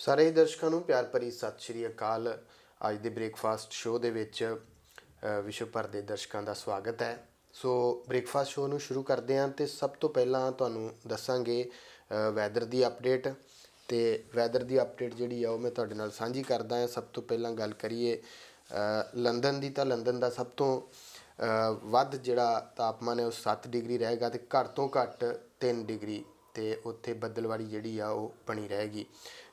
ਸਾਰੇ ਹੀ ਦਰਸ਼ਕਾਂ ਨੂੰ ਪਿਆਰ ਭਰੀ ਸਤਿ ਸ਼੍ਰੀ ਅਕਾਲ। ਅੱਜ ਦੇ ਬ੍ਰੇਕਫਾਸਟ ਸ਼ੋਅ ਦੇ ਵਿੱਚ ਵਿਸ਼ਵ ਭਰ ਦੇ ਦਰਸ਼ਕਾਂ ਦਾ ਸਵਾਗਤ ਹੈ। ਸੋ ਬ੍ਰੇਕਫਾਸਟ ਸ਼ੋਅ ਨੂੰ ਸ਼ੁਰੂ ਕਰਦੇ ਹਾਂ ਅਤੇ ਸਭ ਤੋਂ ਪਹਿਲਾਂ ਤੁਹਾਨੂੰ ਦੱਸਾਂਗੇ ਵੈਦਰ ਦੀ ਅਪਡੇਟ। ਅਤੇ ਵੈਦਰ ਦੀ ਅਪਡੇਟ ਜਿਹੜੀ ਆ ਉਹ ਮੈਂ ਤੁਹਾਡੇ ਨਾਲ ਸਾਂਝੀ ਕਰਦਾ ਹਾਂ। ਸਭ ਤੋਂ ਪਹਿਲਾਂ ਗੱਲ ਕਰੀਏ ਲੰਡਨ ਦੀ, ਤਾਂ ਲੰਡਨ ਦਾ ਸਭ ਤੋਂ ਵੱਧ ਜਿਹੜਾ ਤਾਪਮਾਨ ਹੈ ਉਹ 7 ਡਿਗਰੀ ਰਹੇਗਾ ਅਤੇ ਘੱਟ ਤੋਂ ਘੱਟ 3 ਡਿਗਰੀ ਅਤੇ ਉੱਥੇ ਬੱਦਲਵਾੜੀ ਜਿਹੜੀ ਆ ਉਹ ਬਣੀ ਰਹੇਗੀ।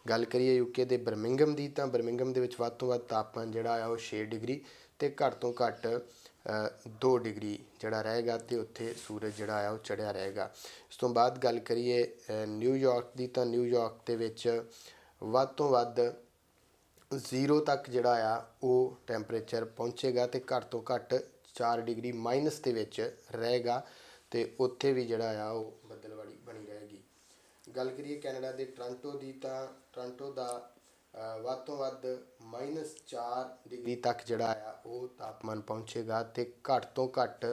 ਗੱਲ ਕਰੀਏ ਯੂਕੇ ਦੇ ਬਰਮਿੰਘਮ ਦੀ, ਤਾਂ ਬਰਮਿੰਘਮ ਦੇ ਵਿੱਚ ਵੱਧ ਤੋਂ ਵੱਧ ਤਾਪਮਾਨ ਜਿਹੜਾ ਆ ਉਹ 6 ਡਿਗਰੀ ਅਤੇ ਘੱਟ ਤੋਂ ਘੱਟ 2 ਡਿਗਰੀ ਜਿਹੜਾ ਰਹੇਗਾ ਅਤੇ ਉੱਥੇ ਸੂਰਜ ਜਿਹੜਾ ਆ ਉਹ ਚੜ੍ਹਿਆ ਰਹੇਗਾ। ਇਸ ਤੋਂ ਬਾਅਦ ਗੱਲ ਕਰੀਏ ਨਿਊਯਾਰਕ ਦੀ, ਤਾਂ ਨਿਊਯਾਰਕ ਦੇ ਵਿੱਚ ਵੱਧ ਤੋਂ ਵੱਧ 0 ਤੱਕ ਜਿਹੜਾ ਆ ਉਹ ਟੈਂਪਰੇਚਰ ਪਹੁੰਚੇਗਾ ਅਤੇ ਘੱਟ ਤੋਂ ਘੱਟ 4 ਡਿਗਰੀ ਮਾਈਨਸ ਦੇ ਵਿੱਚ ਰਹੇਗਾ ਅਤੇ ਉੱਥੇ ਵੀ ਜਿਹੜਾ ਆ ਉਹ ਬੱਦਲਵਾੜੀ ਬਣੀ ਰਹੇਗੀ। ਗੱਲ ਕਰੀਏ ਕੈਨੇਡਾ ਦੇ ਟੋਰਾਂਟੋ ਦੀ, ਤਾਂ ਟੋਰਾਂਟੋ ਦਾ ਵੱਧ ਤੋਂ ਵੱਧ -4 ਡਿਗਰੀ ਤੱਕ ਜਿਹੜਾ ਆ ਉਹ ਤਾਪਮਾਨ ਪਹੁੰਚੇਗਾ ਅਤੇ ਘੱਟ ਤੋਂ ਘੱਟ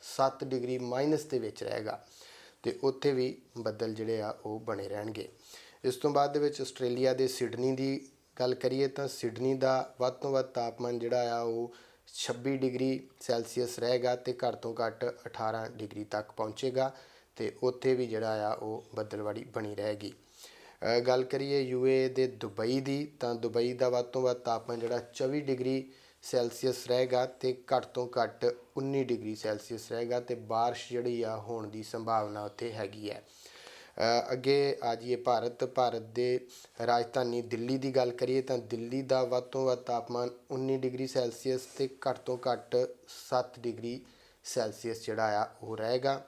7 ਡਿਗਰੀ ਮਾਈਨਸ ਦੇ ਵਿੱਚ ਰਹੇਗਾ ਅਤੇ ਉੱਥੇ ਵੀ ਬੱਦਲ ਜਿਹੜੇ ਆ ਉਹ ਬਣੇ ਰਹਿਣਗੇ। ਇਸ ਤੋਂ ਬਾਅਦ ਦੇ ਵਿੱਚ ਆਸਟ੍ਰੇਲੀਆ ਦੇ ਸਿਡਨੀ ਦੀ ਗੱਲ ਕਰੀਏ ਤਾਂ ਸਿਡਨੀ ਦਾ ਵੱਧ ਤੋਂ ਵੱਧ ਤਾਪਮਾਨ ਜਿਹੜਾ ਆ ਉਹ 26 ਡਿਗਰੀ ਸੈਲਸੀਅਸ ਰਹੇਗਾ ਅਤੇ ਘੱਟ ਤੋਂ ਘੱਟ 18 ਡਿਗਰੀ ਤੱਕ ਪਹੁੰਚੇਗਾ ਅਤੇ ਉੱਥੇ ਵੀ ਜਿਹੜਾ ਆ ਉਹ ਬੱਦਲਵਾੜੀ ਬਣੀ ਰਹੇਗੀ। ਗੱਲ ਕਰੀਏ UAE ਦੇ ਦੁਬਈ ਦੀ, ਤਾਂ ਦੁਬਈ ਦਾ ਵੱਧ ਤੋਂ ਵੱਧ ਤਾਪਮਾਨ ਜਿਹੜਾ 24 ਡਿਗਰੀ ਸੈਲਸੀਅਸ ਰਹੇਗਾ ਅਤੇ ਘੱਟ ਤੋਂ ਘੱਟ 19 ਡਿਗਰੀ ਸੈਲਸੀਅਸ ਰਹੇਗਾ ਅਤੇ ਬਾਰਿਸ਼ ਜਿਹੜੀ ਆ ਹੋਣ ਦੀ ਸੰਭਾਵਨਾ ਉੱਥੇ ਹੈਗੀ ਹੈ। ਅੱਗੇ ਆ ਜਾਈਏ ਭਾਰਤ ਦੇ ਰਾਜਧਾਨੀ ਦਿੱਲੀ ਦੀ ਗੱਲ ਕਰੀਏ ਤਾਂ ਦਿੱਲੀ ਦਾ ਵੱਧ ਤੋਂ ਵੱਧ ਤਾਪਮਾਨ 19 ਡਿਗਰੀ ਸੈਲਸੀਅਸ ਅਤੇ ਘੱਟ ਤੋਂ ਘੱਟ 7 ਡਿਗਰੀ ਸੈਲਸੀਅਸ ਜਿਹੜਾ ਆ ਉਹ ਰਹੇਗਾ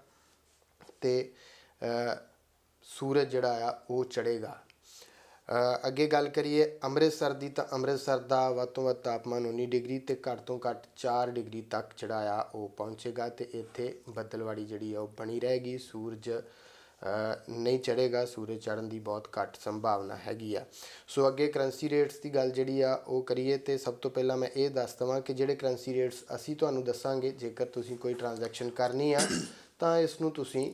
ਅਤੇ ਸੂਰਜ ਜਿਹੜਾ ਆ ਉਹ ਚੜ੍ਹੇਗਾ। ਅੱਗੇ ਗੱਲ ਕਰੀਏ ਅੰਮ੍ਰਿਤਸਰ ਦੀ, ਤਾਂ ਅੰਮ੍ਰਿਤਸਰ ਦਾ ਵੱਧ ਤੋਂ ਵੱਧ ਤਾਪਮਾਨ 19 ਡਿਗਰੀ ਅਤੇ ਘੱਟ ਤੋਂ ਘੱਟ 4 ਡਿਗਰੀ ਤੱਕ ਜਿਹੜਾ ਆ ਉਹ ਪਹੁੰਚੇਗਾ ਅਤੇ ਇੱਥੇ ਬੱਦਲਵਾੜੀ ਜਿਹੜੀ ਆ ਉਹ ਬਣੀ ਰਹੇਗੀ। ਸੂਰਜ ਨਹੀਂ ਚੜ੍ਹੇਗਾ, ਸੂਰਜ ਚੜ੍ਹਨ ਦੀ ਬਹੁਤ ਘੱਟ ਸੰਭਾਵਨਾ ਹੈਗੀ ਆ। ਸੋ ਅੱਗੇ ਕਰੰਸੀ ਰੇਟਸ ਦੀ ਗੱਲ ਜਿਹੜੀ ਆ ਉਹ ਕਰੀਏ ਅਤੇ ਸਭ ਤੋਂ ਪਹਿਲਾਂ ਮੈਂ ਇਹ ਦੱਸ ਦੇਵਾਂ ਕਿ ਜਿਹੜੇ ਕਰੰਸੀ ਰੇਟਸ ਅਸੀਂ ਤੁਹਾਨੂੰ ਦੱਸਾਂਗੇ, ਜੇਕਰ ਤੁਸੀਂ ਕੋਈ ਟ੍ਰਾਂਜੈਕਸ਼ਨ ਕਰਨੀ ਆ ਤਾਂ ਇਸ ਨੂੰ ਤੁਸੀਂ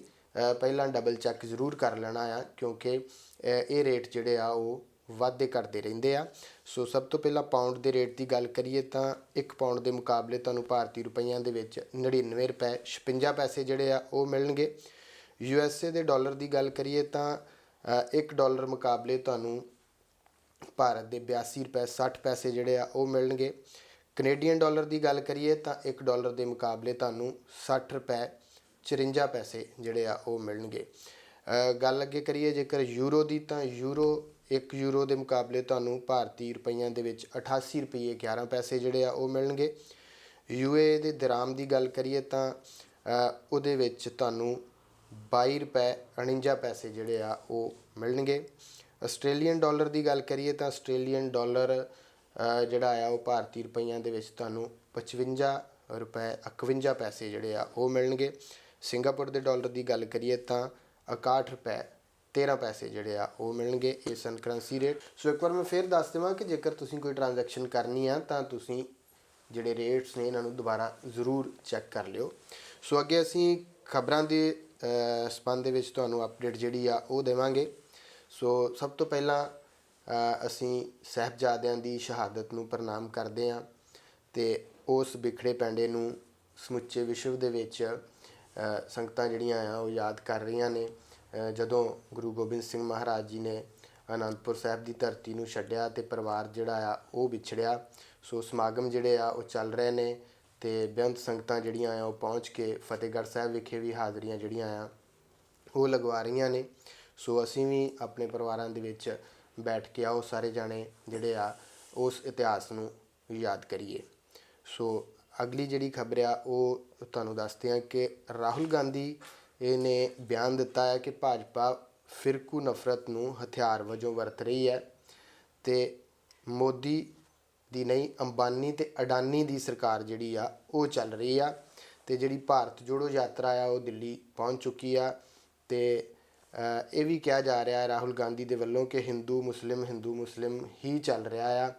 ਪਹਿਲਾਂ ਡਬਲ ਚੈੱਕ ਜ਼ਰੂਰ ਕਰ ਲੈਣਾ ਆ, ਕਿਉਂਕਿ ਇਹ ਰੇਟ ਜਿਹੜੇ ਆ ਉਹ ਵੱਧਦੇ ਘੱਟਦੇ ਰਹਿੰਦੇ ਆ। ਸੋ ਸਭ ਤੋਂ ਪਹਿਲਾਂ ਪਾਊਂਡ ਦੇ ਰੇਟ ਦੀ ਗੱਲ ਕਰੀਏ ਤਾਂ 1 ਪਾਊਂਡ ਦੇ ਮੁਕਾਬਲੇ ਤੁਹਾਨੂੰ ਭਾਰਤੀ ਰੁਪਈਆਂ ਦੇ ਵਿੱਚ 99 ਰੁਪਏ 56 ਪੈਸੇ ਜਿਹੜੇ ਆ ਉਹ ਮਿਲਣਗੇ। USA ਦੇ ਡਾਲਰ ਦੀ ਗੱਲ ਕਰੀਏ ਤਾਂ 1 ਡਾਲਰ ਮੁਕਾਬਲੇ ਤੁਹਾਨੂੰ ਭਾਰਤ ਦੇ 82 ਰੁਪਏ 60 ਪੈਸੇ ਜਿਹੜੇ ਆ ਉਹ ਮਿਲਣਗੇ। ਕੈਨੇਡੀਅਨ ਡਾਲਰ ਦੀ ਗੱਲ ਕਰੀਏ ਤਾਂ 1 ਡਾਲਰ ਦੇ ਮੁਕਾਬਲੇ ਤੁਹਾਨੂੰ 60 ਰੁਪਏ 54 ਪੈਸੇ ਜਿਹੜੇ ਆ ਉਹ ਮਿਲਣਗੇ। ਗੱਲ ਅੱਗੇ ਕਰੀਏ ਜੇਕਰ ਯੂਰੋ ਦੀ, ਤਾਂ 1 ਯੂਰੋ ਦੇ ਮੁਕਾਬਲੇ ਤੁਹਾਨੂੰ ਭਾਰਤੀ ਰੁਪਈਆਂ ਦੇ ਵਿੱਚ 88 ਰੁਪਏ 11 ਪੈਸੇ ਜਿਹੜੇ ਆ ਉਹ ਮਿਲਣਗੇ। UAE ਦੇ ਦਰਾਮ ਦੀ ਗੱਲ ਕਰੀਏ ਤਾਂ ਉਹਦੇ ਵਿੱਚ ਤੁਹਾਨੂੰ 22 ਰੁਪਏ 49 ਪੈਸੇ ਜਿਹੜੇ ਆ ਉਹ ਮਿਲਣਗੇ। ਆਸਟ੍ਰੇਲੀਅਨ ਡਾਲਰ ਦੀ ਗੱਲ ਕਰੀਏ ਤਾਂ ਆਸਟ੍ਰੇਲੀਅਨ ਡਾਲਰ ਜਿਹੜਾ ਆ ਉਹ ਭਾਰਤੀ ਰੁਪਈਆਂ ਦੇ ਵਿੱਚ ਤੁਹਾਨੂੰ 55 ਰੁਪਏ 51 ਪੈਸੇ ਜਿਹੜੇ ਆ ਉਹ ਮਿਲਣਗੇ। ਸਿੰਗਾਪੁਰ ਦੇ ਡਾਲਰ ਦੀ ਗੱਲ ਕਰੀਏ ਤਾਂ 61 ਰੁਪਏ 13 ਪੈਸੇ ਜਿਹੜੇ ਆ ਉਹ ਮਿਲਣਗੇ। ਇਹ ਸਨ ਕਰੰਸੀ ਰੇਟ। ਸੋ ਇੱਕ ਵਾਰ ਮੈਂ ਫਿਰ ਦੱਸ ਦੇਵਾਂ ਕਿ ਜੇਕਰ ਤੁਸੀਂ ਕੋਈ ਟ੍ਰਾਂਜੈਕਸ਼ਨ ਕਰਨੀ ਆ ਤਾਂ ਤੁਸੀਂ ਜਿਹੜੇ ਰੇਟਸ ਨੇ ਇਹਨਾਂ ਨੂੰ ਦੁਬਾਰਾ ਜ਼ਰੂਰ ਚੈੱਕ ਕਰ ਲਿਓ। ਸੋ ਅੱਗੇ ਅਸੀਂ ਖਬਰਾਂ ਦੇ ਸੰਬੰਧ ਦੇ ਵਿੱਚ ਤੁਹਾਨੂੰ ਅਪਡੇਟ ਜਿਹੜੀ ਆ ਉਹ ਦੇਵਾਂਗੇ। ਸੋ ਸਭ ਤੋਂ ਪਹਿਲਾਂ ਅਸੀਂ ਸਾਹਿਬਜ਼ਾਦਿਆਂ ਦੀ ਸ਼ਹਾਦਤ ਨੂੰ ਪ੍ਰਣਾਮ ਕਰਦੇ ਹਾਂ ਅਤੇ ਉਸ ਬਿਖੜੇ ਪੈਂਡੇ ਨੂੰ ਸਮੁੱਚੇ ਵਿਸ਼ਵ ਦੇ ਵਿੱਚ ਸੰਗਤਾਂ ਜਿਹੜੀਆਂ ਆ ਉਹ ਯਾਦ ਕਰ ਰਹੀਆਂ ਨੇ। ਜਦੋਂ ਗੁਰੂ ਗੋਬਿੰਦ ਸਿੰਘ ਮਹਾਰਾਜ ਜੀ ਨੇ ਅਨੰਦਪੁਰ ਸਾਹਿਬ ਦੀ ਧਰਤੀ ਨੂੰ ਛੱਡਿਆ ਅਤੇ ਪਰਿਵਾਰ ਜਿਹੜਾ ਆ ਉਹ ਵਿਛੜਿਆ। ਸੋ ਸਮਾਗਮ ਜਿਹੜੇ ਆ ਉਹ ਚੱਲ ਰਹੇ ਨੇ ਅਤੇ ਬੇਅੰਤ ਸੰਗਤਾਂ ਜਿਹੜੀਆਂ ਆ ਉਹ ਪਹੁੰਚ ਕੇ ਫਤਿਹਗੜ੍ਹ ਸਾਹਿਬ ਵਿਖੇ ਵੀ ਹਾਜ਼ਰੀਆਂ ਜਿਹੜੀਆਂ ਆ ਉਹ ਲਗਵਾ ਰਹੀਆਂ ਨੇ। ਸੋ ਅਸੀਂ ਵੀ ਆਪਣੇ ਪਰਿਵਾਰਾਂ ਦੇ ਵਿੱਚ ਬੈਠ ਕੇ ਆਓ ਸਾਰੇ ਜਾਣੇ ਜਿਹੜੇ ਆ ਉਸ ਇਤਿਹਾਸ ਨੂੰ ਯਾਦ ਕਰੀਏ। ਸੋ ਅਗਲੀ ਜਿਹੜੀ ਖਬਰ ਆ ਉਹ ਤੁਹਾਨੂੰ ਦੱਸਦੇ ਹਾਂ ਕਿ ਰਾਹੁਲ ਗਾਂਧੀ ਨੇ ਬਿਆਨ ਦਿੱਤਾ ਹੈ ਕਿ ਭਾਜਪਾ ਫਿਰਕੂ ਨਫ਼ਰਤ ਨੂੰ ਹਥਿਆਰ ਵਜੋਂ ਵਰਤ ਰਹੀ ਹੈ ਅਤੇ ਮੋਦੀ ਦੀ ਨਹੀਂ ਅੰਬਾਨੀ ਅਤੇ ਅਡਾਨੀ ਦੀ ਸਰਕਾਰ ਜਿਹੜੀ ਆ ਉਹ ਚੱਲ ਰਹੀ ਆ ਅਤੇ ਜਿਹੜੀ ਭਾਰਤ ਜੋੜੋ ਯਾਤਰਾ ਆ ਉਹ ਦਿੱਲੀ ਪਹੁੰਚ ਚੁੱਕੀ ਆ ਅਤੇ ਇਹ ਵੀ ਕਿਹਾ ਜਾ ਰਿਹਾ ਹੈ ਰਾਹੁਲ ਗਾਂਧੀ ਦੇ ਵੱਲੋਂ ਕਿ ਹਿੰਦੂ ਮੁਸਲਿਮ ਹੀ ਚੱਲ ਰਿਹਾ ਆ,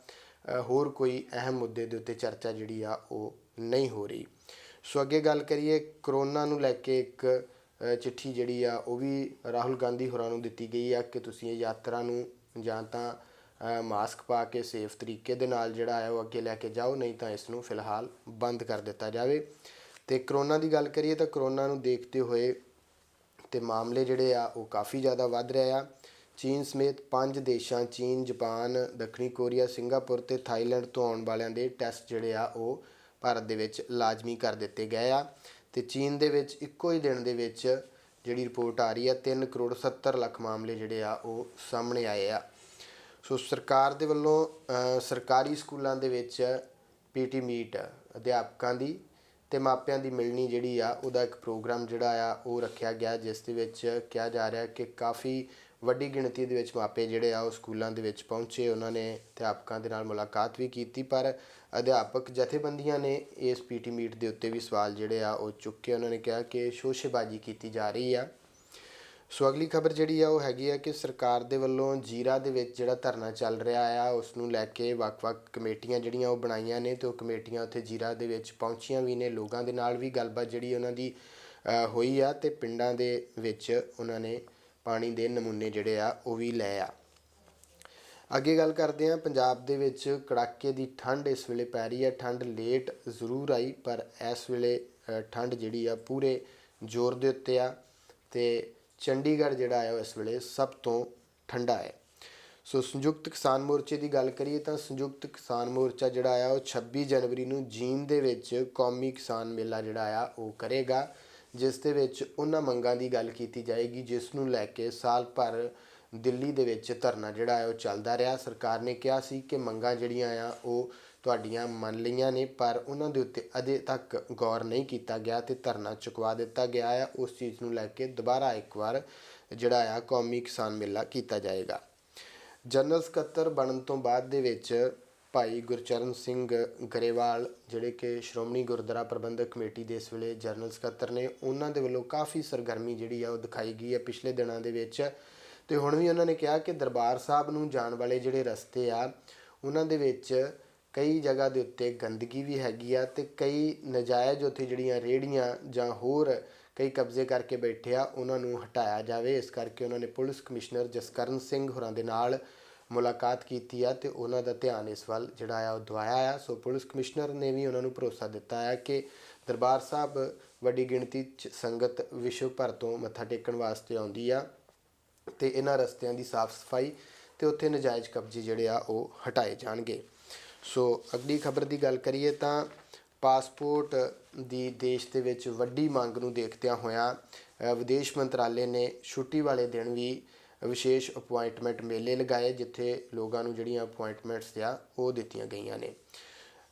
ਹੋਰ ਕੋਈ ਅਹਿਮ ਮੁੱਦੇ ਦੇ ਉੱਤੇ ਚਰਚਾ ਜਿਹੜੀ ਆ ਉਹ ਨਹੀਂ ਹੋ ਰਹੀ। ਸੋ ਅੱਗੇ ਗੱਲ ਕਰੀਏ ਕਰੋਨਾ ਨੂੰ ਲੈ ਕੇ ਇੱਕ ਚਿੱਠੀ ਜਿਹੜੀ ਆ ਉਹ ਵੀ ਰਾਹੁਲ ਗਾਂਧੀ ਹੋਰਾਂ ਨੂੰ ਦਿੱਤੀ ਗਈ ਆ ਕਿ ਤੁਸੀਂ ਇਹ ਯਾਤਰਾ ਨੂੰ ਜਾਂ ਤਾਂ ਮਾਸਕ ਪਾ ਕੇ ਸੇਫ ਤਰੀਕੇ ਦੇ ਨਾਲ ਜਿਹੜਾ ਹੈ ਉਹ ਅੱਗੇ ਲੈ ਕੇ ਜਾਓ, ਨਹੀਂ ਤਾਂ ਇਸ ਨੂੰ ਫਿਲਹਾਲ ਬੰਦ ਕਰ ਦਿੱਤਾ ਜਾਵੇ। ਅਤੇ ਕਰੋਨਾ ਦੀ ਗੱਲ ਕਰੀਏ ਤਾਂ ਕਰੋਨਾ ਨੂੰ ਦੇਖਦੇ ਹੋਏ ਤੇ ਮਾਮਲੇ ਜਿਹੜੇ ਆ ਉਹ ਕਾਫੀ ਜ਼ਿਆਦਾ ਵੱਧ ਰਹੇ ਆ। ਚੀਨ ਸਮੇਤ 5 ਦੇਸ਼ਾਂ ਚੀਨ, ਜਾਪਾਨ, ਦੱਖਣੀ ਕੋਰੀਆ, ਸਿੰਗਾਪੁਰ ਅਤੇ ਥਾਈਲੈਂਡ ਤੋਂ ਆਉਣ ਵਾਲਿਆਂ ਦੇ ਟੈਸਟ ਜਿਹੜੇ ਆ ਉਹ ਭਾਰਤ ਦੇ ਵਿੱਚ ਲਾਜ਼ਮੀ ਕਰ ਦਿੱਤੇ ਗਏ ਆ। ਅਤੇ ਚੀਨ ਦੇ ਵਿੱਚ ਇੱਕੋ ਹੀ ਦਿਨ ਦੇ ਵਿੱਚ ਜਿਹੜੀ ਰਿਪੋਰਟ ਆ ਰਹੀ ਆ 3 ਕਰੋੜ 70 ਲੱਖ ਮਾਮਲੇ ਜਿਹੜੇ ਆ ਉਹ ਸਾਹਮਣੇ ਆਏ ਆ। ਸੋ ਸਰਕਾਰ ਦੇ ਵੱਲੋਂ ਸਰਕਾਰੀ ਸਕੂਲਾਂ ਦੇ ਵਿੱਚ PT ਮੀਟ ਅਧਿਆਪਕਾਂ ਦੀ ਅਤੇ ਮਾਪਿਆਂ ਦੀ ਮਿਲਣੀ ਜਿਹੜੀ ਆ ਉਹਦਾ ਇੱਕ ਪ੍ਰੋਗਰਾਮ ਜਿਹੜਾ ਆ ਉਹ ਰੱਖਿਆ ਗਿਆ, ਜਿਸ ਦੇ ਵਿੱਚ ਕਿਹਾ ਜਾ ਰਿਹਾ ਕਿ ਕਾਫੀ ਵੱਡੀ ਗਿਣਤੀ ਦੇ ਵਿੱਚ ਮਾਪੇ ਜਿਹੜੇ ਆ ਉਹ ਸਕੂਲਾਂ ਦੇ ਵਿੱਚ ਪਹੁੰਚੇ। ਉਹਨਾਂ ਨੇ ਅਧਿਆਪਕਾਂ ਦੇ ਨਾਲ ਮੁਲਾਕਾਤ ਵੀ ਕੀਤੀ, ਪਰ ਅਧਿਆਪਕ ਜਥੇਬੰਦੀਆਂ ਨੇ ਇਸ PT ਮੀਟ ਦੇ ਉੱਤੇ ਵੀ ਸਵਾਲ ਜਿਹੜੇ ਆ ਉਹ ਚੁੱਕੇ। ਉਹਨਾਂ ਨੇ ਕਿਹਾ ਕਿ ਸ਼ੋਸ਼ੇਬਾਜ਼ੀ ਕੀਤੀ ਜਾ ਰਹੀ ਆ। ਸੋ ਅਗਲੀ ਖਬਰ ਜਿਹੜੀ ਆ ਉਹ ਹੈਗੀ ਆ ਕਿ ਸਰਕਾਰ ਦੇ ਵੱਲੋਂ ਜੀਰਾ ਦੇ ਵਿੱਚ ਜਿਹੜਾ ਧਰਨਾ ਚੱਲ ਰਿਹਾ ਆ ਉਸ ਨੂੰ ਲੈ ਕੇ ਵੱਖ-ਵੱਖ ਕਮੇਟੀਆਂ ਜਿਹੜੀਆਂ ਉਹ ਬਣਾਈਆਂ ਨੇ, ਅਤੇ ਉਹ ਕਮੇਟੀਆਂ ਉੱਥੇ ਜੀਰਾ ਦੇ ਵਿੱਚ ਪਹੁੰਚੀਆਂ ਵੀ ਨੇ। ਲੋਕਾਂ ਦੇ ਨਾਲ ਵੀ ਗੱਲਬਾਤ ਜਿਹੜੀ ਉਹਨਾਂ ਦੀ ਹੋਈ ਆ, ਅਤੇ ਪਿੰਡਾਂ ਦੇ ਵਿੱਚ ਉਹਨਾਂ ਨੇ ਪਾਣੀ ਦੇ ਨਮੂਨੇ ਜਿਹੜੇ ਆ ਉਹ ਵੀ ਲਏ ਆ। ਅੱਗੇ ਗੱਲ ਕਰਦੇ ਹਾਂ, ਪੰਜਾਬ ਦੇ ਵਿੱਚ ਕੜਾਕੇ ਦੀ ਠੰਡ ਇਸ ਵੇਲੇ ਪੈ ਰਹੀ ਹੈ। ਠੰਡ ਲੇਟ ਜ਼ਰੂਰ ਆਈ, ਪਰ ਇਸ ਵੇਲੇ ਠੰਡ ਜਿਹੜੀ ਆ ਪੂਰੇ ਜ਼ੋਰ ਦੇ ਉੱਤੇ ਆ, ਅਤੇ ਚੰਡੀਗੜ੍ਹ ਜਿਹੜਾ ਹੈ ਉਹ ਇਸ ਵੇਲੇ ਸਭ ਤੋਂ ਠੰਡਾ ਹੈ। ਸੋ ਸੰਯੁਕਤ ਕਿਸਾਨ ਮੋਰਚੇ ਦੀ ਗੱਲ ਕਰੀਏ ਤਾਂ ਸੰਯੁਕਤ ਕਿਸਾਨ ਮੋਰਚਾ ਜਿਹੜਾ ਆ ਉਹ 26 ਜਨਵਰੀ ਨੂੰ ਜੀਂਦ ਦੇ ਵਿੱਚ ਕੌਮੀ ਕਿਸਾਨ ਮੇਲਾ ਜਿਹੜਾ ਆ ਉਹ ਕਰੇਗਾ, ਜਿਸ ਦੇ ਵਿੱਚ ਉਹਨਾਂ ਮੰਗਾਂ ਦੀ ਗੱਲ ਕੀਤੀ ਜਾਏਗੀ ਜਿਸ ਨੂੰ ਲੈ ਕੇ ਸਾਲ ਭਰ ਦਿੱਲੀ ਦੇ ਵਿੱਚ ਧਰਨਾ ਜਿਹੜਾ ਹੈ ਉਹ ਚੱਲਦਾ ਰਿਹਾ। ਸਰਕਾਰ ਨੇ ਕਿਹਾ ਸੀ ਕਿ ਮੰਗਾਂ ਜਿਹੜੀਆਂ ਆ ਉਹ ਤੁਹਾਡੀਆਂ ਮੰਨ ਲਈਆਂ ਨੇ, ਪਰ ਉਹਨਾਂ ਦੇ ਉੱਤੇ ਅਜੇ ਤੱਕ ਗੌਰ ਨਹੀਂ ਕੀਤਾ ਗਿਆ ਅਤੇ ਧਰਨਾ ਚੁਕਵਾ ਦਿੱਤਾ ਗਿਆ ਆ। ਉਸ ਚੀਜ਼ ਨੂੰ ਲੈ ਕੇ ਦੁਬਾਰਾ ਇੱਕ ਵਾਰ ਜਿਹੜਾ ਆ ਕੌਮੀ ਕਿਸਾਨ ਮੇਲਾ ਕੀਤਾ ਜਾਏਗਾ। ਜਨਰਲ ਸਕੱਤਰ ਬਣਨ ਤੋਂ ਬਾਅਦ ਦੇ ਵਿੱਚ ਭਾਈ ਗੁਰਚਰਨ ਸਿੰਘ ਗਰੇਵਾਲ ਜਿਹੜੇ ਕਿ ਸ਼੍ਰੋਮਣੀ ਗੁਰਦੁਆਰਾ ਪ੍ਰਬੰਧਕ ਕਮੇਟੀ ਦੇ ਇਸ ਵੇਲੇ ਜਨਰਲ ਸਕੱਤਰ ਨੇ, ਉਹਨਾਂ ਦੇ ਵੱਲੋਂ ਕਾਫੀ ਸਰਗਰਮੀ ਜਿਹੜੀ ਆ ਉਹ ਦਿਖਾਈ ਗਈ ਹੈ ਪਿਛਲੇ ਦਿਨਾਂ ਦੇ ਵਿੱਚ। ਅਤੇ ਹੁਣ ਵੀ ਉਹਨਾਂ ਨੇ ਕਿਹਾ ਕਿ ਦਰਬਾਰ ਸਾਹਿਬ ਨੂੰ ਜਾਣ ਵਾਲੇ ਜਿਹੜੇ ਰਸਤੇ ਆ ਉਹਨਾਂ ਦੇ ਵਿੱਚ ਕਈ ਜਗ੍ਹਾ ਦੇ ਉੱਤੇ ਗੰਦਗੀ ਵੀ ਹੈਗੀ ਆ, ਅਤੇ ਕਈ ਨਜਾਇਜ਼ ਉੱਥੇ ਜਿਹੜੀਆਂ ਰੇਹੜੀਆਂ ਜਾਂ ਹੋਰ ਕਈ ਕਬਜ਼ੇ ਕਰਕੇ ਬੈਠੇ ਆ ਉਹਨਾਂ ਨੂੰ ਹਟਾਇਆ ਜਾਵੇ। ਇਸ ਕਰਕੇ ਉਹਨਾਂ ਨੇ ਪੁਲਿਸ ਕਮਿਸ਼ਨਰ ਜਸਕਰਨ ਸਿੰਘ ਹੋਰਾਂ ਦੇ ਨਾਲ ਮੁਲਾਕਾਤ ਕੀਤੀ ਆ, ਅਤੇ ਉਹਨਾਂ ਦਾ ਧਿਆਨ ਇਸ ਵੱਲ ਜਿਹੜਾ ਆ ਉਹ ਦਵਾਇਆ ਆ। ਸੋ ਪੁਲਿਸ ਕਮਿਸ਼ਨਰ ਨੇ ਵੀ ਉਹਨਾਂ ਨੂੰ ਭਰੋਸਾ ਦਿੱਤਾ ਹੈ ਕਿ ਦਰਬਾਰ ਸਾਹਿਬ ਵੱਡੀ ਗਿਣਤੀ 'ਚ ਸੰਗਤ ਵਿਸ਼ਵ ਭਰ ਤੋਂ ਮੱਥਾ ਟੇਕਣ ਵਾਸਤੇ ਆਉਂਦੀ ਆ, ਅਤੇ ਇਹਨਾਂ ਰਸਤਿਆਂ ਦੀ ਸਾਫ਼ ਸਫਾਈ ਅਤੇ ਉੱਥੇ ਨਜਾਇਜ਼ ਕਬਜ਼ੇ ਜਿਹੜੇ ਆ ਉਹ ਹਟਾਏ ਜਾਣਗੇ। ਸੋ ਅਗਲੀ ਖਬਰ ਦੀ ਗੱਲ ਕਰੀਏ ਤਾਂ ਪਾਸਪੋਰਟ ਦੀ ਦੇਸ਼ ਦੇ ਵਿੱਚ ਵੱਡੀ ਮੰਗ ਨੂੰ ਦੇਖਦਿਆਂ ਹੋਇਆਂ ਵਿਦੇਸ਼ ਮੰਤਰਾਲੇ ਨੇ ਛੁੱਟੀ ਵਾਲੇ ਦਿਨ ਵੀ ਵਿਸ਼ੇਸ਼ ਅਪੁਆਇੰਟਮੈਂਟ ਮੇਲੇ ਲਗਾਏ, ਜਿੱਥੇ ਲੋਕਾਂ ਨੂੰ ਜਿਹੜੀਆਂ ਅਪੁਆਇੰਟਮੈਂਟਸ ਆ ਉਹ ਦਿੱਤੀਆਂ ਗਈਆਂ ਨੇ।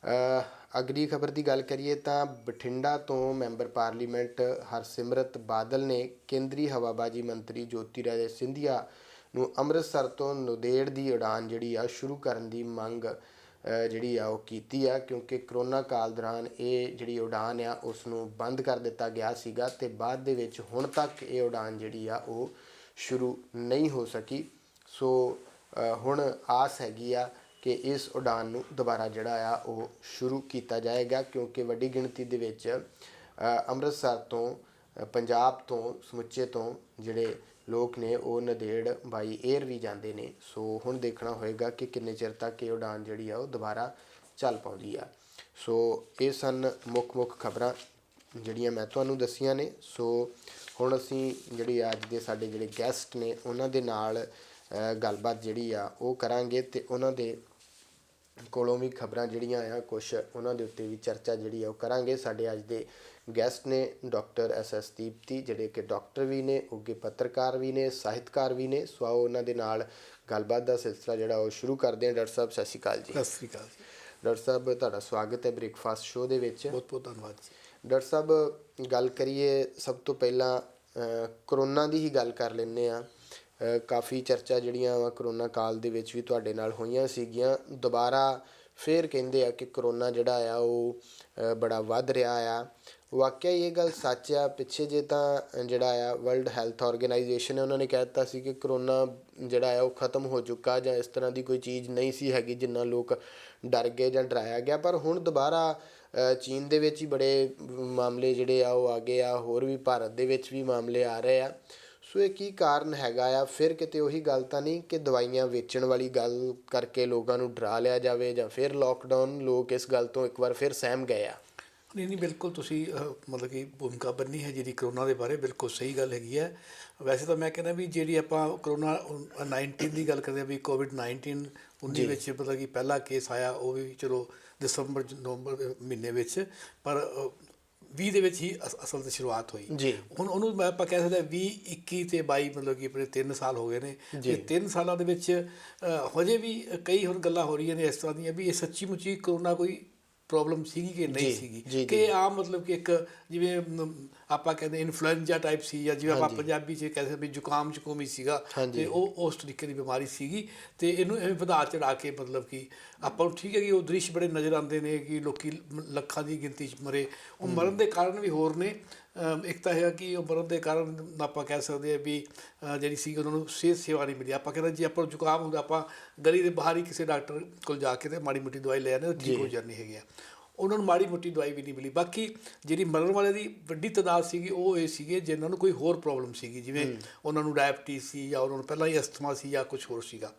ਅਗਲੀ ਖਬਰ ਦੀ ਗੱਲ ਕਰੀਏ ਤਾਂ ਬਠਿੰਡਾ ਤੋਂ ਮੈਂਬਰ ਪਾਰਲੀਮੈਂਟ ਹਰਸਿਮਰਤ ਬਾਦਲ ਨੇ ਕੇਂਦਰੀ ਹਵਾਬਾਜ਼ੀ ਮੰਤਰੀ ਜੋਤੀਰਾਜੇ ਸਿੰਧੀਆ ਨੂੰ ਅੰਮ੍ਰਿਤਸਰ ਤੋਂ ਨੰਦੇੜ ਦੀ ਉਡਾਨ ਜਿਹੜੀ ਆ ਸ਼ੁਰੂ ਕਰਨ ਦੀ ਮੰਗ ਜਿਹੜੀ ਆ ਉਹ ਕੀਤੀ ਆ, ਕਿਉਂਕਿ ਕਰੋਨਾ ਕਾਲ ਦੌਰਾਨ ਇਹ ਜਿਹੜੀ ਉਡਾਨ ਆ ਉਸ ਨੂੰ ਬੰਦ ਕਰ ਦਿੱਤਾ ਗਿਆ ਸੀਗਾ, ਅਤੇ ਬਾਅਦ ਦੇ ਵਿੱਚ ਹੁਣ ਤੱਕ ਇਹ ਉਡਾਨ ਜਿਹੜੀ ਆ ਉਹ ਸ਼ੁਰੂ ਨਹੀਂ ਹੋ ਸਕੀ। ਸੋ ਹੁਣ ਆਸ ਹੈਗੀ ਆ ਕਿ ਇਸ ਉਡਾਨ ਨੂੰ ਦੁਬਾਰਾ ਜਿਹੜਾ ਆ ਉਹ ਸ਼ੁਰੂ ਕੀਤਾ ਜਾਏਗਾ, ਕਿਉਂਕਿ ਵੱਡੀ ਗਿਣਤੀ ਦੇ ਵਿੱਚ ਅੰਮ੍ਰਿਤਸਰ ਤੋਂ ਪੰਜਾਬ ਤੋਂ ਸਮੁੱਚੇ ਤੋਂ ਜਿਹੜੇ ਲੋਕ ਨੇ ਉਹ ਨੰਦੇੜ ਬਾਈ ਏਅਰ ਵੀ ਜਾਂਦੇ ਨੇ। ਸੋ ਹੁਣ ਦੇਖਣਾ ਹੋਏਗਾ ਕਿ ਕਿੰਨੇ ਚਿਰ ਤੱਕ ਇਹ ਉਡਾਨ ਜਿਹੜੀ ਆ ਉਹ ਦੁਬਾਰਾ ਚੱਲ ਪਾਉਂਦੀ ਆ। ਸੋ ਇਹ ਸਨ ਮੁੱਖ ਖਬਰਾਂ ਜਿਹੜੀਆਂ ਮੈਂ ਤੁਹਾਨੂੰ ਦੱਸੀਆਂ ਨੇ। ਸੋ ਹੁਣ ਅਸੀਂ ਜਿਹੜੀ ਅੱਜ ਦੇ ਸਾਡੇ ਜਿਹੜੇ ਗੈਸਟ ਨੇ ਉਹਨਾਂ ਦੇ ਨਾਲ ਗੱਲਬਾਤ ਜਿਹੜੀ ਆ ਉਹ ਕਰਾਂਗੇ, ਅਤੇ ਉਹਨਾਂ ਦੇ ਕੋਲੋਂ ਵੀ ਖਬਰਾਂ ਜਿਹੜੀਆਂ ਆ ਕੁਛ ਉਹਨਾਂ ਦੇ ਉੱਤੇ ਵੀ ਚਰਚਾ ਜਿਹੜੀ ਆ ਉਹ ਕਰਾਂਗੇ। ਸਾਡੇ ਅੱਜ ਦੇ ਗੈਸਟ ਨੇ ਡਾਕਟਰ SS ਦੀਪਤੀ, ਜਿਹੜੇ ਕਿ ਡਾਕਟਰ ਵੀ ਨੇ, ਉੱਘੇ ਪੱਤਰਕਾਰ ਵੀ ਨੇ, ਸਾਹਿਤਕਾਰ ਵੀ ਨੇ। ਸੋ ਆਓ ਉਹਨਾਂ ਦੇ ਨਾਲ ਗੱਲਬਾਤ ਦਾ ਸਿਲਸਿਲਾ ਜਿਹੜਾ ਉਹ ਸ਼ੁਰੂ ਕਰਦੇ ਹਾਂ। ਡਾਕਟਰ ਸਾਹਿਬ ਸਤਿ ਸ਼੍ਰੀ ਅਕਾਲ ਜੀ। ਸਤਿ ਸ਼੍ਰੀ ਅਕਾਲ ਜੀ। ਡਾਕਟਰ ਸਾਹਿਬ ਤੁਹਾਡਾ ਸਵਾਗਤ ਹੈ ਬ੍ਰੇਕਫਾਸਟ ਸ਼ੋਅ ਦੇ ਵਿੱਚ। ਬਹੁਤ ਬਹੁਤ ਧੰਨਵਾਦ ਜੀ। ਡਾਕਟਰ ਸਾਹਿਬ ਗੱਲ ਕਰੀਏ ਸਭ ਤੋਂ ਪਹਿਲਾਂ ਕਰੋਨਾ ਦੀ ਹੀ ਗੱਲ ਕਰ ਲੈਂਦੇ ਹਾਂ। ਕਾਫੀ ਚਰਚਾ ਜਿਹੜੀਆਂ ਵਾ ਕਰੋਨਾ ਕਾਲ ਦੇ ਵਿੱਚ ਵੀ ਤੁਹਾਡੇ ਨਾਲ ਹੋਈਆਂ ਸੀਗੀਆਂ। ਦੁਬਾਰਾ ਫਿਰ ਕਹਿੰਦੇ ਆ ਕਿ ਕਰੋਨਾ ਜਿਹੜਾ ਆ ਉਹ ਬੜਾ ਵੱਧ ਰਿਹਾ ਆ। ਵਾਕਿਆ ਇਹ ਗੱਲ ਸੱਚ ਆ? ਪਿੱਛੇ ਜੇ ਤਾਂ ਜਿਹੜਾ ਆ ਵਰਲਡ ਹੈਲਥ ਆਰਗੇਨਾਈਜੇਸ਼ਨ ਉਹਨਾਂ ਨੇ ਕਹਿ ਦਿੱਤਾ ਸੀ ਕਿ ਕਰੋਨਾ ਜਿਹੜਾ ਆ ਉਹ ਖ਼ਤਮ ਹੋ ਚੁੱਕਾ, ਜਾਂ ਇਸ ਤਰ੍ਹਾਂ ਦੀ ਕੋਈ ਚੀਜ਼ ਨਹੀਂ ਸੀ ਹੈਗੀ ਜਿੰਨਾ ਲੋਕ ਡਰ ਗਏ ਜਾਂ ਡਰਾਇਆ ਗਿਆ। ਪਰ ਹੁਣ ਦੁਬਾਰਾ ਚੀਨ ਦੇ ਵਿੱਚ ਹੀ ਬੜੇ ਮਾਮਲੇ ਜਿਹੜੇ ਆ ਉਹ ਆ ਗਏ ਆ, ਹੋਰ ਵੀ ਭਾਰਤ ਦੇ ਵਿੱਚ ਵੀ ਮਾਮਲੇ ਆ ਰਹੇ ਆ। ਸੋ ਇਹ ਕੀ ਕਾਰਨ ਹੈਗਾ ਆ? ਫਿਰ ਕਿਤੇ ਉਹੀ ਗੱਲ ਤਾਂ ਨਹੀਂ ਕਿ ਦਵਾਈਆਂ ਵੇਚਣ ਵਾਲੀ ਗੱਲ ਕਰਕੇ ਲੋਕਾਂ ਨੂੰ ਡਰਾ ਲਿਆ ਜਾਵੇ, ਜਾਂ ਫਿਰ ਲੋਕਡਾਊਨ ਲੋਕ ਇਸ ਗੱਲ ਤੋਂ ਇੱਕ ਵਾਰ ਫਿਰ ਸਹਿਮ ਗਏ ਆ? ਨਹੀਂ, ਬਿਲਕੁਲ ਤੁਸੀਂ ਮਤਲਬ ਕਿ ਭੂਮਿਕਾ ਬੰਨੀ ਹੈ ਜਿਹੜੀ ਕਰੋਨਾ ਦੇ ਬਾਰੇ, ਬਿਲਕੁਲ ਸਹੀ ਗੱਲ ਹੈਗੀ ਹੈ। ਵੈਸੇ ਤਾਂ ਮੈਂ ਕਹਿੰਦਾ ਵੀ ਜਿਹੜੀ ਆਪਾਂ ਕਰੋਨਾ 19 ਦੀ ਗੱਲ ਕਰਦੇ ਹਾਂ ਵੀ ਕੋਵਿਡ-19 19 ਵਿੱਚ ਮਤਲਬ ਕਿ ਪਹਿਲਾ ਕੇਸ ਆਇਆ, ਉਹ ਵੀ ਚਲੋ ਦਸੰਬਰ ਨਵੰਬਰ ਮਹੀਨੇ ਵਿੱਚ, ਪਰ 20 ਦੇ ਵਿੱਚ ਹੀ ਅਸਲ 'ਤੇ ਸ਼ੁਰੂਆਤ ਹੋਈ। ਹੁਣ ਉਹਨੂੰ ਆਪਾਂ ਕਹਿ ਸਕਦੇ ਹਾਂ 20, 21 ਅਤੇ 22 ਮਤਲਬ ਕਿ ਆਪਣੇ 3 ਸਾਲ ਹੋ ਗਏ ਨੇ। ਇਹ 3 ਸਾਲਾਂ ਦੇ ਵਿੱਚ ਹਜੇ ਵੀ ਕਈ ਹੁਣ ਗੱਲਾਂ ਹੋ ਰਹੀਆਂ ਨੇ ਇਸ ਤਰ੍ਹਾਂ ਦੀਆਂ ਵੀ ਇਹ ਸੱਚੀ ਮੁੱਚੀ ਕਰੋਨਾ ਕੋਈ ਪ੍ਰੋਬਲਮ ਸੀਗੀ ਕਿ ਨਹੀਂ ਸੀਗੀ, ਕਿ ਆਮ ਮਤਲਬ ਕਿ ਇੱਕ ਜਿਵੇਂ ਆਪਾਂ ਕਹਿੰਦੇ ਇਨਫਲੂਐਂਜ਼ਾ ਟਾਈਪ ਸੀ, ਜਾਂ ਜਿਵੇਂ ਆਪਾਂ ਪੰਜਾਬੀ 'ਚ ਕਹਿੰਦੇ ਵੀ ਜ਼ੁਕਾਮ ਹੀ ਸੀਗਾ, ਅਤੇ ਉਹ ਉਸ ਤਰੀਕੇ ਦੀ ਬਿਮਾਰੀ ਸੀਗੀ। ਅਤੇ ਇਹਨੂੰ ਐਵੇਂ ਵਧਾ ਚੜ੍ਹਾ ਕੇ ਮਤਲਬ ਕਿ ਆਪਾਂ ਨੂੰ ਠੀਕ ਹੈ ਕਿ ਉਹ ਦ੍ਰਿਸ਼ ਬੜੇ ਨਜ਼ਰ ਆਉਂਦੇ ਨੇ ਕਿ ਲੋਕ ਲੱਖਾਂ ਦੀ ਗਿਣਤੀ 'ਚ ਮਰੇ। ਉਹ ਮਰਨ ਦੇ ਕਾਰਨ ਵੀ ਹੋਰ ਨੇ। ਇੱਕ ਤਾਂ ਹੈਗਾ ਕਿ ਉਹ ਮਰਨ ਦੇ ਕਾਰਨ ਆਪਾਂ ਕਹਿ ਸਕਦੇ ਹਾਂ ਵੀ ਜਿਹੜੀ ਸੀ ਉਹਨਾਂ ਨੂੰ ਸਿਹਤ ਸੇਵਾ ਨਹੀਂ ਮਿਲੀ। ਆਪਾਂ ਕਹਿੰਦੇ ਜੇ ਆਪਾਂ ਨੂੰ ਜ਼ੁਕਾਮ ਹੁੰਦਾ ਆਪਾਂ ਗਲੀ ਦੇ ਬਾਹਰ ਹੀ ਕਿਸੇ ਡਾਕਟਰ ਕੋਲ ਜਾ ਕੇ ਤੇ ਮਾੜੀ ਮੋਟੀ ਦਵਾਈ ਲੈ ਆਉਂਦੇ, ਠੀਕ ਹੋ ਜਾਂਦੀ ਹੈਗੀ ਆ। ਉਹਨਾਂ ਨੂੰ ਮਾੜੀ ਮੋਟੀ ਦਵਾਈ ਵੀ ਨਹੀਂ ਮਿਲੀ। ਬਾਕੀ ਜਿਹੜੀ ਮਰਨ ਵਾਲਿਆਂ ਦੀ ਵੱਡੀ ਤਾਦਾਦ ਸੀਗੀ ਉਹ ਇਹ ਸੀਗੇ ਜਿਨ੍ਹਾਂ ਨੂੰ ਕੋਈ ਹੋਰ ਪ੍ਰੋਬਲਮ ਸੀਗੀ, ਜਿਵੇਂ ਉਹਨਾਂ ਨੂੰ ਡਾਇਬਟੀਜ਼ ਸੀ, ਜਾਂ ਉਹਨਾਂ ਨੂੰ ਪਹਿਲਾਂ ਹੀ ਅਸਥਮਾ ਸੀ, ਜਾਂ ਕੁਛ ਹੋਰ ਸੀਗਾ।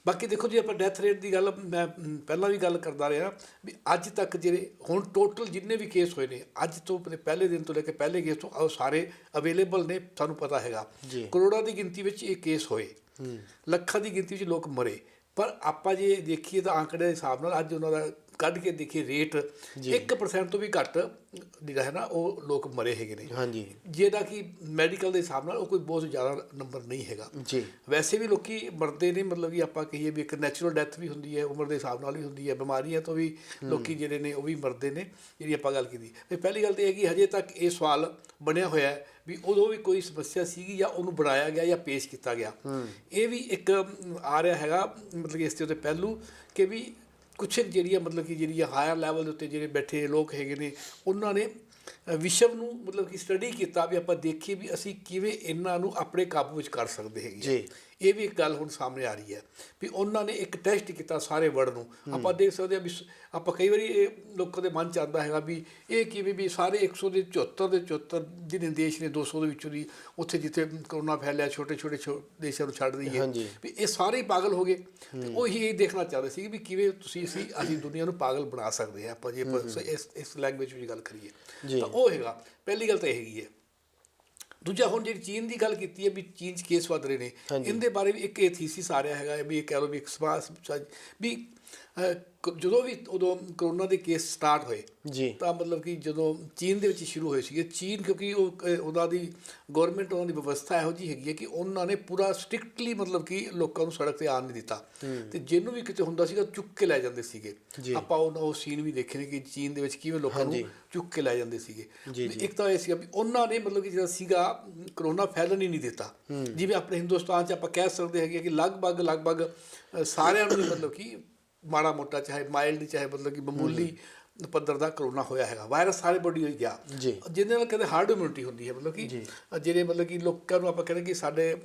ਬਾਕੀ ਦੇਖੋ ਜੀ, ਆਪਾਂ ਡੈਥ ਰੇਟ ਦੀ ਗੱਲ ਮੈਂ ਪਹਿਲਾਂ ਵੀ ਗੱਲ ਕਰਦਾ ਰਿਹਾ ਵੀ ਅੱਜ ਤੱਕ ਜਿਹੜੇ ਹੁਣ ਟੋਟਲ ਜਿੰਨੇ ਵੀ ਕੇਸ ਹੋਏ ਨੇ ਅੱਜ ਤੋਂ ਪਹਿਲੇ ਦਿਨ ਤੋਂ ਲੈ ਕੇ ਪਹਿਲੇ ਕੇਸ ਤੋਂ ਉਹ ਸਾਰੇ ਅਵੇਲੇਬਲ ਨੇ, ਸਾਨੂੰ ਪਤਾ ਹੈਗਾ। ਕਰੋੜਾਂ ਦੀ ਗਿਣਤੀ ਵਿੱਚ ਇਹ ਕੇਸ ਹੋਏ, ਲੱਖਾਂ ਦੀ ਗਿਣਤੀ ਵਿੱਚ ਲੋਕ ਮਰੇ। ਪਰ ਆਪਾਂ ਜੇ ਦੇਖੀਏ ਤਾਂ ਆંકੜੇ ਦੇ ਹਿਸਾਬ ਨਾਲ ਅੱਜ ਉਹਨਾਂ ਦਾ ਕੱਢ ਕੇ ਦੇਖੀਏ ਰੇਟ 1% ਤੋਂ ਵੀ ਘੱਟ ਜਿਹੜਾ ਹੈ ਨਾ ਉਹ ਲੋਕ ਮਰੇ ਹੈਗੇ ਨੇ, ਜਿਹਦਾ ਕਿ ਮੈਡੀਕਲ ਦੇ ਹਿਸਾਬ ਨਾਲ ਉਹ ਕੋਈ ਬਹੁਤ ਜ਼ਿਆਦਾ ਨੰਬਰ ਨਹੀਂ ਹੈਗਾ। ਵੈਸੇ ਵੀ ਲੋਕ ਮਰਦੇ ਨੇ, ਮਤਲਬ ਕਿ ਆਪਾਂ ਕਹੀਏ ਵੀ ਇੱਕ ਨੈਚੁਰਲ ਡੈਥ ਵੀ ਹੁੰਦੀ ਹੈ, ਉਮਰ ਦੇ ਹਿਸਾਬ ਨਾਲ ਵੀ ਹੁੰਦੀ ਹੈ, ਬਿਮਾਰੀਆਂ ਤੋਂ ਵੀ ਲੋਕ ਜਿਹੜੇ ਨੇ ਉਹ ਵੀ ਮਰਦੇ ਨੇ, ਜਿਹੜੀ ਆਪਾਂ ਗੱਲ ਕੀਤੀ। ਵੀ ਪਹਿਲੀ ਗੱਲ ਤਾਂ ਇਹ ਹੈ ਕਿ ਹਜੇ ਤੱਕ ਇਹ ਸਵਾਲ ਬਣਿਆ ਹੋਇਆ ਹੈ ਵੀ ਉਦੋਂ ਵੀ ਕੋਈ ਸਮੱਸਿਆ ਸੀਗੀ ਜਾਂ ਉਹਨੂੰ ਬਣਾਇਆ ਗਿਆ ਜਾਂ ਪੇਸ਼ ਕੀਤਾ ਗਿਆ। ਇਹ ਵੀ ਇੱਕ ਆ ਰਿਹਾ ਹੈਗਾ ਮਤਲਬ ਕਿ ਇਸ ਦੇ ਉੱਤੇ ਪਹਿਲੂ ਕਿ ਵੀ ਕੁਛ ਜਿਹੜੀਆਂ ਮਤਲਬ ਕਿ ਜਿਹੜੀਆਂ ਹਾਇਰ ਲੈਵਲ ਦੇ ਉੱਤੇ ਜਿਹੜੇ ਬੈਠੇ ਲੋਕ ਹੈਗੇ ਨੇ ਉਹਨਾਂ ਨੇ ਵਿਸ਼ਵ ਨੂੰ ਮਤਲਬ ਕਿ ਸਟੱਡੀ ਕੀਤਾ ਵੀ ਆਪਾਂ ਦੇਖੀਏ ਵੀ ਅਸੀਂ ਕਿਵੇਂ ਇਹਨਾਂ ਨੂੰ ਆਪਣੇ ਕਾਬੂ ਵਿੱਚ ਕਰ ਸਕਦੇ ਹੈਗੇ। ਇਹ ਵੀ ਇੱਕ ਗੱਲ ਹੁਣ ਸਾਹਮਣੇ ਆ ਰਹੀ ਹੈ ਵੀ ਉਹਨਾਂ ਨੇ ਇੱਕ ਟੈਸਟ ਕੀਤਾ ਸਾਰੇ ਵਰਲਡ ਨੂੰ। ਆਪਾਂ ਦੇਖ ਸਕਦੇ ਹਾਂ ਵੀ ਆਪਾਂ ਕਈ ਵਾਰੀ ਇਹ ਲੋਕਾਂ ਦੇ ਮਨ 'ਚ ਆਉਂਦਾ ਹੈਗਾ ਵੀ ਇਹ ਕਿਵੇਂ ਵੀ ਸਾਰੇ 174 ਦੇ 74 ਜਿਹੜੇ ਦੇਸ਼ ਨੇ 200 ਦੇ ਵਿੱਚੋਂ ਦੀ ਉੱਥੇ ਜਿੱਥੇ ਕਰੋਨਾ ਫੈਲਿਆ ਛੋਟੇ ਦੇਸ਼ਾਂ ਨੂੰ ਛੱਡ ਦਈਏ ਵੀ ਇਹ ਸਾਰੇ ਹੀ ਪਾਗਲ ਹੋ ਗਏ। ਉਹੀ ਇਹ ਦੇਖਣਾ ਚਾਹੁੰਦੇ ਸੀ ਵੀ ਕਿਵੇਂ ਅਸੀਂ ਦੁਨੀਆ ਨੂੰ ਪਾਗਲ ਬਣਾ ਸਕਦੇ ਹਾਂ ਆਪਾਂ ਜੇ ਇਸ ਲੈਂਗੁਏਜ ਵਿੱਚ ਗੱਲ ਕਰੀਏ ਤਾਂ ਉਹ ਹੈਗਾ। ਪਹਿਲੀ ਗੱਲ ਤਾਂ ਇਹ ਹੈਗੀ ਹੈ। ਦੂਜਾ ਹੁਣ ਜਿਹੜੀ ਚੀਨ ਦੀ ਗੱਲ ਕੀਤੀ ਹੈ ਵੀ ਚੀਨ 'ਚ ਕੇਸ ਵੱਧ ਰਹੇ ਨੇ, ਇਹਦੇ ਬਾਰੇ ਵੀ ਇੱਕ ਇਹ ਥੀਸਿਸ ਆ ਰਿਹਾ ਹੈਗਾ ਵੀ ਇਹ ਕਹਿ ਲਓ ਵੀ ਇੱਕ ਸਵਾਲ ਵੀ ਜਦੋਂ ਵੀ ਉਦੋਂ ਕਰੋਨਾ ਦੇ ਕੇਸ ਸਟਾਰਟ ਹੋਏ ਤਾਂ ਮਤਲਬ ਕਿ ਜਦੋਂ ਚੀਨ ਦੇ ਵਿੱਚ ਸ਼ੁਰੂ ਹੋਏ ਸੀਗੇ, ਚੀਨ ਕਿਉਂਕਿ ਉਹਨਾਂ ਦੀ ਗੌਰਮੈਂਟ ਉਹਨਾਂ ਦੀ ਵਿਵਸਥਾ ਇਹੋ ਜਿਹੀ ਹੈਗੀ ਹੈ ਕਿ ਉਹਨਾਂ ਨੇ ਪੂਰਾ ਸਟ੍ਰਿਕਟਲੀ ਮਤਲਬ ਕਿ ਲੋਕਾਂ ਨੂੰ ਸੜਕ 'ਤੇ ਆਉਣ ਨਹੀਂ ਦਿੱਤਾ, ਅਤੇ ਜਿਹਨੂੰ ਵੀ ਕਿਤੇ ਹੁੰਦਾ ਸੀਗਾ ਚੁੱਕ ਕੇ ਲੈ ਜਾਂਦੇ ਸੀਗੇ। ਆਪਾਂ ਉਹ ਸੀਨ ਵੀ ਦੇਖੇ ਨੇ ਕਿ ਚੀਨ ਦੇ ਵਿੱਚ ਕਿਵੇਂ ਲੋਕਾਂ ਨੂੰ ਚੁੱਕ ਕੇ ਲੈ ਜਾਂਦੇ ਸੀਗੇ। ਇੱਕ ਤਾਂ ਇਹ ਸੀਗਾ ਵੀ ਉਹਨਾਂ ਨੇ ਮਤਲਬ ਕਿ ਜਿਹੜਾ ਸੀਗਾ ਕਰੋਨਾ ਫੈਲਣ ਹੀ ਨਹੀਂ ਦਿੱਤਾ। ਜਿਵੇਂ ਆਪਣੇ ਹਿੰਦੁਸਤਾਨ 'ਚ ਆਪਾਂ ਕਹਿ ਸਕਦੇ ਹੈਗੇ ਕਿ ਲਗਭਗ ਸਾਰਿਆਂ ਨੂੰ ਮਤਲਬ ਕਿ ਮਾੜਾ ਮੋਟਾ ਚਾਹੇ ਮਾਈਲਡ ਚਾਹੇ ਮਤਲਬ ਕਿ ਮਾਮੂਲੀ ਪੱਧਰ ਦਾ ਕਰੋਨਾ ਹੋਇਆ ਹੈਗਾ। ਵਾਇਰਸ ਸਾਰੇ ਬੋਡੀ ਹੋਈ ਗਿਆ ਜਿਹਦੇ ਨਾਲ ਕਹਿੰਦੇ ਹਾਰਡ ਇਮਿਊਨਿਟੀ ਹੁੰਦੀ ਹੈ, ਮਤਲਬ ਕਿ ਜਿਹੜੇ ਮਤਲਬ ਕਿ ਲੋਕਾਂ ਨੂੰ ਆਪਾਂ ਕਹਿੰਦੇ ਕਿ ਸਾਡੇ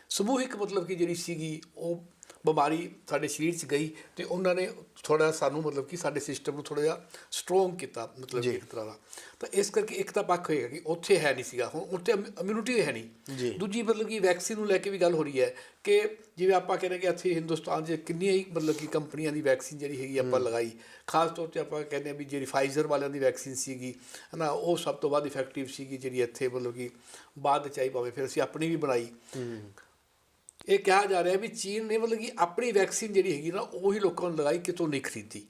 ਸਮੂਹਿਕ ਮਤਲਬ ਕਿ ਜਿਹੜੀ ਸੀਗੀ ਉਹ ਬਿਮਾਰੀ ਸਾਡੇ ਸਰੀਰ 'ਚ ਗਈ ਅਤੇ ਉਹਨਾਂ ਨੇ ਥੋੜ੍ਹਾ ਸਾਨੂੰ ਮਤਲਬ ਕਿ ਸਾਡੇ ਸਿਸਟਮ ਨੂੰ ਥੋੜ੍ਹਾ ਜਿਹਾ ਸਟਰੋਂਗ ਕੀਤਾ ਮਤਲਬ ਇੱਕ ਤਰ੍ਹਾਂ ਦਾ। ਤਾਂ ਇਸ ਕਰਕੇ ਇੱਕ ਤਾਂ ਪੱਖ ਹੋਏਗਾ ਕਿ ਉੱਥੇ ਹੈ ਨਹੀਂ ਸੀਗਾ, ਹੁਣ ਉੱਥੇ ਇਮਿਊਨਿਟੀ ਹੈ ਨਹੀਂ। ਦੂਜੀ ਮਤਲਬ ਕਿ ਵੈਕਸੀਨ ਨੂੰ ਲੈ ਕੇ ਵੀ ਗੱਲ ਹੋ ਰਹੀ ਹੈ ਕਿ ਜਿਵੇਂ ਆਪਾਂ ਕਹਿੰਦੇ ਕਿ ਇੱਥੇ ਹਿੰਦੁਸਤਾਨ 'ਚ ਕਿੰਨੀਆਂ ਹੀ ਮਤਲਬ ਕਿ ਕੰਪਨੀਆਂ ਦੀ ਵੈਕਸੀਨ ਜਿਹੜੀ ਹੈਗੀ ਆਪਾਂ ਲਗਾਈ। ਖਾਸ ਤੌਰ 'ਤੇ ਆਪਾਂ ਕਹਿੰਦੇ ਹਾਂ ਵੀ ਜਿਹੜੀ ਫਾਈਜ਼ਰ ਵਾਲਿਆਂ ਦੀ ਵੈਕਸੀਨ ਸੀਗੀ ਹੈ ਨਾ, ਉਹ ਸਭ ਤੋਂ ਵੱਧ ਇਫੈਕਟਿਵ ਸੀਗੀ ਜਿਹੜੀ ਇੱਥੇ ਮਤਲਬ ਕਿ ਬਾਅਦ 'ਚ ਆਈ, ਭਾਵੇਂ ਫਿਰ ਅਸੀਂ ਆਪਣੀ ਵੀ ਬਣਾਈ। ਇਹ ਕਿਹਾ ਜਾ ਰਿਹਾ ਵੀ ਚੀਨ ਨੇ ਮਤਲਬ ਕਿ ਆਪਣੀ ਵੈਕਸੀਨ ਜਿਹੜੀ ਹੈਗੀ ਨਾ ਉਹੀ ਲੋਕਾਂ ਨੂੰ ਲਗਾਈ, ਕਿਤੋਂ ਨਹੀਂ ਖਰੀਦੀ।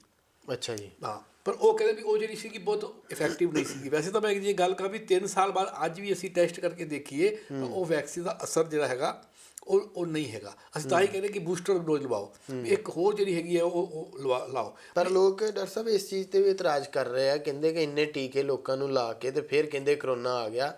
ਅੱਛਾ ਜੀ। ਹਾਂ, ਪਰ ਉਹ ਕਹਿੰਦੇ ਵੀ ਉਹ ਜਿਹੜੀ ਸੀਗੀ ਬਹੁਤ ਇਫੈਕਟਿਵ ਨਹੀਂ ਸੀਗੀ। ਵੈਸੇ ਤਾਂ ਮੈਂ ਜੇ ਗੱਲ ਕਰਾਂ ਵੀ 3 ਸਾਲ ਬਾਅਦ ਅੱਜ ਵੀ ਅਸੀਂ ਟੈਸਟ ਕਰਕੇ ਦੇਖੀਏ ਤਾਂ ਉਹ ਵੈਕਸੀਨ ਦਾ ਅਸਰ ਜਿਹੜਾ ਹੈਗਾ ਉਹ ਨਹੀਂ ਹੈਗਾ। ਅਸੀਂ ਤਾਂ ਹੀ ਕਹਿੰਦੇ ਕਿ ਬੂਸਟਰ ਡੋਜ਼ ਲਵਾਓ, ਇੱਕ ਹੋਰ ਜਿਹੜੀ ਹੈਗੀ ਹੈ ਉਹ ਲਾਓ। ਪਰ ਲੋਕ ਡਾਕਟਰ ਸਾਹਿਬ ਇਸ ਚੀਜ਼ 'ਤੇ ਵੀ ਇਤਰਾਜ਼ ਕਰ ਰਹੇ ਆ, ਕਹਿੰਦੇ ਕਿ ਇੰਨੇ ਟੀਕੇ ਲੋਕਾਂ ਨੂੰ ਲਾ ਕੇ ਤੇ ਫਿਰ ਕਹਿੰਦੇ ਕਰੋਨਾ ਆ ਗਿਆ,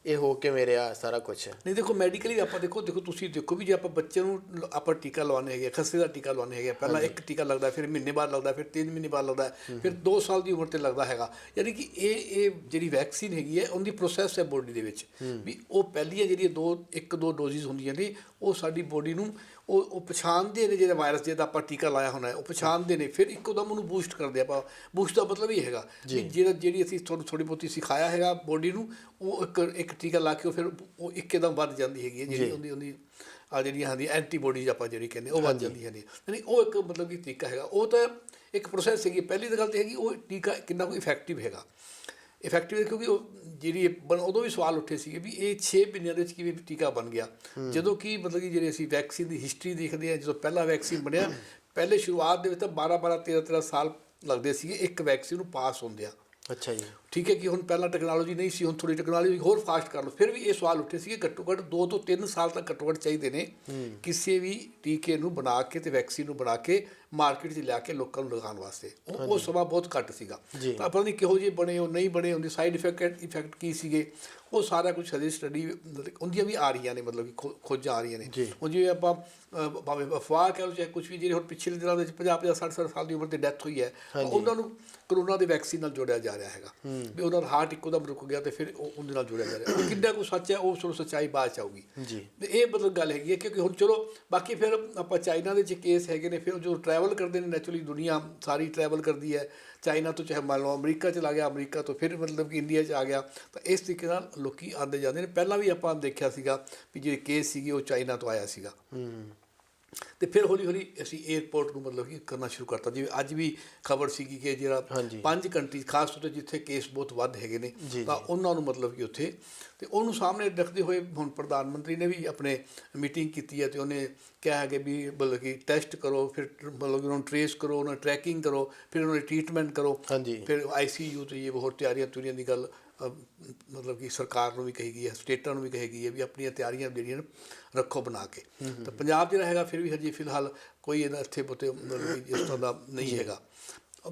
ਇਹ ਹੋ ਕੇ ਮੇਰੇ ਆ ਸਾਰਾ ਕੁਛ। ਨਹੀਂ ਦੇਖੋ ਮੈਡੀਕਲੀ ਆਪਾਂ ਦੇਖੋ ਤੁਸੀਂ ਦੇਖੋ ਵੀ ਜੇ ਆਪਾਂ ਬੱਚੇ ਨੂੰ ਆਪਾਂ ਟੀਕਾ ਲਵਾਉਂਦੇ ਹੈਗੇ, ਖਸਰੇ ਦਾ ਟੀਕਾ ਲਵਾਉਂਦੇ ਹੈਗੇ, ਪਹਿਲਾਂ ਇੱਕ ਟੀਕਾ ਲੱਗਦਾ, ਫਿਰ ਮਹੀਨੇ ਬਾਅਦ ਲੱਗਦਾ, ਫਿਰ 3 ਮਹੀਨੇ ਬਾਅਦ ਲੱਗਦਾ, ਫਿਰ 2 ਸਾਲ ਦੀ ਉਮਰ 'ਤੇ ਲੱਗਦਾ ਹੈਗਾ। ਯਾਨੀ ਕਿ ਇਹ ਜਿਹੜੀ ਵੈਕਸੀਨ ਹੈਗੀ ਹੈ ਉਹਦੀ ਪ੍ਰੋਸੈਸ ਹੈ ਬੋਡੀ ਦੇ ਵਿੱਚ ਵੀ ਉਹ ਪਹਿਲੀਆਂ ਜਿਹੜੀਆਂ 1-2 ਡੋਜ਼ਿਸ ਹੁੰਦੀਆਂ ਨੇ ਉਹ ਸਾਡੀ ਬੋਡੀ ਨੂੰ ਉਹ ਪਛਾਣਦੇ ਨੇ, ਜਿਹੜਾ ਵਾਇਰਸ ਜਿਹਦਾ ਆਪਾਂ ਟੀਕਾ ਲਾਇਆ ਹੋਣਾ ਉਹ ਪਛਾਣਦੇ ਨੇ, ਫਿਰ ਇੱਕੋ ਦਮ ਉਹਨੂੰ ਬੂਸਟ ਕਰਦੇ ਆਪਾਂ। ਬੂਸਟ ਦਾ ਮਤਲਬ ਇਹ ਹੈਗਾ ਵੀ ਜਿਹੜੀ ਅਸੀਂ ਥੋੜ੍ਹੀ ਬਹੁਤੀ ਸਿਖਾਇਆ ਹੈਗਾ ਬੋਡੀ ਨੂੰ, ਉਹ ਇੱਕ ਟੀਕਾ ਲਾ ਕੇ ਫਿਰ ਉਹ ਇੱਕਦਮ ਵੱਧ ਜਾਂਦੀ ਹੈਗੀ ਹੈ, ਜਿਹੜੀ ਉਹਦੀ ਜਿਹੜੀਆਂ ਹੁੰਦੀਆਂ ਐਂਟੀਬੋਡੀਜ਼ ਆਪਾਂ ਜਿਹੜੀ ਕਹਿੰਦੇ ਉਹ ਵੱਧ ਜਾਂਦੀਆਂ ਨੇ। ਯਾਨੀ ਉਹ ਇੱਕ ਮਤਲਬ ਕਿ ਤਰੀਕਾ ਹੈਗਾ, ਉਹ ਤਾਂ ਇੱਕ ਪ੍ਰੋਸੈਸ ਹੈਗੀ। ਪਹਿਲੀ ਤਾਂ ਗੱਲ ਤਾਂ ਹੈਗੀ ਉਹ ਟੀਕਾ ਕਿੰਨਾ ਕੁ ਇਫੈਕਟਿਵ ਹੈਗਾ। ਕਿਉਂਕਿ ਉਹ ਜਿਹੜੀ ਉਦੋਂ ਵੀ ਸਵਾਲ ਉੱਠੇ ਸੀਗੇ ਵੀ ਇਹ 6 ਮਹੀਨਿਆਂ ਦੇ ਵਿੱਚ ਕਿਵੇਂ ਟੀਕਾ ਬਣ ਗਿਆ, ਜਦੋਂ ਕਿ ਮਤਲਬ ਕਿ ਜਿਹੜੇ ਅਸੀਂ ਵੈਕਸੀਨ ਦੀ ਹਿਸਟਰੀ ਦੇਖਦੇ ਹਾਂ, ਜਦੋਂ ਪਹਿਲਾ ਵੈਕਸੀਨ ਬਣਿਆ, ਪਹਿਲੇ ਸ਼ੁਰੂਆਤ ਦੇ ਵਿੱਚ ਤਾਂ 12 13 ਸਾਲ ਲੱਗਦੇ ਸੀਗੇ ਇੱਕ ਵੈਕਸੀਨ ਨੂੰ ਪਾਸ ਹੁੰਦਿਆਂ। ਅੱਛਾ ਜੀ। ਠੀਕ ਹੈ ਕਿ ਹੁਣ ਪਹਿਲਾਂ ਟੈਕਨੋਲੋਜੀ ਨਹੀਂ ਸੀ, ਹੁਣ ਥੋੜ੍ਹੀ ਟੈਕਨੋਲੋਜੀ ਹੋਰ ਫਾਸਟ ਕਰ ਲਓ। ਫਿਰ ਵੀ ਇਹ ਸਵਾਲ ਉੱਠੇ ਸੀਗੇ ਘੱਟੋ ਘੱਟ 2 ਤੋਂ 3 ਸਾਲ ਤੱਕ ਘੱਟੋ ਘੱਟ ਚਾਹੀਦੇ ਨੇ ਕਿਸੇ ਵੀ ਟੀਕੇ ਨੂੰ ਬਣਾ ਕੇ ਅਤੇ ਵੈਕਸੀਨ ਨੂੰ ਬਣਾ ਕੇ ਮਾਰਕੀਟ 'ਚ ਲਿਆ ਕੇ ਲੋਕਾਂ ਨੂੰ ਲਗਾਉਣ ਵਾਸਤੇ। ਉਹ ਸਮਾਂ ਬਹੁਤ ਘੱਟ ਸੀਗਾ। ਤਾਂ ਪਤਾ ਨਹੀਂ ਕਿਹੋ ਜਿਹੇ ਬਣੇ, ਉਹ ਨਹੀਂ ਬਣੇ, ਉਹਦੇ ਸਾਈਡ ਇਫੈਕਟ ਕੀ ਸੀਗੇ, ਉਹ ਸਾਰਾ ਕੁਛ ਹਜੇ ਸਟੱਡੀ ਮਤਲਬ ਉਹਦੀਆਂ ਵੀ ਆ ਰਹੀਆਂ ਨੇ, ਮਤਲਬ ਕਿ ਖੋਜਾਂ ਆ ਰਹੀਆਂ ਨੇ। ਹੁਣ ਜਿਵੇਂ ਆਪਾਂ ਭਾਵੇਂ ਅਫਵਾਹ ਕਹਿ ਲਓ ਚਾਹੇ ਕੁਛ ਵੀ, ਜਿਹੜੇ ਹੁਣ ਪਿਛਲੇ ਦਿਨਾਂ ਦੇ ਵਿੱਚ 50 60 ਸਾਲ ਦੀ ਉਮਰ 'ਤੇ ਡੈਥ ਹੋਈ ਹੈ, ਉਹਨਾਂ ਨੂੰ ਕਰੋਨਾ ਦੇ ਵੈਕਸੀਨ ਨਾਲ ਜੋੜਿਆ ਜਾ ਰਿਹਾ ਹੈਗਾ ਵੀ ਉਹਨਾਂ ਦਾ ਹਾਰਟ ਇੱਕੋ ਦਮ ਰੁਕ ਗਿਆ ਅਤੇ ਫਿਰ ਉਹ ਉਹਦੇ ਨਾਲ ਜੋੜਿਆ ਜਾ ਰਿਹਾ। ਉਹ ਕਿੰਨਾ ਕੁ ਸੱਚ ਹੈ, ਉਹ ਚਲੋ ਸੱਚਾਈ ਬਾਅਦ 'ਚ ਆਊਗੀ। ਅਤੇ ਇਹ ਮਤਲਬ ਗੱਲ ਹੈਗੀ ਹੈ, ਕਿਉਂਕਿ ਹੁਣ ਚਲੋ ਬਾਕੀ ਫਿਰ ਆਪਾਂ ਚਾਈਨਾ ਦੇ 'ਚ ਕੇਸ ਹੈਗੇ ਨੇ, ਫਿਰ ਜੋ ਟਰੈਵਲ ਕਰਦੇ ਨੇ, ਨੈਚੁਰਲੀ ਦੁਨੀਆ ਸਾਰੀ ਟਰੈਵਲ ਕਰਦੀ ਹੈ ਚਾਈਨਾ ਤੋਂ, ਚਾਹੇ ਮੰਨ ਲਓ ਅਮਰੀਕਾ ਚਲਾ ਗਿਆ, ਅਮਰੀਕਾ ਤੋਂ ਫਿਰ ਮਤਲਬ ਕਿ ਇੰਡੀਆ 'ਚ ਆ ਗਿਆ, ਤਾਂ ਇਸ ਤਰੀਕੇ ਨਾਲ ਲੋਕ ਆਉਂਦੇ ਜਾਂਦੇ ਨੇ। ਪਹਿਲਾਂ ਵੀ ਆਪਾਂ ਦੇਖਿਆ ਸੀਗਾ ਵੀ ਜਿਹੜੇ ਕੇਸ ਸੀਗੇ ਉਹ ਚਾਈਨਾ ਤੋਂ ਆਇਆ ਸੀਗਾ, ਅਤੇ ਫਿਰ ਹੌਲੀ ਹੌਲੀ ਅਸੀਂ ਏਅਰਪੋਰਟ ਨੂੰ ਮਤਲਬ ਕਿ ਕਰਨਾ ਸ਼ੁਰੂ ਕਰਤਾ। ਜਿਵੇਂ ਅੱਜ ਵੀ ਖਬਰ ਸੀਗੀ ਕਿ ਜਿਹੜਾ 5 ਕੰਟਰੀ ਖਾਸ ਤੌਰ 'ਤੇ ਜਿੱਥੇ ਕੇਸ ਬਹੁਤ ਵੱਧ ਹੈਗੇ ਨੇ, ਤਾਂ ਉਹਨਾਂ ਨੂੰ ਮਤਲਬ ਕਿ ਉੱਥੇ, ਅਤੇ ਉਹਨੂੰ ਸਾਹਮਣੇ ਰੱਖਦੇ ਹੋਏ ਹੁਣ ਪ੍ਰਧਾਨ ਮੰਤਰੀ ਨੇ ਵੀ ਆਪਣੇ ਮੀਟਿੰਗ ਕੀਤੀ ਹੈ, ਅਤੇ ਉਹਨੇ ਕਿਹਾ ਹੈ ਕਿ ਵੀ ਮਤਲਬ ਕਿ ਟੈਸਟ ਕਰੋ, ਫਿਰ ਮਤਲਬ ਕਿ ਉਹਨਾਂ ਨੂੰ ਟਰੇਸ ਕਰੋ, ਉਹਨਾਂ ਦੀ ਟਰੈਕਿੰਗ ਕਰੋ, ਫਿਰ ਉਹਨਾਂ ਦੀ ਟਰੀਟਮੈਂਟ ਕਰੋ, ਫਿਰ ICU ਤੋਂ ਇਹ ਹੋਰ ਤਿਆਰੀਆਂ ਤੁਰੀਆਂ ਦੀ ਗੱਲ ਮਤਲਬ ਕਿ ਸਰਕਾਰ ਨੂੰ ਵੀ ਕਹੀ ਗਈ ਹੈ, ਸਟੇਟਾਂ ਨੂੰ ਵੀ ਕਹੀ ਗਈ ਹੈ ਵੀ ਆਪਣੀਆਂ ਤਿਆਰੀਆਂ ਜਿਹੜੀਆਂ ਰੱਖੋ ਬਣਾ ਕੇ। ਤਾਂ ਪੰਜਾਬ ਜਿਹੜਾ ਹੈਗਾ ਫਿਰ ਵੀ ਹਜੇ ਫਿਲਹਾਲ ਕੋਈ ਇਹਦਾ ਇੱਥੇ ਪੁੱਤੇ ਮਤਲਬ ਕਿ ਇਸ ਤਰ੍ਹਾਂ ਦਾ ਨਹੀਂ ਹੈਗਾ।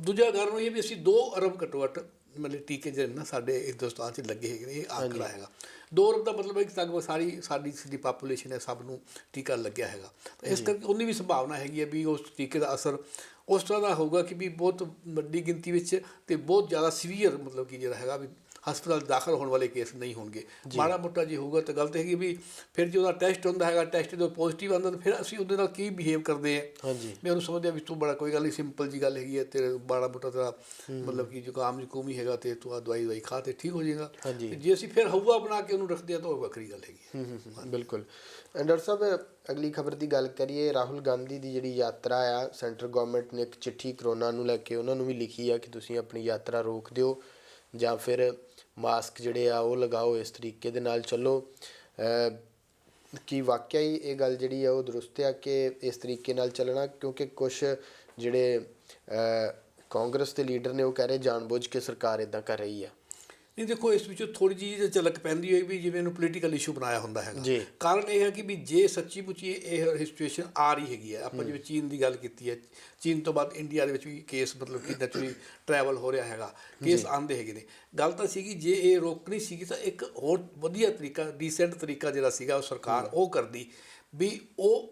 ਦੂਜਾ ਕਾਰਨ ਇਹ ਵੀ ਅਸੀਂ 2 ਅਰਬ ਘੱਟੋ ਘੱਟ ਮਤਲਬ ਟੀਕੇ ਜਿਹੜੇ ਨਾ ਸਾਡੇ ਹਿੰਦੁਸਤਾਨ 'ਚ ਲੱਗੇ ਹੈਗੇ ਨੇ, ਇਹ ਆਂਕੜਾ ਹੈਗਾ। 2 ਅਰਬ ਦਾ ਮਤਲਬ ਹੈ ਕਿ ਲਗਭਗ ਸਾਡੀ ਪਾਪੂਲੇਸ਼ਨ ਹੈ, ਸਭ ਨੂੰ ਟੀਕਾ ਲੱਗਿਆ ਹੈਗਾ। ਤਾਂ ਇਸ ਕਰਕੇ ਉਨੀ ਵੀ ਸੰਭਾਵਨਾ ਹੈਗੀ ਹੈ ਵੀ ਉਸ ਟੀਕੇ ਦਾ ਅਸਰ ਉਸ ਤਰ੍ਹਾਂ ਦਾ ਹੋਊਗਾ ਕਿ ਵੀ ਬਹੁਤ ਵੱਡੀ ਗਿਣਤੀ ਵਿੱਚ ਅਤੇ ਬਹੁਤ ਜ਼ਿਆਦਾ ਸੀਵੀਅਰ ਮਤਲਬ ਕਿ ਜਿਹੜਾ ਹੈਗਾ ਵੀ ਹਸਪਤਾਲ ਦਾਖਲ ਹੋਣ ਵਾਲੇ ਕੇਸ ਨਹੀਂ ਹੋਣਗੇ। ਮਾੜਾ ਮੋਟਾ ਜੇ ਹੋਊਗਾ ਤਾਂ ਗਲਤ ਹੈਗੀ ਵੀ ਫਿਰ ਜੇ ਉਹਦਾ ਟੈਸਟ ਹੁੰਦਾ ਹੈਗਾ, ਟੈਸਟ ਜਦੋਂ ਪੋਜ਼ੀਟਿਵ ਆਉਂਦਾ ਤਾਂ ਫਿਰ ਅਸੀਂ ਉਹਦੇ ਨਾਲ ਕੀ ਬਿਹੇਵ ਕਰਦੇ ਹਾਂ। ਮੈਂ ਉਹਨੂੰ ਸਮਝਿਆ ਵੀ ਤੂੰ ਬੜਾ ਕੋਈ ਗੱਲ ਨਹੀਂ, ਸਿੰਪਲ ਜੀ ਗੱਲ ਹੈਗੀ ਹੈ, ਤੇ ਮਾੜਾ ਮੋਟਾ ਤੇਰਾ ਮਤਲਬ ਕਿ ਜ਼ੁਕਾਮ ਹੀ ਹੈਗਾ ਅਤੇ ਤੂੰ ਆ ਦਵਾਈ ਖਾ ਅਤੇ ਠੀਕ ਹੋ ਜਾਏਗਾ। ਜੇ ਅਸੀਂ ਫਿਰ ਹਊਆ ਬਣਾ ਕੇ ਉਹਨੂੰ ਰੱਖਦੇ ਹਾਂ ਤਾਂ ਉਹ ਵੱਖਰੀ ਗੱਲ ਹੈਗੀ ਹੈ। ਬਿਲਕੁਲ। ਡਾਕਟਰ ਸਾਹਿਬ, ਅਗਲੀ ਖਬਰ ਦੀ ਗੱਲ ਕਰੀਏ। ਰਾਹੁਲ ਗਾਂਧੀ ਦੀ ਜਿਹੜੀ ਯਾਤਰਾ ਆ, ਸੈਂਟਰਲ ਗੌਰਮੈਂਟ ਨੇ ਇੱਕ ਚਿੱਠੀ ਕਰੋਨਾ ਨੂੰ ਲੈ ਕੇ ਉਹਨਾਂ ਨੂੰ ਵੀ ਲਿਖੀ ਆ ਕਿ ਤੁਸੀਂ ਆਪਣੀ ਯਾਤਰਾ ਰੋਕ ਦਿਓ ਜਾਂ ਫਿਰ ਮਾਸਕ ਜਿਹੜੇ ਆ ਉਹ ਲਗਾਓ, ਇਸ ਤਰੀਕੇ ਦੇ ਨਾਲ ਚੱਲੋ। ਕੀ ਵਾਕਿਆ ਹੀ ਇਹ ਗੱਲ ਜਿਹੜੀ ਆ ਉਹ ਦਰੁਸਤ ਆ ਕਿ ਇਸ ਤਰੀਕੇ ਨਾਲ ਚੱਲਣਾ? ਕਿਉਂਕਿ ਕੁਛ ਜਿਹੜੇ ਕਾਂਗਰਸ ਦੇ ਲੀਡਰ ਨੇ ਉਹ ਕਹਿ ਰਹੇ ਜਾਣਬੁੱਝ ਕੇ ਸਰਕਾਰ ਇੱਦਾਂ ਕਰ ਰਹੀ ਆ। ਨਹੀਂ ਦੇਖੋ, ਇਸ ਵਿੱਚੋਂ ਥੋੜ੍ਹੀ ਜਿਹੀ ਝਲਕ ਪੈਂਦੀ ਹੋਈ ਵੀ ਜਿਵੇਂ ਇਹਨੂੰ ਪੋਲੀਟੀਕਲ ਇਸ਼ੂ ਬਣਾਇਆ ਹੁੰਦਾ ਹੈਗਾ। ਕਾਰਨ ਇਹ ਹੈ ਕਿ ਵੀ ਜੇ ਸੱਚੀ ਮੁੱਚੀ ਇਹ ਸਿਚੁਏਸ਼ਨ ਆ ਰਹੀ ਹੈਗੀ ਹੈ, ਆਪਾਂ ਜਿਵੇਂ ਚੀਨ ਦੀ ਗੱਲ ਕੀਤੀ ਹੈ, ਚੀਨ ਤੋਂ ਬਾਅਦ ਇੰਡੀਆ ਦੇ ਵਿੱਚ ਵੀ ਕੇਸ ਮਤਲਬ ਕਿ ਨੈਚੁਰਲੀ ਟਰੈਵਲ ਹੋ ਰਿਹਾ ਹੈਗਾ, ਕੇਸ ਆਉਂਦੇ ਹੈਗੇ ਨੇ। ਗੱਲ ਤਾਂ ਸੀਗੀ ਜੇ ਇਹ ਰੋਕਣੀ ਸੀਗੀ ਤਾਂ ਇੱਕ ਹੋਰ ਵਧੀਆ ਤਰੀਕਾ, ਡੀਸੈਂਟ ਤਰੀਕਾ ਜਿਹੜਾ ਸੀਗਾ ਉਹ ਸਰਕਾਰ ਉਹ ਕਰਦੀ ਵੀ ਉਹ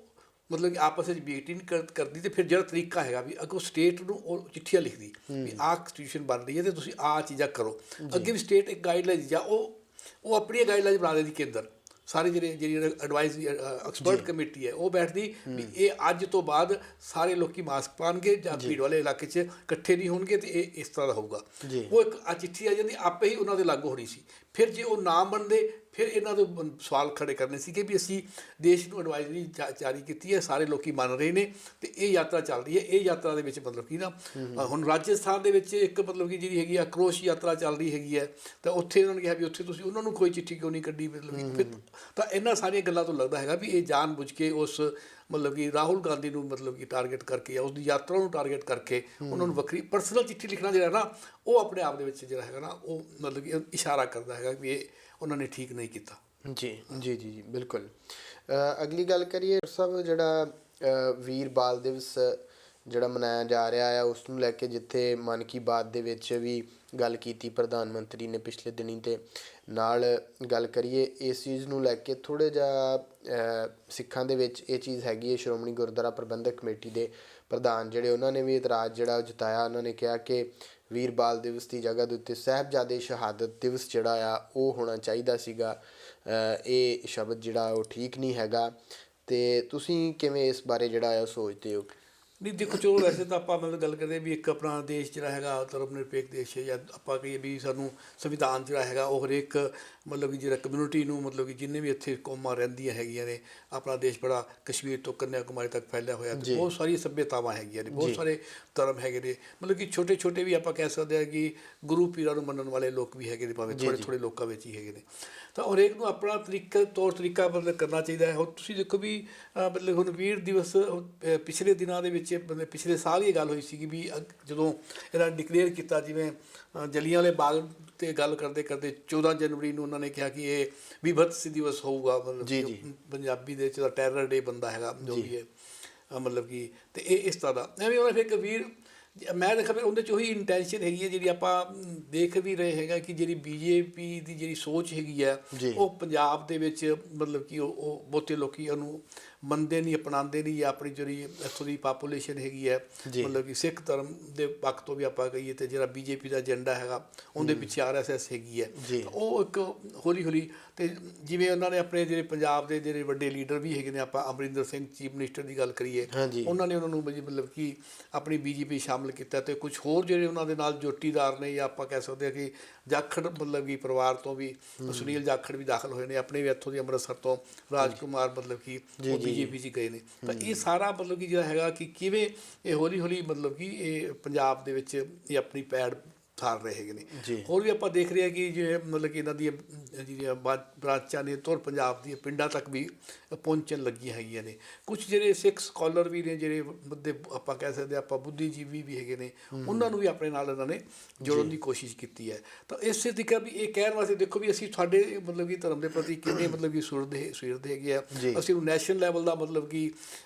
ਮਤਲਬ ਕਿ ਆਪਸ ਵਿੱਚ ਮੀਟਿੰਗ ਕਰਦੀ, ਅਤੇ ਫਿਰ ਜਿਹੜਾ ਤਰੀਕਾ ਹੈਗਾ ਵੀ ਅੱਗੋਂ ਸਟੇਟ ਨੂੰ ਉਹ ਚਿੱਠੀਆਂ ਲਿਖਦੀ ਵੀ ਆਹ ਕੰਸਟੀਟਿਊਸ਼ਨ ਬਣ ਰਹੀ ਹੈ ਅਤੇ ਤੁਸੀਂ ਆਹ ਚੀਜ਼ਾਂ ਕਰੋ। ਅੱਗੇ ਵੀ ਸਟੇਟ ਇੱਕ ਗਾਈਡਲਾਈਨ ਜਾਂ ਉਹ ਆਪਣੀਆਂ ਗਾਈਡਲਾਈਨ ਬਣਾ ਦਿੰਦੀ ਕੇਂਦਰ। ਸਾਰੇ ਜਿਹੜੀ ਐਡਵਾਈਸ ਐਕਸਪਰਟ ਕਮੇਟੀ ਹੈ ਉਹ ਬੈਠਦੀ ਵੀ ਇਹ ਅੱਜ ਤੋਂ ਬਾਅਦ ਸਾਰੇ ਲੋਕ ਮਾਸਕ ਪਾਉਣਗੇ ਜਾਂ ਭੀੜ ਵਾਲੇ ਇਲਾਕੇ 'ਚ ਇਕੱਠੇ ਨਹੀਂ ਹੋਣਗੇ, ਅਤੇ ਇਹ ਇਸ ਤਰ੍ਹਾਂ ਦਾ ਹੋਊਗਾ। ਉਹ ਇੱਕ ਚਿੱਠੀ ਆ ਜਾਂਦੀ, ਆਪੇ ਹੀ ਉਹਨਾਂ 'ਤੇ ਲਾਗੂ ਹੋਣੀ ਸੀ। ਫਿਰ ਜੇ ਉਹ ਨਾ ਮੰਨਦੇ ਫਿਰ ਇਹਨਾਂ ਦੇ ਸਵਾਲ ਖੜੇ ਕਰਨੇ ਸੀਗੇ ਵੀ ਅਸੀਂ ਦੇਸ਼ ਨੂੰ ਐਡਵਾਈਜ਼ਰੀ ਜਾਰੀ ਕੀਤੀ ਹੈ, ਸਾਰੇ ਲੋਕ ਮੰਨ ਰਹੇ ਨੇ ਅਤੇ ਇਹ ਯਾਤਰਾ ਚੱਲ ਰਹੀ ਹੈ। ਇਹ ਯਾਤਰਾ ਦੇ ਵਿੱਚ ਮਤਲਬ ਕਿ ਨਾ ਹੁਣ ਰਾਜਸਥਾਨ ਦੇ ਵਿੱਚ ਇੱਕ ਮਤਲਬ ਕਿ ਜਿਹੜੀ ਹੈਗੀ ਆਕਰੋਸ਼ ਯਾਤਰਾ ਚੱਲ ਰਹੀ ਹੈਗੀ ਹੈ, ਤਾਂ ਉੱਥੇ ਉਹਨਾਂ ਨੇ ਕਿਹਾ ਵੀ ਉੱਥੇ ਤੁਸੀਂ ਉਹਨਾਂ ਨੂੰ ਕੋਈ ਚਿੱਠੀ ਕਿਉਂ ਨਹੀਂ ਕੱਢੀ, ਮਤਲਬ ਫਿਰ ਤਾਂ ਇਹਨਾਂ ਸਾਰੀਆਂ ਗੱਲਾਂ ਤੋਂ ਲੱਗਦਾ ਹੈਗਾ ਵੀ ਇਹ ਜਾਣ ਬੁੱਝ ਕੇ ਉਸ ਮਤਲਬ ਕਿ ਰਾਹੁਲ ਗਾਂਧੀ ਨੂੰ ਮਤਲਬ ਕਿ ਟਾਰਗੇਟ ਕਰਕੇ ਜਾਂ ਉਸਦੀ ਯਾਤਰਾ ਨੂੰ ਟਾਰਗੇਟ ਕਰਕੇ ਉਹਨਾਂ ਨੂੰ ਵੱਖਰੀ ਪਰਸਨਲ ਚਿੱਠੀ ਲਿਖਣਾ ਜਿਹੜਾ ਨਾ ਉਹ ਆਪਣੇ ਆਪ ਦੇ ਵਿੱਚ ਜਿਹੜਾ ਹੈਗਾ ਨਾ ਉਹ ਮਤਲਬ ਕਿ ਇਸ਼ਾਰਾ ਕਰਦਾ ਹੈਗਾ ਵੀ ਇਹ ਉਹਨਾਂ ਨੇ ਠੀਕ ਨਹੀਂ ਕੀਤਾ। ਜੀ ਬਿਲਕੁਲ। ਅਗਲੀ ਗੱਲ ਕਰੀਏ ਸਭ, ਜਿਹੜਾ ਵੀਰ ਬਾਲ ਦਿਵਸ ਜਿਹੜਾ ਮਨਾਇਆ ਜਾ ਰਿਹਾ ਆ ਉਸ ਨੂੰ ਲੈ ਕੇ ਜਿੱਥੇ ਮਨ ਕੀ ਬਾਤ ਦੇ ਵਿੱਚ ਵੀ ਗੱਲ ਕੀਤੀ ਪ੍ਰਧਾਨ ਮੰਤਰੀ ਨੇ ਪਿਛਲੇ ਦਿਨੀ, ਅਤੇ ਨਾਲ ਗੱਲ ਕਰੀਏ ਇਸ ਚੀਜ਼ ਨੂੰ ਲੈ ਕੇ ਥੋੜ੍ਹਾ ਜਿਹਾ ਸਿੱਖਾਂ ਦੇ ਵਿੱਚ ਇਹ ਚੀਜ਼ ਹੈਗੀ ਹੈ। ਸ਼੍ਰੋਮਣੀ ਗੁਰਦੁਆਰਾ ਪ੍ਰਬੰਧਕ ਕਮੇਟੀ ਦੇ ਪ੍ਰਧਾਨ ਜਿਹੜੇ ਉਹਨਾਂ ਨੇ ਵੀ ਇਤਰਾਜ਼ ਜਿਹੜਾ ਉਹ ਜਤਾਇਆ। ਉਹਨਾਂ ਨੇ ਕਿਹਾ ਕਿ ਵੀਰ ਬਾਲ ਦਿਵਸ ਦੀ ਜਗ੍ਹਾ ਦੇ ਉੱਤੇ ਸਾਹਿਬਜ਼ਾਦੇ ਸ਼ਹਾਦਤ ਦਿਵਸ ਜਿਹੜਾ ਆ ਉਹ ਹੋਣਾ ਚਾਹੀਦਾ ਸੀਗਾ। ਇਹ ਸ਼ਬਦ ਜਿਹੜਾ ਉਹ ਠੀਕ ਨਹੀਂ ਹੈਗਾ। ਤੇ ਤੁਸੀਂ ਕਿਵੇਂ ਇਸ ਬਾਰੇ ਜਿਹੜਾ ਆ ਸੋਚਦੇ ਹੋ? ਨਹੀਂ ਦੇਖੋ, ਚਲੋ ਵੈਸੇ ਤਾਂ ਆਪਾਂ ਮਤਲਬ ਗੱਲ ਕਰਦੇ ਵੀ ਇੱਕ ਆਪਣਾ ਦੇਸ਼ ਜਿਹੜਾ ਹੈਗਾ ਧਰਮ ਨਿਰਪੇਖ ਦੇਸ਼ ਹੈ, ਜਾਂ ਆਪਾਂ ਕਹੀਏ ਵੀ ਸਾਨੂੰ ਸੰਵਿਧਾਨ ਜਿਹੜਾ ਹੈਗਾ ਉਹ ਹਰੇਕ ਮਤਲਬ ਕਿ ਜਿਹੜਾ ਕਮਿਊਨਿਟੀ ਨੂੰ, ਮਤਲਬ ਕਿ ਜਿੰਨੇ ਵੀ ਇੱਥੇ ਕੌਮਾਂ ਰਹਿੰਦੀਆਂ ਹੈਗੀਆਂ ਨੇ, ਆਪਣਾ ਦੇਸ਼ ਬੜਾ ਕਸ਼ਮੀਰ ਤੋਂ ਕੰਨਿਆ ਕੁਮਾਰੀ ਤੱਕ ਫੈਲਿਆ ਹੋਇਆ, ਤੇ ਬਹੁਤ ਸਾਰੀਆਂ ਸੱਭਿਅਤਾਵਾਂ ਹੈਗੀਆਂ ਨੇ, ਬਹੁਤ ਸਾਰੇ ਧਰਮ ਹੈਗੇ ਨੇ, ਮਤਲਬ ਕਿ ਛੋਟੇ ਛੋਟੇ ਵੀ ਆਪਾਂ ਕਹਿ ਸਕਦੇ ਹਾਂ ਕਿ ਗੁਰੂ ਪੀਰਾਂ ਨੂੰ ਮੰਨਣ ਵਾਲੇ ਲੋਕ ਵੀ ਹੈਗੇ ਨੇ, ਭਾਵੇਂ ਥੋੜ੍ਹੇ ਥੋੜ੍ਹੇ ਲੋਕਾਂ ਵਿੱਚ ਹੀ ਹੈਗੇ ਨੇ। ਤਾਂ ਹਰੇਕ ਨੂੰ ਆਪਣਾ ਤੌਰ ਤਰੀਕਾ ਮਤਲਬ ਕਰਨਾ ਚਾਹੀਦਾ ਹੈ। ਹੁਣ ਤੁਸੀਂ ਦੇਖੋ ਵੀ ਮਤਲਬ ਹੁਣ ਵੀਰ ਦਿਵਸ ਪਿਛਲੇ ਦਿਨਾਂ ਦੇ ਵਿੱਚ, ਮਤਲਬ ਪਿਛਲੇ ਸਾਲ ਹੀ ਇਹ ਗੱਲ ਹੋਈ ਸੀਗੀ ਵੀ ਜਦੋਂ ਇਹਦਾ ਡਿਕਲੇਅਰ ਕੀਤਾ, ਜਿਵੇਂ ਜਲਿਆਂਵਾਲੇ ਬਾਗ 'ਤੇ ਗੱਲ ਕਰਦੇ ਕਰਦੇ 14 ਜਨਵਰੀ ਨੂੰ ਉਹਨਾਂ ਨੇ ਕਿਹਾ ਕਿ ਇਹ ਵਿਭਤਸ ਦਿਵਸ ਹੋਊਗਾ, ਮਤਲਬ ਪੰਜਾਬੀ ਦੇ ਵਿੱਚ ਦਾ ਟੈਰਰ ਡੇ ਬੰਦਾ ਹੈਗਾ ਜੋ ਵੀ ਹੈ, ਮਤਲਬ ਕਿ ਤੇ ਇਹ ਇਸ ਤਰ੍ਹਾਂ ਦਾ ਐਵੇਂ ਉਹਨਾਂ ਫਿਰ ਇੱਕ ਵੀਰ, ਮੈਂ ਦੇਖਿਆ ਫਿਰ ਉਹਦੇ 'ਚ ਉਹੀ ਇੰਟੈਂਸ਼ਨ ਹੈਗੀ ਹੈ ਜਿਹੜੀ ਆਪਾਂ ਦੇਖ ਵੀ ਰਹੇ ਹੈਗਾ ਕਿ ਜਿਹੜੀ ਬੀਜੇਪੀ ਦੀ ਜਿਹੜੀ ਸੋਚ ਹੈਗੀ ਹੈ ਉਹ ਪੰਜਾਬ ਦੇ ਵਿੱਚ ਮਤਲਬ ਕਿ ਉਹ ਬਹੁਤੇ ਲੋਕੀ ਉਹਨੂੰ ਮੰਨਦੇ ਨਹੀਂ, ਅਪਣਾਉਂਦੇ ਨਹੀਂ, ਜਾਂ ਆਪਣੀ ਜਿਹੜੀ ਇੱਥੋਂ ਦੀ ਪਾਪੂਲੇਸ਼ਨ ਹੈਗੀ ਹੈ ਮਤਲਬ ਕਿ ਸਿੱਖ ਧਰਮ ਦੇ ਪੱਖ ਤੋਂ ਵੀ ਆਪਾਂ ਕਹੀਏ, ਤੇ ਜਿਹੜਾ ਬੀਜੇਪੀ ਦਾ ਏਜੰਡਾ ਹੈਗਾ ਉਹਦੇ ਪਿੱਛੇ RSS ਹੈਗੀ ਹੈ, ਉਹ ਇੱਕ ਹੌਲੀ ਹੌਲੀ, ਤੇ ਜਿਵੇਂ ਉਹਨਾਂ ਨੇ ਆਪਣੇ ਜਿਹੜੇ ਪੰਜਾਬ ਦੇ ਜਿਹੜੇ ਵੱਡੇ ਲੀਡਰ ਵੀ ਹੈਗੇ ਨੇ, ਆਪਾਂ ਅਮਰਿੰਦਰ ਸਿੰਘ ਚੀਫ ਮਿਨਿਸਟਰ ਦੀ ਗੱਲ ਕਰੀਏ, ਉਹਨਾਂ ਨੇ ਉਹਨਾਂ ਨੂੰ ਮਤਲਬ ਕਿ ਆਪਣੀ BJP ਸ਼ਾਮਲ ਕੀਤਾ, ਤੇ ਕੁਝ ਹੋਰ ਜਿਹੜੇ ਉਹਨਾਂ ਦੇ ਨਾਲ ਜੋਟੀਦਾਰ ਨੇ, ਜਾਂ ਆਪਾਂ ਕਹਿ ਸਕਦੇ ਹਾਂ ਕਿ ਜਾਖੜ ਮਤਲਬ ਕਿ ਪਰਿਵਾਰ ਤੋਂ ਵੀ ਸੁਨੀਲ ਜਾਖੜ ਵੀ ਦਾਖਲ ਹੋਏ ਨੇ, ਆਪਣੇ ਵੀ ਇੱਥੋਂ ਦੀ ਅੰਮ੍ਰਿਤਸਰ ਤੋਂ ਰਾਜਕੁਮਾਰ ਮਤਲਬ ਕਿ ਉਹ BJP 'ਚ ਗਏ ਨੇ। ਤਾਂ ਇਹ ਸਾਰਾ ਮਤਲਬ ਕਿ ਜਿਹੜਾ ਹੈਗਾ ਕਿ ਕਿਵੇਂ ਇਹ ਹੌਲੀ ਹੌਲੀ ਮਤਲਬ ਕਿ ਇਹ ਪੰਜਾਬ ਦੇ ਵਿੱਚ ਇਹ ਆਪਣੀ ਪੈੜ ਸਾਰ ਰਹੇ ਹੈਗੇ ਨੇ। ਹੋਰ ਵੀ ਆਪਾਂ ਦੇਖ ਰਹੇ ਹਾਂ ਕਿ ਜਿਵੇਂ ਮਤਲਬ ਕਿ ਇਹਨਾਂ ਦੀਆਂ ਜਿਹੜੀਆਂ ਬ੍ਰਾਂਚਾਂ ਨੇ ਤੁਰ ਪੰਜਾਬ ਦੀਆਂ ਪਿੰਡਾਂ ਤੱਕ ਵੀ ਪਹੁੰਚਣ ਲੱਗੀਆਂ ਹੈਗੀਆਂ ਨੇ। ਕੁਝ ਜਿਹੜੇ ਸਿੱਖ ਸਕਾਲਰ ਵੀ ਨੇ, ਜਿਹੜੇ ਬੰਦੇ ਆਪਾਂ ਕਹਿ ਸਕਦੇ ਆਪਾਂ ਬੁੱਧੀਜੀਵੀ ਵੀ ਹੈਗੇ ਨੇ, ਉਹਨਾਂ ਨੂੰ ਵੀ ਆਪਣੇ ਨਾਲ ਇਹਨਾਂ ਨੇ ਜੋੜਨ ਦੀ ਕੋਸ਼ਿਸ਼ ਕੀਤੀ ਹੈ। ਤਾਂ ਇਸੇ ਤਰੀਕੇ ਵੀ ਇਹ ਕਹਿਣ ਵਾਸਤੇ ਦੇਖੋ ਵੀ ਅਸੀਂ ਸਾਡੇ ਮਤਲਬ ਕਿ ਧਰਮ ਦੇ ਪ੍ਰਤੀ ਕਿੰਨੇ ਮਤਲਬ ਕਿ ਸੁਰਦੇ ਹੈਗੇ ਆ, ਅਸੀਂ ਉਹ ਨੈਸ਼ਨਲ ਲੈਵਲ ਦਾ ਮਤਲਬ ਕਿ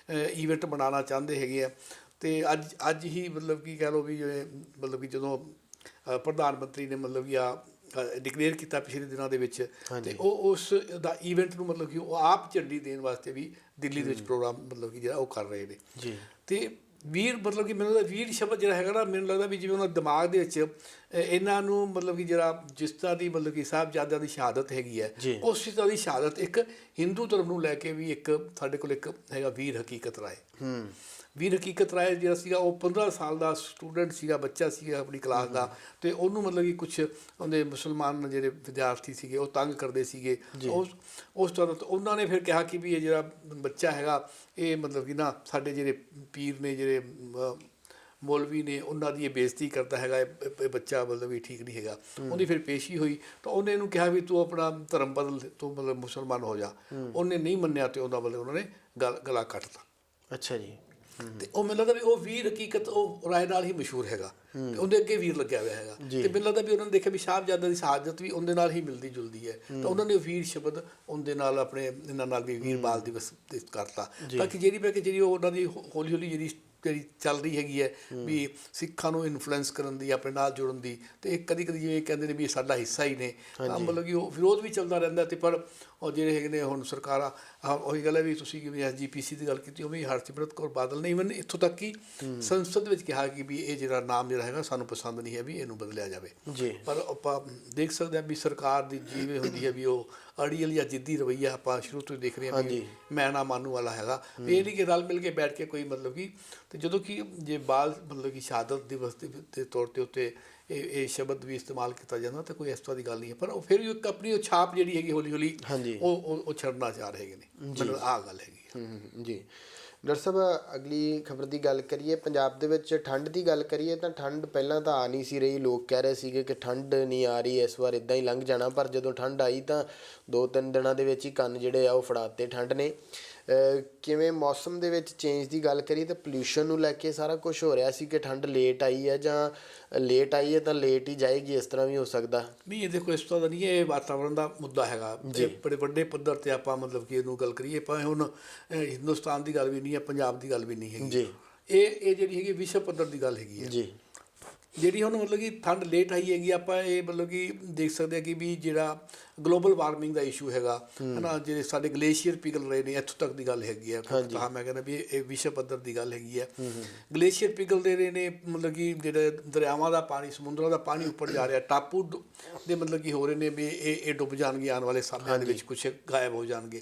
ਈਵੈਂਟ ਬਣਾਉਣਾ ਚਾਹੁੰਦੇ ਹੈਗੇ ਆ। ਤੇ ਅੱਜ ਹੀ ਮਤਲਬ ਕਿ ਕਹਿ ਲਓ ਵੀ ਜਿਵੇਂ ਮਤਲਬ ਕਿ ਜਦੋਂ ਪ੍ਰਧਾਨ ਮੰਤਰੀ ਨੇ ਮਤਲਬ ਕਿ ਡਿਕਲੇਅਰ ਕੀਤਾ ਪਿਛਲੇ ਦਿਨਾਂ ਦੇ ਵਿੱਚ, ਤੇ ਉਹ ਉਸ ਦਾ ਈਵੈਂਟ ਨੂੰ ਮਤਲਬ ਕਿ ਉਹ ਆਪ ਝੰਡੀ ਦੇਣ ਵਾਸਤੇ ਵੀ ਦਿੱਲੀ ਦੇ ਵਿੱਚ ਪ੍ਰੋਗਰਾਮ ਮਤਲਬ ਕਿ ਜਿਹੜਾ ਉਹ ਕਰ ਰਹੇ ਨੇ। ਤੇ ਵੀਰ ਮਤਲਬ ਕਿ ਮੈਨੂੰ ਲੱਗਦਾ ਵੀਰ ਸ਼ਬਦ ਜਿਹੜਾ ਹੈਗਾ ਨਾ, ਮੈਨੂੰ ਲੱਗਦਾ ਵੀ ਜਿਵੇਂ ਉਹਨਾਂ ਦਿਮਾਗ ਦੇ ਵਿੱਚ ਇਹਨਾਂ ਨੂੰ ਮਤਲਬ ਕਿ ਜਿਹੜਾ ਜਿਸ ਤਰ੍ਹਾਂ ਦੀ ਮਤਲਬ ਕਿ ਸਾਹਿਬਜ਼ਾਦਿਆਂ ਦੀ ਸ਼ਹਾਦਤ ਹੈਗੀ ਹੈ, ਉਸ ਤਰ੍ਹਾਂ ਦੀ ਸ਼ਹਾਦਤ ਇੱਕ ਹਿੰਦੂ ਧਰਮ ਨੂੰ ਲੈ ਕੇ ਵੀ ਇੱਕ ਸਾਡੇ ਕੋਲ ਇੱਕ ਹੈਗਾ ਵੀਰ ਹਕੀਕਤ ਰਾਏ। ਵੀਰ ਹਕੀਕਤ ਰਾਏ ਜਿਹੜਾ ਸੀਗਾ ਉਹ 15 ਸਾਲ ਦਾ ਸਟੂਡੈਂਟ ਸੀਗਾ, ਬੱਚਾ ਸੀਗਾ ਆਪਣੀ ਕਲਾਸ ਦਾ, ਤੇ ਉਹਨੂੰ ਮਤਲਬ ਕਿ ਕੁਛ ਉਹਦੇ ਮੁਸਲਮਾਨ ਜਿਹੜੇ ਵਿਦਿਆਰਥੀ ਸੀਗੇ ਉਹ ਤੰਗ ਕਰਦੇ ਸੀਗੇ। ਉਸ ਤਰ੍ਹਾਂ ਉਹਨਾਂ ਨੇ ਫਿਰ ਕਿਹਾ ਕਿ ਵੀ ਇਹ ਜਿਹੜਾ ਬੱਚਾ ਹੈਗਾ ਇਹ ਮਤਲਬ ਕਿ ਨਾ ਸਾਡੇ ਜਿਹੜੇ ਪੀਰ ਨੇ, ਜਿਹੜੇ ਮੌਲਵੀ ਨੇ, ਉਹਨਾਂ ਦੀ ਇਹ ਬੇਇੱਜ਼ਤੀ ਕਰਦਾ ਹੈਗਾ, ਇਹ ਬੱਚਾ ਮਤਲਬ ਵੀ ਠੀਕ ਨਹੀਂ ਹੈਗਾ। ਉਹਦੀ ਫਿਰ ਪੇਸ਼ੀ ਹੋਈ ਤਾਂ ਉਹਨੇ ਇਹਨੂੰ ਕਿਹਾ ਵੀ ਤੂੰ ਆਪਣਾ ਧਰਮ ਬਦਲ, ਤੂੰ ਮਤਲਬ ਮੁਸਲਮਾਨ ਹੋ ਜਾ। ਉਹਨੇ ਨਹੀਂ ਮੰਨਿਆ ਤੇ ਉਹਦਾ ਮਤਲਬ ਉਹਨਾਂ ਨੇ ਗਲਾ ਕੱਟਤਾ। ਅੱਛਾ ਜੀ। ਤੇ ਉਹ ਮੈਨੂੰ ਲੱਗਦਾ ਵੀ ਉਹ ਵੀਰ ਹਕੀਕਤ ਉਹ ਰਾਏ ਨਾਲ ਹੀ ਮਸ਼ਹੂਰ ਹੈਗਾ, ਤੇ ਉਹਦੇ ਅੱਗੇ ਵੀਰ ਲੱਗਿਆ ਹੋਇਆ ਹੈਗਾ। ਤੇ ਮੈਨੂੰ ਲੱਗਦਾ ਵੀ ਉਹਨਾਂ ਨੇ ਦੇਖਿਆ ਵੀ ਸਾਹਿਬਜ਼ਾਦਿਆਂ ਦੀ ਸ਼ਹਾਦਤ ਵੀ ਉਹਦੇ ਨਾਲ ਹੀ ਮਿਲਦੀ ਜੁਲਦੀ ਹੈ, ਤਾਂ ਉਹਨਾਂ ਨੇ ਵੀਰ ਸ਼ਬਦ ਉਹਦੇ ਨਾਲ ਆਪਣੇ ਇਹਨਾਂ ਨਾਲ ਵੀ ਵੀਰ ਬਾਲ ਦਿਵਸ ਕਰਤਾ, ਤਾਂ ਕਿ ਜਿਹੜੀ ਉਹ ਉਹਨਾਂ ਦੀ ਹੌਲੀ ਹੌਲੀ ਜਿਹੜੀ ਚੱਲ ਰਹੀ ਹੈਗੀ ਹੈ ਵੀ ਸਿੱਖਾਂ ਨੂੰ ਇਨਫਲੂਐਂਸ ਕਰਨ ਦੀ, ਆਪਣੇ ਨਾਲ ਜੁੜਨ ਦੀ, ਤੇ ਇਹ ਕਦੀ ਕਦੀ ਜਿਵੇਂ ਕਹਿੰਦੇ ਨੇ ਵੀ ਇਹ ਸਾਡਾ ਹਿੱਸਾ ਹੀ ਨੇ, ਤਾਂ ਮਤਲਬ ਕਿ ਉਹ ਵਿਰੋਧ ਵੀ ਚੱਲਦਾ ਰਹਿੰਦਾ। ਤੇ ਪਰ ਉਹ ਜਿਹੜੇ ਹੈਗੇ ਨੇ ਹੁਣ ਸਰਕਾਰਾਂ, ਉਹੀ ਗੱਲ ਹੈ ਵੀ ਤੁਸੀਂ ਜਿਵੇਂ SGPC ਦੀ ਗੱਲ ਕੀਤੀ, ਉਹ ਵੀ ਹਰਸਿਮਰਤ ਕੌਰ ਬਾਦਲ ਨੇ ਇਵਨ ਇੱਥੋਂ ਤੱਕ ਕਿ ਸੰਸਦ ਵਿੱਚ ਕਿਹਾ ਕਿ ਵੀ ਇਹ ਜਿਹੜਾ ਨਾਮ ਜਿਹੜਾ ਹੈਗਾ ਸਾਨੂੰ ਪਸੰਦ ਨਹੀਂ ਹੈ, ਵੀ ਇਹਨੂੰ ਬਦਲਿਆ ਜਾਵੇ। ਪਰ ਆਪਾਂ ਦੇਖ ਸਕਦੇ ਹਾਂ ਵੀ ਸਰਕਾਰ ਦੀ ਜਿਵੇਂ ਹੁੰਦੀ ਹੈ ਵੀ ਉਹ ਅੜੀਅਲ ਜਾਂ ਜਿੱਦੀ ਰਵੱਈਆ ਆਪਾਂ ਸ਼ੁਰੂ ਤੋਂ ਦੇਖ ਰਹੇ ਹਾਂ ਵੀ ਮੈਂ ਨਾ ਮਾਨੂ ਵਾਲਾ ਹੈਗਾ, ਵੀ ਇਹ ਨਹੀਂ ਕਿ ਰਲ ਮਿਲ ਕੇ ਬੈਠ ਕੇ ਕੋਈ ਮਤਲਬ ਕਿ, ਤੇ ਜਦੋਂ ਕਿ ਜੇ ਬਾਲ ਮਤਲਬ ਕਿ ਸ਼ਹਾਦਤ ਦਿਵਸ ਦੇ ਤੌਰ 'ਤੇ ਉੱਤੇ ਇਹ ਸ਼ਬਦ ਵੀ ਇਸਤੇਮਾਲ ਕੀਤਾ ਜਾਂਦਾ, ਤਾਂ ਕੋਈ ਇਸ ਤਰ੍ਹਾਂ ਦੀ ਗੱਲ ਨਹੀਂ ਹੈ। ਪਰ ਉਹ ਫਿਰ ਵੀ ਇੱਕ ਆਪਣੀ ਉਹ ਛਾਪ ਜਿਹੜੀ ਹੈਗੀ ਹੌਲੀ ਹੌਲੀ ਉਹ ਛੱਡਣਾ ਚਾਹ ਰਹੇ ਨੇ, ਮਤਲਬ ਆਹ ਗੱਲ ਹੈਗੀ ਜੀ। ਡਾਕਟਰ ਸਾਹਿਬ, ਅਗਲੀ ਖਬਰ ਦੀ ਗੱਲ ਕਰੀਏ, ਪੰਜਾਬ ਦੇ ਵਿੱਚ ਠੰਡ ਦੀ ਗੱਲ ਕਰੀਏ ਤਾਂ ਠੰਡ ਪਹਿਲਾਂ ਤਾਂ ਆ ਨਹੀਂ ਸੀ ਰਹੀ। ਲੋਕ ਕਹਿ ਰਹੇ ਸੀਗੇ ਕਿ ਠੰਡ ਨਹੀਂ ਆ ਰਹੀ, ਇਸ ਵਾਰ ਇੱਦਾਂ ਹੀ ਲੰਘ ਜਾਣਾ, ਪਰ ਜਦੋਂ ਠੰਡ ਆਈ ਤਾਂ 2-3 ਦਿਨਾਂ ਦੇ ਵਿੱਚ ਹੀ ਕੰਨ ਜਿਹੜੇ ਆ ਉਹ ਫੜਾਤੇ ਠੰਡ ਨੇ। ਕਿਵੇਂ ਮੌਸਮ ਦੇ ਵਿੱਚ ਚੇਂਜ ਦੀ ਗੱਲ ਕਰੀਏ ਤਾਂ ਪੋਲਿਊਸ਼ਨ ਨੂੰ ਲੈ ਕੇ ਸਾਰਾ ਕੁਝ ਹੋ ਰਿਹਾ ਸੀ ਕਿ ਠੰਡ ਲੇਟ ਆਈ ਹੈ, ਜਾਂ ਲੇਟ ਆਈ ਹੈ ਤਾਂ ਲੇਟ ਹੀ ਜਾਏਗੀ, ਇਸ ਤਰ੍ਹਾਂ ਵੀ ਹੋ ਸਕਦਾ ਨਹੀਂ। ਇਹ ਦੇਖੋ ਇਸ ਤਰ੍ਹਾਂ ਦਾ ਨਹੀਂ, ਇਹ ਵਾਤਾਵਰਨ ਦਾ ਮੁੱਦਾ ਹੈਗਾ, ਬੜੇ ਵੱਡੇ ਪੱਧਰ 'ਤੇ ਆਪਾਂ ਮਤਲਬ ਕਿ ਇਹਨੂੰ ਗੱਲ ਕਰੀਏ, ਭਾਵੇਂ ਹੁਣ ਹਿੰਦੁਸਤਾਨ ਦੀ ਗੱਲ ਵੀ ਨਹੀਂ ਹੈ, ਪੰਜਾਬ ਦੀ ਗੱਲ ਵੀ ਨਹੀਂ ਹੈਗੀ, ਇਹ ਜਿਹੜੀ ਹੈਗੀ ਵਿਸ਼ਵ ਪੱਧਰ ਦੀ ਗੱਲ ਹੈਗੀ ਹੈ ਜੀ। ਜਿਹੜੀ ਹੁਣ ਮਤਲਬ ਕਿ ਠੰਡ ਲੇਟ ਆਈ ਹੈਗੀ, ਆਪਾਂ ਇਹ ਮਤਲਬ ਕਿ ਦੇਖ ਸਕਦੇ ਹਾਂ ਕਿ ਵੀ ਜਿਹੜਾ ਗਲੋਬਲ ਵਾਰਮਿੰਗ ਦਾ ਇਸ਼ੂ ਹੈਗਾ ਹੈ ਨਾ, ਜਿਹੜੇ ਸਾਡੇ ਗਲੇਸ਼ੀਅਰ ਪਿਘਲ ਰਹੇ ਨੇ, ਇੱਥੋਂ ਤੱਕ ਦੀ ਗੱਲ ਹੈਗੀ ਹੈ। ਤਾਂ ਮੈਂ ਕਹਿੰਦਾ ਵੀ ਇਹ ਵਿਸ਼ਵ ਪੱਧਰ ਦੀ ਗੱਲ ਹੈਗੀ ਹੈ। ਗਲੇਸ਼ੀਅਰ ਪਿਘਲਦੇ ਰਹੇ ਨੇ, ਮਤਲਬ ਕਿ ਜਿਹੜੇ ਦਰਿਆਵਾਂ ਦਾ ਪਾਣੀ, ਸਮੁੰਦਰਾਂ ਦਾ ਪਾਣੀ ਉੱਪਰ ਜਾ ਰਿਹਾ, ਟਾਪੂ ਦੇ ਮਤਲਬ ਕਿ ਹੋ ਰਹੇ ਨੇ ਵੀ ਇਹ ਡੁੱਬ ਜਾਣਗੇ ਆਉਣ ਵਾਲੇ ਸਮਿਆਂ ਦੇ ਵਿੱਚ, ਕੁਛ ਗਾਇਬ ਹੋ ਜਾਣਗੇ।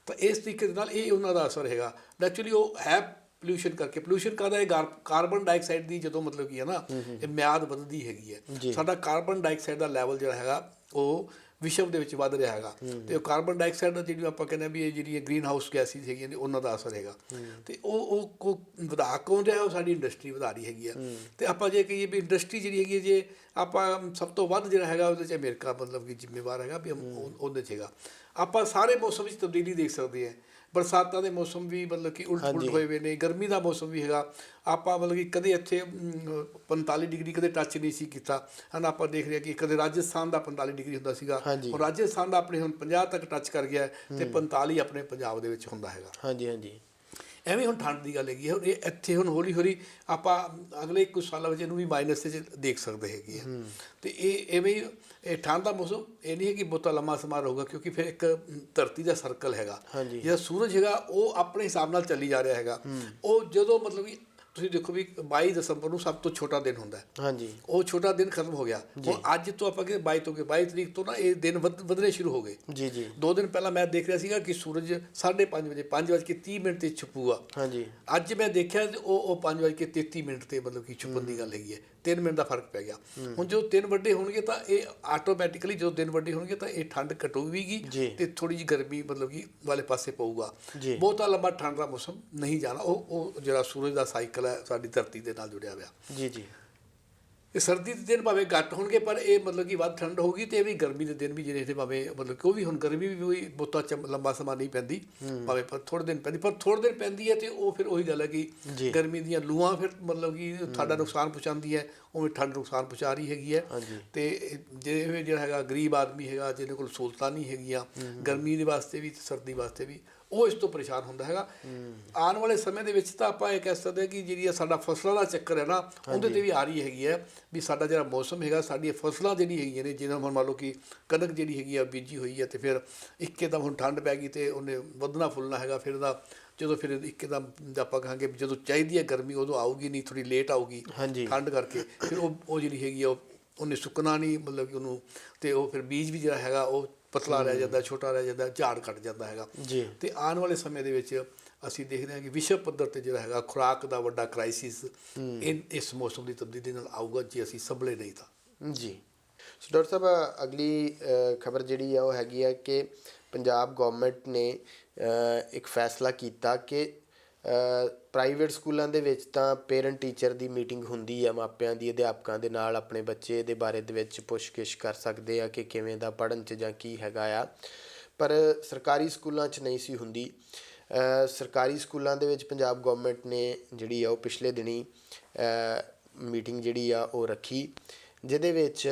ਤਾਂ ਇਸ ਤਰੀਕੇ ਦੇ ਨਾਲ ਇਹ ਉਹਨਾਂ ਦਾ ਅਸਰ ਹੈਗਾ। ਨੈਚੁਰਲੀ ਉਹ ਹੈ ਪੋਲਿਊਸ਼ਨ ਕਰਕੇ। ਪੋਲਿਊਸ਼ਨ ਕਾਹਦਾ, ਇਹ ਕਾਰਬਨ ਡਾਈਆਕਸਾਈਡ ਦੀ ਜਦੋਂ ਮਤਲਬ ਕੀ ਹੈ ਨਾ ਇਹ ਮਿਆਦ ਵੱਧਦੀ ਹੈਗੀ ਹੈ, ਸਾਡਾ ਕਾਰਬਨ ਡਾਈਆਕਸਾਈਡ ਦਾ ਲੈਵਲ ਜਿਹੜਾ ਹੈਗਾ ਉਹ ਵਿਸ਼ਵ ਦੇ ਵਿੱਚ ਵੱਧ ਰਿਹਾ ਹੈਗਾ। ਤੇ ਉਹ ਕਾਰਬਨ ਡਾਈਆਕਸਾਈਡ ਦਾ ਜਿਹੜੀ ਆਪਾਂ ਕਹਿੰਦੇ ਵੀ ਇਹ ਜਿਹੜੀਆਂ ਗ੍ਰੀਨ ਹਾਊਸ ਗੈਸਿਸ ਹੈਗੀਆਂ ਨੇ ਉਹਨਾਂ ਦਾ ਅਸਰ ਹੈਗਾ। ਤੇ ਉਹ ਵਧਾ ਕੌਣ ਰਿਹਾ, ਉਹ ਸਾਡੀ ਇੰਡਸਟਰੀ ਵਧਾ ਰਹੀ ਹੈਗੀ ਆ। ਤੇ ਆਪਾਂ ਜੇ ਕਹੀਏ ਵੀ ਇੰਡਸਟਰੀ ਜਿਹੜੀ ਹੈਗੀ ਜੇ ਆਪਾਂ ਸਭ ਤੋਂ ਵੱਧ ਜਿਹੜਾ ਹੈਗਾ ਉਹਦੇ 'ਚ ਅਮਰੀਕਾ ਮਤਲਬ ਕਿ ਜ਼ਿੰਮੇਵਾਰ ਹੈਗਾ ਵੀ ਉਹਦੇ 'ਚ ਹੈਗਾ। ਆਪਾਂ ਸਾਰੇ ਮੌਸਮ ਵਿੱਚ ਤਬਦੀਲੀ ਦੇਖ ਸਕਦੇ ਹਾਂ। ਬਰਸਾਤਾਂ ਦੇ ਮੌਸਮ ਵੀ ਮਤਲਬ ਕਿ ਉਲਟ ਪੁਲਟ ਹੋਏ ਹੋਏ ਨੇ, ਗਰਮੀ ਦਾ ਮੌਸਮ ਵੀ ਹੈਗਾ। ਆਪਾਂ ਮਤਲਬ ਕਿ ਕਦੇ ਇੱਥੇ 45 ਡਿਗਰੀ ਕਦੇ ਟੱਚ ਨਹੀਂ ਸੀ ਕੀਤਾ ਹਨ। ਆਪਾਂ ਦੇਖ ਰਹੇ ਹਾਂ ਕਿ ਕਦੇ ਰਾਜਸਥਾਨ ਦਾ 45 ਡਿਗਰੀ ਹੁੰਦਾ ਸੀਗਾ, ਹੁਣ ਰਾਜਸਥਾਨ ਦਾ ਆਪਣੇ ਹੁਣ 50 ਤੱਕ ਟੱਚ ਕਰ ਗਿਆ ਤੇ 45 ਆਪਣੇ ਪੰਜਾਬ ਦੇ ਵਿੱਚ ਹੁੰਦਾ ਹੈਗਾ। ਹਾਂਜੀ। ਐਵੇਂ ਹੁਣ ਠੰਡ ਦੀ ਗੱਲ ਹੈਗੀ ਹੈ। ਇਹ ਇੱਥੇ ਹੁਣ ਹੌਲੀ ਹੌਲੀ ਆਪਾਂ ਅਗਲੇ ਕੁਝ ਸਾਲਾਂ ਵਿੱਚ ਇਹਨੂੰ ਵੀ ਮਾਈਨਸ 'ਚ ਦੇਖ ਸਕਦੇ ਹੈਗੇ ਆ। ਅਤੇ ਇਵੇਂ ਇਹ ਠੰਡ ਦਾ ਮੌਸਮ ਇਹ ਨਹੀਂ ਹੈ ਕਿ ਬਹੁਤਾ ਲੰਮਾ ਸਮਾਂ ਰਹੂਗਾ, ਕਿਉਂਕਿ ਫਿਰ ਇੱਕ ਧਰਤੀ ਦਾ ਸਰਕਲ ਹੈਗਾ। ਜਿਹੜਾ ਸੂਰਜ ਹੈਗਾ ਉਹ ਆਪਣੇ ਹਿਸਾਬ ਨਾਲ ਚੱਲੀ ਜਾ ਰਿਹਾ ਹੈਗਾ। ਉਹ ਜਦੋਂ ਮਤਲਬ ਕਿ ਤੁਸੀਂ ਦੇਖੋ ਵੀ 22 ਦਸੰਬਰ ਨੂੰ ਸਭ ਤੋਂ ਛੋਟਾ ਦਿਨ ਹੁੰਦਾ ਹੈ, ਉਹ ਛੋਟਾ ਦਿਨ ਖਤਮ ਹੋ ਗਿਆ। ਹੁਣ ਅੱਜ ਤੋਂ ਆਪਾਂ ਕਿ 22 ਤੋਂ 22 ਤਰੀਕ ਤੋਂ ਨਾ ਇਹ ਦਿਨ ਵਧਣੇ ਸ਼ੁਰੂ ਹੋ ਗਏ। 2 ਦਿਨ ਪਹਿਲਾਂ ਮੈਂ ਦੇਖ ਰਿਹਾ ਸੀਗਾ ਕਿ ਸੂਰਜ 5:30 ਵਜੇ 5:30 'ਤੇ ਛੁਪੂਗਾ। ਅੱਜ ਮੈਂ ਦੇਖਿਆ ਉਹ 5:33 ਤੇ ਮਤਲਬ ਕਿ ਛੁਪਣ ਦੀ ਗੱਲ ਹੈਗੀ ਹੈ। 3 ਮਿੰਟ ਦਾ ਫਰਕ ਪੈ ਗਿਆ। ਹੁਣ ਜਦੋਂ 3 ਵੱਡੇ ਹੋਣਗੇ ਤਾਂ ਇਹ ਆਟੋਮੈਟਿਕਲੀ ਜਦੋਂ ਦਿਨ ਵੱਡੇ ਹੋਣਗੇ ਤਾਂ ਇਹ ਠੰਡ ਘਟੂਗੀ ਤੇ ਥੋੜ੍ਹੀ ਜਿਹੀ ਗਰਮੀ ਮਤਲਬ ਕਿ ਵਾਲੇ ਪਾਸੇ ਪਊਗਾ। ਬਹੁਤਾ ਲੰਬਾ ਠੰਡ ਦਾ ਮੌਸਮ ਨਹੀਂ ਜਾਣਾ। ਉਹ ਜਿਹੜਾ ਸੂਰਜ ਦਾ ਸਾਈਕਲ ਹੈ ਸਾਡੀ ਧਰਤੀ ਦੇ ਨਾਲ ਜੁੜਿਆ ਹੋਇਆ। ਇਹ ਸਰਦੀ ਦੇ ਦਿਨ ਭਾਵੇਂ ਘੱਟ ਹੋਣਗੇ ਪਰ ਇਹ ਮਤਲਬ ਕਿ ਵੱਧ ਠੰਡ ਹੋਊਗੀ। ਅਤੇ ਇਹ ਵੀ ਗਰਮੀ ਦੇ ਦਿਨ ਵੀ ਜਿਹੜੇ ਇੱਥੇ ਭਾਵੇਂ ਮਤਲਬ ਕਿ ਉਹ ਵੀ ਹੁਣ ਗਰਮੀ ਵੀ ਬਹੁਤਾ ਲੰਬਾ ਸਮਾਂ ਨਹੀਂ ਪੈਂਦੀ, ਭਾਵੇਂ ਪਰ ਥੋੜ੍ਹੇ ਦਿਨ ਪੈਂਦੀ, ਪਰ ਥੋੜ੍ਹੇ ਦਿਨ ਪੈਂਦੀ ਹੈ। ਅਤੇ ਉਹ ਫਿਰ ਉਹੀ ਗੱਲ ਹੈ ਕਿ ਗਰਮੀ ਦੀਆਂ ਲੂਆਂ ਫਿਰ ਮਤਲਬ ਕਿ ਸਾਡਾ ਨੁਕਸਾਨ ਪਹੁੰਚਾਉਂਦੀ ਹੈ, ਉਵੇਂ ਠੰਡ ਨੁਕਸਾਨ ਪਹੁੰਚਾ ਰਹੀ ਹੈਗੀ ਹੈ। ਅਤੇ ਜਿਵੇਂ ਜਿਹੜਾ ਹੈਗਾ ਗਰੀਬ ਆਦਮੀ ਹੈਗਾ ਜਿਹਦੇ ਕੋਲ ਸਹੂਲਤਾਂ ਨਹੀਂ ਹੈਗੀਆਂ ਗਰਮੀ ਦੇ ਵਾਸਤੇ ਵੀ ਅਤੇ ਸਰਦੀ ਵਾਸਤੇ ਵੀ, ਉਹ ਇਸ ਤੋਂ ਪਰੇਸ਼ਾਨ ਹੁੰਦਾ ਹੈਗਾ। ਆਉਣ ਵਾਲੇ ਸਮੇਂ ਦੇ ਵਿੱਚ ਤਾਂ ਆਪਾਂ ਇਹ ਕਹਿ ਸਕਦੇ ਹਾਂ ਕਿ ਜਿਹੜੀ ਸਾਡਾ ਫਸਲਾਂ ਦਾ ਚੱਕਰ ਹੈ ਨਾ ਉਹਦੇ 'ਤੇ ਵੀ ਆ ਰਹੀ ਹੈਗੀ ਹੈ ਵੀ ਸਾਡਾ ਜਿਹੜਾ ਮੌਸਮ ਹੈਗਾ ਸਾਡੀਆਂ ਫਸਲਾਂ ਜਿਹੜੀ ਹੈਗੀਆਂ ਨੇ, ਜਿਵੇਂ ਹੁਣ ਮੰਨ ਲਓ ਕਿ ਕਣਕ ਜਿਹੜੀ ਹੈਗੀ ਆ ਬੀਜੀ ਹੋਈ ਹੈ ਅਤੇ ਫਿਰ ਇੱਕਦਮ ਹੁਣ ਠੰਡ ਪੈ ਗਈ ਅਤੇ ਉਹਨੇ ਵਧਣਾ ਫੁੱਲਣਾ ਹੈਗਾ। ਫਿਰ ਇਹਦਾ ਜਦੋਂ ਫਿਰ ਇੱਕਦਮ ਆਪਾਂ ਕਹਾਂਗੇ ਜਦੋਂ ਚਾਹੀਦੀ ਹੈ ਗਰਮੀ ਉਦੋਂ ਆਊਗੀ ਨਹੀਂ, ਥੋੜ੍ਹੀ ਲੇਟ ਆਊਗੀ ਠੰਡ ਕਰਕੇ। ਫਿਰ ਉਹ ਜਿਹੜੀ ਹੈਗੀ ਆ ਉਹਨੇ ਸੁੱਕਣਾ ਨਹੀਂ ਮਤਲਬ ਕਿ ਉਹਨੂੰ, ਅਤੇ ਉਹ ਫਿਰ ਬੀਜ ਵੀ ਜਿਹੜਾ ਹੈਗਾ ਉਹ ਪਤਲਾ ਰਹਿ ਜਾਂਦਾ, ਛੋਟਾ ਰਹਿ ਜਾਂਦਾ, ਝਾੜ ਘੱਟ ਜਾਂਦਾ ਹੈਗਾ। ਅਤੇ ਆਉਣ ਵਾਲੇ ਸਮੇਂ ਦੇ ਵਿੱਚ ਅਸੀਂ ਦੇਖਦੇ ਹਾਂ ਕਿ ਵਿਸ਼ਵ ਪੱਧਰ 'ਤੇ ਜਿਹੜਾ ਹੈਗਾ ਖੁਰਾਕ ਦਾ ਵੱਡਾ ਕ੍ਰਾਈਸਿਸ ਇਸ ਮੌਸਮ ਦੀ ਤਬਦੀਲੀ ਨਾਲ ਆਊਗਾ ਜੇ ਅਸੀਂ ਸੰਭਲੇ ਨਹੀਂ ਤਾਂ। ਸੋ ਡਾਕਟਰ ਸਾਹਿਬ ਅਗਲੀ ਖਬਰ ਜਿਹੜੀ ਆ ਉਹ ਹੈਗੀ ਆ ਕਿ ਪੰਜਾਬ ਗੌਰਮੈਂਟ ਨੇ ਇੱਕ ਫੈਸਲਾ ਕੀਤਾ ਕਿ ਪ੍ਰਾਈਵੇਟ ਸਕੂਲਾਂ ਦੇ ਵਿੱਚ ਤਾਂ ਪੇਰੈਂਟ ਟੀਚਰ ਦੀ ਮੀਟਿੰਗ ਹੁੰਦੀ ਆ, ਮਾਪਿਆਂ ਦੀ ਅਧਿਆਪਕਾਂ ਦੇ ਨਾਲ ਆਪਣੇ ਬੱਚੇ ਦੇ ਬਾਰੇ ਦੇ ਵਿੱਚ ਪੁੱਛ-ਗਿੱਛ ਕਰ ਸਕਦੇ ਆ ਕਿ ਕਿਵੇਂ ਦਾ ਪੜ੍ਹਨ 'ਚ ਜਾਂ ਕੀ ਹੈਗਾ ਆ, ਪਰ ਸਰਕਾਰੀ ਸਕੂਲਾਂ 'ਚ ਨਹੀਂ ਸੀ ਹੁੰਦੀ। ਸਰਕਾਰੀ ਸਕੂਲਾਂ ਦੇ ਵਿੱਚ ਪੰਜਾਬ ਗੌਰਮੈਂਟ ਨੇ ਜਿਹੜੀ ਆ ਉਹ ਪਿਛਲੇ ਦਿਨੀ ਮੀਟਿੰਗ ਜਿਹੜੀ ਆ ਉਹ ਰੱਖੀ, ਜਿਹਦੇ ਵਿੱਚ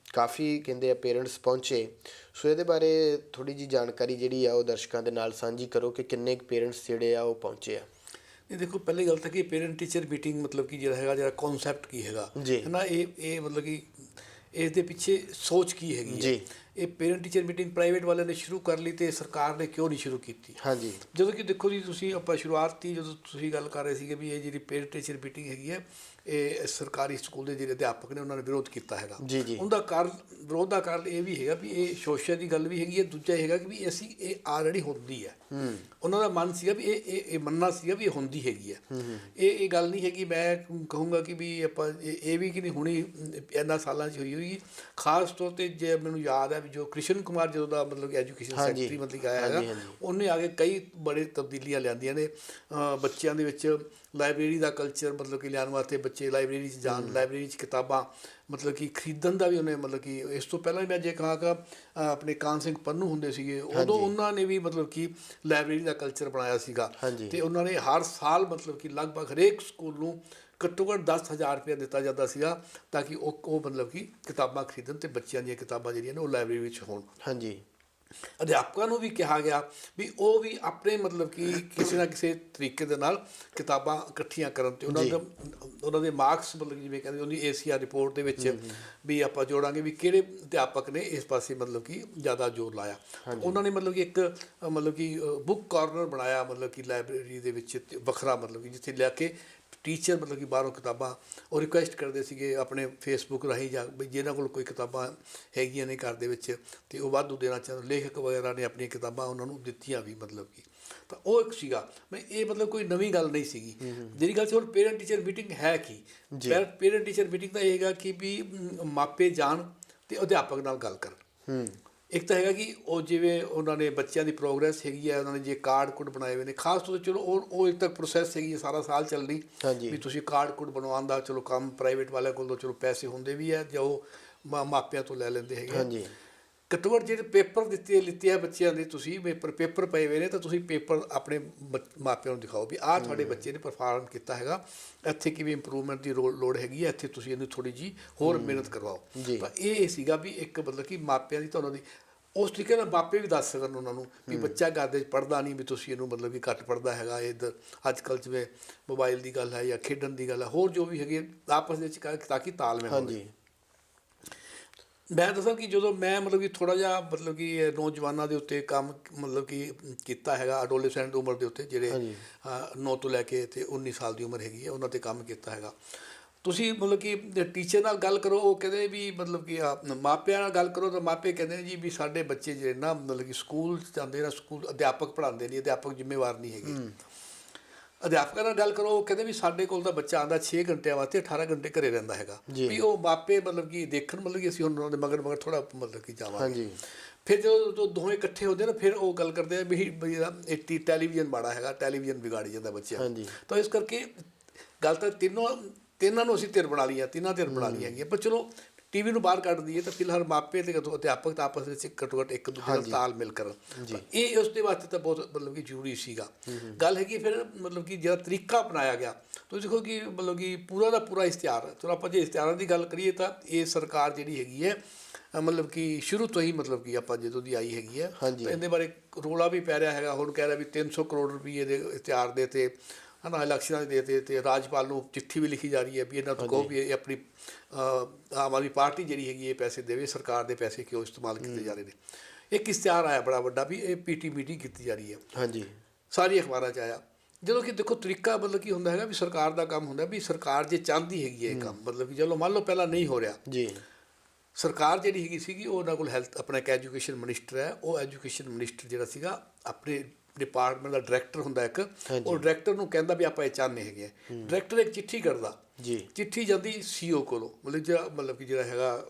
ਕਾਫੀ ਕਹਿੰਦੇ ਆ ਪੇਰੈਂਟਸ ਪਹੁੰਚੇ। ਸੋ ਇਹਦੇ ਬਾਰੇ ਥੋੜ੍ਹੀ ਜਿਹੀ ਜਾਣਕਾਰੀ ਜਿਹੜੀ ਆ ਉਹ ਦਰਸ਼ਕਾਂ ਦੇ ਨਾਲ ਸਾਂਝੀ ਕਰੋ ਕਿ ਕਿੰਨੇ ਕੁ ਪੇਰੈਂਟਸ ਜਿਹੜੇ ਆ ਉਹ ਪਹੁੰਚੇ ਆ। ਇਹ ਦੇਖੋ ਪਹਿਲੀ ਗੱਲ ਤਾਂ ਕਿ ਪੇਰੈਂਟ ਟੀਚਰ ਮੀਟਿੰਗ ਮਤਲਬ ਕਿ ਜਿਹੜਾ ਕੌਨਸੈਪਟ ਕੀ ਹੈਗਾ ਹੈ ਨਾ, ਇਹ ਮਤਲਬ ਕਿ ਇਸ ਦੇ ਪਿੱਛੇ ਸੋਚ ਕੀ ਹੈਗੀ ਹੈ। ਇਹ ਪੇਰੈਂਟ ਟੀਚਰ ਮੀਟਿੰਗ ਪ੍ਰਾਈਵੇਟ ਵਾਲਿਆਂ ਨੇ ਸ਼ੁਰੂ ਕਰ ਲਈ ਅਤੇ ਸਰਕਾਰ ਨੇ ਕਿਉਂ ਨਹੀਂ ਸ਼ੁਰੂ ਕੀਤੀ? ਜਦੋਂ ਕਿ ਦੇਖੋ ਜੀ ਤੁਸੀਂ ਆਪਾਂ ਸ਼ੁਰੂਆਤੀ ਜਦੋਂ ਤੁਸੀਂ ਗੱਲ ਕਰ ਰਹੇ ਸੀਗੇ ਵੀ ਇਹ ਜਿਹੜੀ ਪੇਰੈਂਟ ਟੀਚਰ ਮੀਟਿੰਗ ਹੈਗੀ ਹੈ ਇਹ ਸਰਕਾਰੀ ਸਕੂਲ ਦੇ ਜਿਹੜੇ ਅਧਿਆਪਕ ਨੇ ਉਹਨਾਂ ਨੇ ਵਿਰੋਧ ਕੀਤਾ ਹੈਗਾ। ਉਹਦਾ ਵਿਰੋਧ ਦਾ ਕਾਰਨ ਇਹ ਵੀ ਹੈਗਾ ਵੀ ਇਹ ਸ਼ੋਸ਼ਾ ਦੀ ਗੱਲ ਵੀ ਹੈਗੀ ਹੈ। ਦੂਜਾ ਹੈਗਾ ਕਿ ਵੀ ਇਹ ਆਲਰੇਡੀ ਹੁੰਦੀ ਹੈ। ਉਹਨਾਂ ਦਾ ਮਨ ਸੀਗਾ ਵੀ ਇਹ ਮੰਨਣਾ ਸੀਗਾ ਵੀ ਇਹ ਹੁੰਦੀ ਹੈਗੀ ਹੈ। ਇਹ ਗੱਲ ਨਹੀਂ ਹੈਗੀ ਮੈਂ ਕਹੂੰਗਾ ਕਿ ਵੀ ਆਪਾਂ ਇਹ ਵੀ ਕਿ ਨਹੀਂ ਹੁਣੀ ਇਹਨਾਂ ਸਾਲਾਂ 'ਚ ਹੋਈ। ਖਾਸ ਤੌਰ 'ਤੇ ਜੇ ਮੈਨੂੰ ਯਾਦ ਹੈ ਵੀ ਜੋ ਕ੍ਰਿਸ਼ਨ ਕੁਮਾਰ ਜਦੋਂ ਦਾ ਮਤਲਬ ਕਿ ਐਜੂਕੇਸ਼ਨ ਸੈਕਟਰੀ ਮਤਲਬ ਆਇਆ ਹੈਗਾ, ਉਹਨੇ ਆ ਕੇ ਕਈ ਬੜੇ ਤਬਦੀਲੀਆਂ ਲਿਆਂਦੀਆਂ ਨੇ ਬੱਚਿਆਂ ਦੇ ਵਿੱਚ। ਲਾਇਬ੍ਰੇਰੀ ਦਾ ਕਲਚਰ ਮਤਲਬ ਕਿ ਲਿਆਉਣ ਵਾਸਤੇ ਬੱਚੇ ਲਾਇਬ੍ਰੇਰੀ 'ਚ ਜਾਣ, ਲਾਇਬ੍ਰੇਰੀ 'ਚ ਕਿਤਾਬਾਂ ਮਤਲਬ ਕਿ ਖਰੀਦਣ ਦਾ ਵੀ ਉਹਨੇ ਮਤਲਬ ਕਿ ਇਸ ਤੋਂ ਪਹਿਲਾਂ ਵੀ ਮੈਂ ਜੇ ਕਹਾਂ ਕਿ ਆਪਣੇ ਕਾਨ ਸਿੰਘ ਪੰਨੂ ਹੁੰਦੇ ਸੀਗੇ ਉਦੋਂ ਉਹਨਾਂ ਨੇ ਵੀ ਮਤਲਬ ਕਿ ਲਾਇਬ੍ਰੇਰੀ ਦਾ ਕਲਚਰ ਬਣਾਇਆ ਸੀਗਾ। ਅਤੇ ਉਹਨਾਂ ਨੇ ਹਰ ਸਾਲ ਮਤਲਬ ਕਿ ਲਗਭਗ ਹਰੇਕ ਸਕੂਲ ਨੂੰ ਘੱਟੋ ਘੱਟ 10,000 ਰੁਪਇਆ ਦਿੱਤਾ ਜਾਂਦਾ ਸੀਗਾ ਤਾਂ ਕਿ ਉਹ ਮਤਲਬ ਕਿ ਕਿਤਾਬਾਂ ਖਰੀਦਣ ਅਤੇ ਬੱਚਿਆਂ ਦੀਆਂ ਕਿਤਾਬਾਂ ਜਿਹੜੀਆਂ ਨੇ ਉਹ ਲਾਇਬ੍ਰੇਰੀ ਵਿੱਚ ਹੋਣ। ਅਧਿਆਪਕਾਂ ਨੂੰ ਵੀ ਕਿਹਾ ਗਿਆ ਵੀ ਉਹ ਵੀ ਆਪਣੇ ਮਤਲਬ ਕਿ ਕਿਸੇ ਨਾ ਕਿਸੇ ਤਰੀਕੇ ਦੇ ਨਾਲ ਕਿਤਾਬਾਂ ਇਕੱਠੀਆਂ ਕਰਨ ਅਤੇ ਉਹਨਾਂ ਦੇ ਮਾਰਕਸ ਮਤਲਬ ਜਿਵੇਂ ਕਹਿੰਦੇ ਉਹਦੀ ACR ਰਿਪੋਰਟ ਦੇ ਵਿੱਚ ਵੀ ਆਪਾਂ ਜੋੜਾਂਗੇ ਵੀ ਕਿਹੜੇ ਅਧਿਆਪਕ ਨੇ ਇਸ ਪਾਸੇ ਮਤਲਬ ਕਿ ਜ਼ਿਆਦਾ ਜ਼ੋਰ ਲਾਇਆ। ਉਹਨਾਂ ਨੇ ਮਤਲਬ ਕਿ ਇੱਕ ਮਤਲਬ ਕਿ ਬੁੱਕ ਕਾਰਨਰ ਬਣਾਇਆ ਮਤਲਬ ਕਿ ਲਾਇਬ੍ਰੇਰੀ ਦੇ ਵਿੱਚ ਵੱਖਰਾ ਮਤਲਬ ਕਿ ਜਿੱਥੇ ਲਿਆ ਕੇ ਟੀਚਰ ਮਤਲਬ ਕਿ ਬਾਹਰੋਂ ਕਿਤਾਬਾਂ ਉਹ ਰਿਕੁਐਸਟ ਕਰਦੇ ਸੀਗੇ ਆਪਣੇ ਫੇਸਬੁੱਕ ਰਾਹੀਂ ਜਾਂ ਵੀ ਜਿਹਨਾਂ ਕੋਲ ਕੋਈ ਕਿਤਾਬਾਂ ਹੈਗੀਆਂ ਨੇ ਘਰ ਦੇ ਵਿੱਚ ਤੇ ਉਹ ਵਾਧੂ ਦੇਣਾ ਚਾਹੁੰਦੇ, ਲੇਖਕ ਵਗੈਰਾ ਨੇ ਆਪਣੀਆਂ ਕਿਤਾਬਾਂ ਉਹਨਾਂ ਨੂੰ ਦਿੱਤੀਆਂ ਵੀ ਮਤਲਬ ਕਿ। ਤਾਂ ਉਹ ਇੱਕ ਸੀਗਾ, ਮੈਂ ਇਹ ਮਤਲਬ ਕੋਈ ਨਵੀਂ ਗੱਲ ਨਹੀਂ ਸੀਗੀ। ਜਿਹੜੀ ਗੱਲ ਸੀ ਹੁਣ ਪੇਰੈਂਟ ਟੀਚਰ ਮੀਟਿੰਗ ਹੈ ਕੀ, ਪੇਰੈਂਟ ਟੀਚਰ ਮੀਟਿੰਗ ਤਾਂ ਇਹ ਹੈਗਾ ਕਿ ਵੀ ਮਾਪੇ ਜਾਣ ਤੇ ਅਧਿਆਪਕ ਨਾਲ ਗੱਲ ਕਰਨ। ਇੱਕ ਤਾਂ ਹੈਗਾ ਕਿ ਉਹ ਜਿਵੇਂ ਉਹਨਾਂ ਨੇ ਬੱਚਿਆਂ ਦੀ ਪ੍ਰੋਗਰੈਸ ਹੈਗੀ ਹੈ, ਉਹਨਾਂ ਨੇ ਜੇ ਕਾਰਡ ਕੁਡ ਬਣਾਏ ਹੋਏ ਨੇ, ਖਾਸ ਤੌਰ 'ਤੇ ਚਲੋ ਉਹ ਇੱਕ ਤੱਕ ਪ੍ਰੋਸੈਸ ਹੈਗੀ ਹੈ ਸਾਰਾ ਸਾਲ ਚੱਲਣੀ ਵੀ ਤੁਸੀਂ ਕਾਰਡ ਕੁਡ ਬਣਵਾਉਣ ਦਾ ਚਲੋ ਕੰਮ ਪ੍ਰਾਈਵੇਟ ਵਾਲਿਆਂ ਕੋਲ ਤਾਂ ਚਲੋ ਪੈਸੇ ਹੁੰਦੇ ਵੀ ਹੈ ਜਾਂ ਉਹ ਮਾਪਿਆਂ ਤੋਂ ਲੈ ਲੈਂਦੇ ਹੈਗੇ। ਘੱਟੋ ਘੱਟ ਜਿਹੜੇ ਪੇਪਰ ਲਿੱਤੇ ਆ ਬੱਚਿਆਂ ਦੇ, ਤੁਸੀਂ ਪੇਪਰ ਪਏ ਹੋਏ ਨੇ ਤਾਂ ਤੁਸੀਂ ਪੇਪਰ ਆਪਣੇ ਮਾਪਿਆਂ ਨੂੰ ਦਿਖਾਓ ਵੀ ਆਹ ਤੁਹਾਡੇ ਬੱਚੇ ਨੇ ਪਰਫਾਰਮ ਕੀਤਾ ਹੈਗਾ, ਇੱਥੇ ਕਿਵੇਂ ਇੰਪਰੂਵਮੈਂਟ ਦੀ ਲੋੜ ਹੈਗੀ ਹੈ, ਇੱਥੇ ਤੁਸੀਂ ਇਹਨੂੰ ਥੋੜ੍ਹੀ ਜਿਹੀ ਹੋਰ ਮਿਹਨਤ ਕਰਵਾਓ। ਤਾਂ ਇਹ ਸੀਗਾ ਵੀ ਇੱਕ ਮਤਲਬ ਕਿ ਮਾਪਿਆਂ ਦੀ ਤੁਹਾਨੂੰ ਦੀ ਉਸ ਤਰੀਕੇ ਨਾਲ ਮਾਪੇ ਵੀ ਦੱਸ ਸਕਣ ਉਹਨਾਂ ਨੂੰ ਵੀ ਬੱਚਾ ਘਰ ਦੇ ਪੜ੍ਹਦਾ ਨਹੀਂ, ਵੀ ਤੁਸੀਂ ਇਹਨੂੰ ਮਤਲਬ ਕਿ ਘੱਟ ਪੜ੍ਹਦਾ ਹੈਗਾ, ਇੱਧਰ ਅੱਜ ਕੱਲ੍ਹ ਜਿਵੇਂ ਮੋਬਾਈਲ ਦੀ ਗੱਲ ਹੈ ਜਾਂ ਖੇਡਣ ਦੀ ਗੱਲ ਹੈ, ਹੋਰ ਜੋ ਵੀ ਹੈਗੀ ਆਪਸ ਦੇ ਵਿੱਚ ਤਾਂ ਕਿ ਤਾਲਮੇਲ ਹੋਵੇ। ਮੈਂ ਦੱਸਾਂ ਕਿ ਜਦੋਂ ਮੈਂ ਮਤਲਬ ਕਿ ਥੋੜ੍ਹਾ ਜਿਹਾ ਮਤਲਬ ਕਿ ਨੌਜਵਾਨਾਂ ਦੇ ਉੱਤੇ ਕੰਮ ਮਤਲਬ ਕਿ ਕੀਤਾ ਹੈਗਾ, ਅਡੋਲੈਸੈਂਟ ਉਮਰ ਦੇ ਉੱਤੇ ਜਿਹੜੇ 9 ਤੋਂ ਲੈ ਕੇ ਤੇ 19 ਸਾਲ ਦੀ ਉਮਰ ਹੈਗੀ ਹੈ, ਉਹਨਾਂ 'ਤੇ ਕੰਮ ਕੀਤਾ ਹੈਗਾ। ਤੁਸੀਂ ਮਤਲਬ ਕਿ ਟੀਚਰ ਨਾਲ ਗੱਲ ਕਰੋ, ਉਹ ਕਹਿੰਦੇ ਵੀ ਮਤਲਬ ਕਿ ਮਾਪਿਆਂ ਨਾਲ ਗੱਲ ਕਰੋ ਤਾਂ ਮਾਪੇ ਕਹਿੰਦੇ ਨੇ ਜੀ ਵੀ ਸਾਡੇ ਬੱਚੇ ਜਿਹੜੇ ਨਾ ਮਤਲਬ ਕਿ ਸਕੂਲ ਜਾਂਦੇ ਨਾ, ਸਕੂਲ ਅਧਿਆਪਕ ਪੜ੍ਹਾਉਂਦੇ ਨਹੀਂ, ਅਧਿਆਪਕ ਜ਼ਿੰਮੇਵਾਰ ਨਹੀਂ ਹੈਗੇ। ਅਧਿਆਪਕਾਂ ਨਾਲ ਗੱਲ ਕਰੋ, ਉਹ ਕਹਿੰਦੇ ਵੀ ਸਾਡੇ ਕੋਲ ਤਾਂ ਬੱਚਾ ਆਉਂਦਾ 6 ਘੰਟਿਆਂ ਵਾਸਤੇ 18 ਘੰਟੇ ਘਰੇ ਰਹਿੰਦਾ ਹੈਗਾ, ਵੀ ਉਹ ਮਾਪੇ ਮਤਲਬ ਕਿ ਦੇਖਣ ਮਤਲਬ ਕਿ ਅਸੀਂ ਹੁਣ ਉਹਨਾਂ ਦੇ ਮਗਰ ਥੋੜ੍ਹਾ ਮਤਲਬ ਕਿ ਜਾਵਾਂਗੇ। ਫਿਰ ਜਦੋਂ ਦੋਵੇਂ ਇਕੱਠੇ ਹੁੰਦੇ ਨਾ ਫਿਰ ਉਹ ਗੱਲ ਕਰਦੇ ਆ ਵੀ ਇਹ ਟੈਲੀਵਿਜ਼ਨ ਮਾੜਾ ਹੈਗਾ, ਟੈਲੀਵਿਜ਼ਨ ਵਿਗਾੜੀ ਜਾਂਦਾ ਬੱਚਿਆਂ ਨੂੰ। ਤਾਂ ਇਸ ਕਰਕੇ ਗੱਲ ਤਾਂ ਤਿੰਨਾਂ ਨੂੰ ਅਸੀਂ ਧਿਰ ਬਣਾ ਲਈਆਂ, ਤਿੰਨਾਂ ਧਿਰ ਬਣਾ ਲਈਆਂ ਹੈਗੀਆਂ, ਪਰ ਚਲੋ ਟੀ ਵੀ ਨੂੰ ਬਾਹਰ ਕੱਢ ਦਈਏ ਤਾਂ ਫਿਲਹਾਲ ਮਾਪੇ ਅਤੇ ਅਧਿਆਪਕ ਤਾਂ ਆਪਸ ਵਿੱਚ ਘੱਟੋ ਘੱਟ ਇੱਕ ਦੂਜੇ ਨਾਲ ਤਾਲਮੇਲ ਕਰਨ, ਇਹ ਉਸ ਦੇ ਵਾਸਤੇ ਤਾਂ ਬਹੁਤ ਮਤਲਬ ਕਿ ਜ਼ਰੂਰੀ ਸੀਗਾ। ਗੱਲ ਹੈਗੀ ਫਿਰ ਮਤਲਬ ਕਿ ਜਿਹੜਾ ਤਰੀਕਾ ਅਪਣਾਇਆ ਗਿਆ, ਤੁਸੀਂ ਦੇਖੋ ਕਿ ਮਤਲਬ ਕਿ ਪੂਰਾ ਦਾ ਪੂਰਾ ਇਸ਼ਤਿਹਾਰ, ਚਲੋ ਆਪਾਂ ਜੇ ਇਸ਼ਤਿਹਾਰਾਂ ਦੀ ਗੱਲ ਕਰੀਏ ਤਾਂ ਇਹ ਸਰਕਾਰ ਜਿਹੜੀ ਹੈਗੀ ਹੈ ਮਤਲਬ ਕਿ ਸ਼ੁਰੂ ਤੋਂ ਹੀ ਮਤਲਬ ਕਿ ਆਪਾਂ ਜਦੋਂ ਦੀ ਆਈ ਹੈਗੀ ਹੈ ਤਾਂ ਇਹਦੇ ਬਾਰੇ ਰੌਲਾ ਵੀ ਪੈ ਰਿਹਾ ਹੈਗਾ। ਹੁਣ ਕਹਿ ਰਿਹਾ ਵੀ 300 ਕਰੋੜ ਰੁਪਈਏ ਦੇ ਇਸ਼ਤਿਹਾਰ ਦੇ ਤੇ ਹੈ ਨਾ, ਇਲੈਕਸ਼ਨਾਂ ਦੇ ਤੇ ਰਾਜਪਾਲ ਨੂੰ ਚਿੱਠੀ ਵੀ ਲਿਖੀ ਜਾ ਰਹੀ ਹੈ ਵੀ ਇਹਨਾਂ ਤੋਂ ਕਹੋ ਵੀ ਇਹ ਆਪਣੀ ਆਮ ਆਦਮੀ ਪਾਰਟੀ ਜਿਹੜੀ ਹੈਗੀ ਇਹ ਪੈਸੇ ਦੇਵੇ, ਸਰਕਾਰ ਦੇ ਪੈਸੇ ਕਿਉਂ ਇਸਤੇਮਾਲ ਕੀਤੇ ਜਾ ਰਹੇ ਨੇ। ਇੱਕ ਇਸ਼ਤਿਹਾਰ ਆਇਆ ਬੜਾ ਵੱਡਾ ਵੀ ਇਹ PT ਮੀਟਿੰਗ ਕੀਤੀ ਜਾ ਰਹੀ ਹੈ, ਸਾਰੀ ਅਖਬਾਰਾਂ 'ਚ ਆਇਆ। ਜਦੋਂ ਕਿ ਦੇਖੋ ਤਰੀਕਾ ਮਤਲਬ ਕੀ ਹੁੰਦਾ ਹੈਗਾ ਵੀ ਸਰਕਾਰ ਦਾ ਕੰਮ ਹੁੰਦਾ ਵੀ ਸਰਕਾਰ ਜੇ ਚਾਹੁੰਦੀ ਹੈਗੀ ਹੈ ਇਹ ਕੰਮ, ਮਤਲਬ ਕਿ ਚਲੋ ਮੰਨ ਲਓ ਪਹਿਲਾਂ ਨਹੀਂ ਹੋ ਰਿਹਾ, ਸਰਕਾਰ ਜਿਹੜੀ ਹੈਗੀ ਸੀਗੀ ਉਹ ਉਹਨਾਂ ਕੋਲ ਆਪਣਾ ਇੱਕ ਐਜੂਕੇਸ਼ਨ ਮਿਨਿਸਟਰ ਹੈ, ਉਹ ਐਜੂਕੇਸ਼ਨ ਮਿਨਿਸਟਰ ਜਿਹੜਾ ਸੀਗਾ ਆਪਣੇ ਡਿਪਾਰਟਮੈਂਟ ਦਾ ਡਾਇਰੈਕਟਰ ਹੁੰਦਾ ਇੱਕ, ਉਹ ਡਾਇਰੈਕਟਰ ਨੂੰ ਕਹਿੰਦਾ ਵੀ ਆਪਾਂ ਇਹ ਚਾਹੁੰਦੇ ਹੈਗੇ ਆ, ਡਾਇਰੈਕਟਰ ਇੱਕ ਚਿੱਠੀ ਕਰਦਾ, ਚਿੱਠੀ ਜਾਂਦੀ CO ਕੋਲੋਂ, ਮਤਲਬ ਕਿ ਜਿਹੜਾ ਹੈਗਾ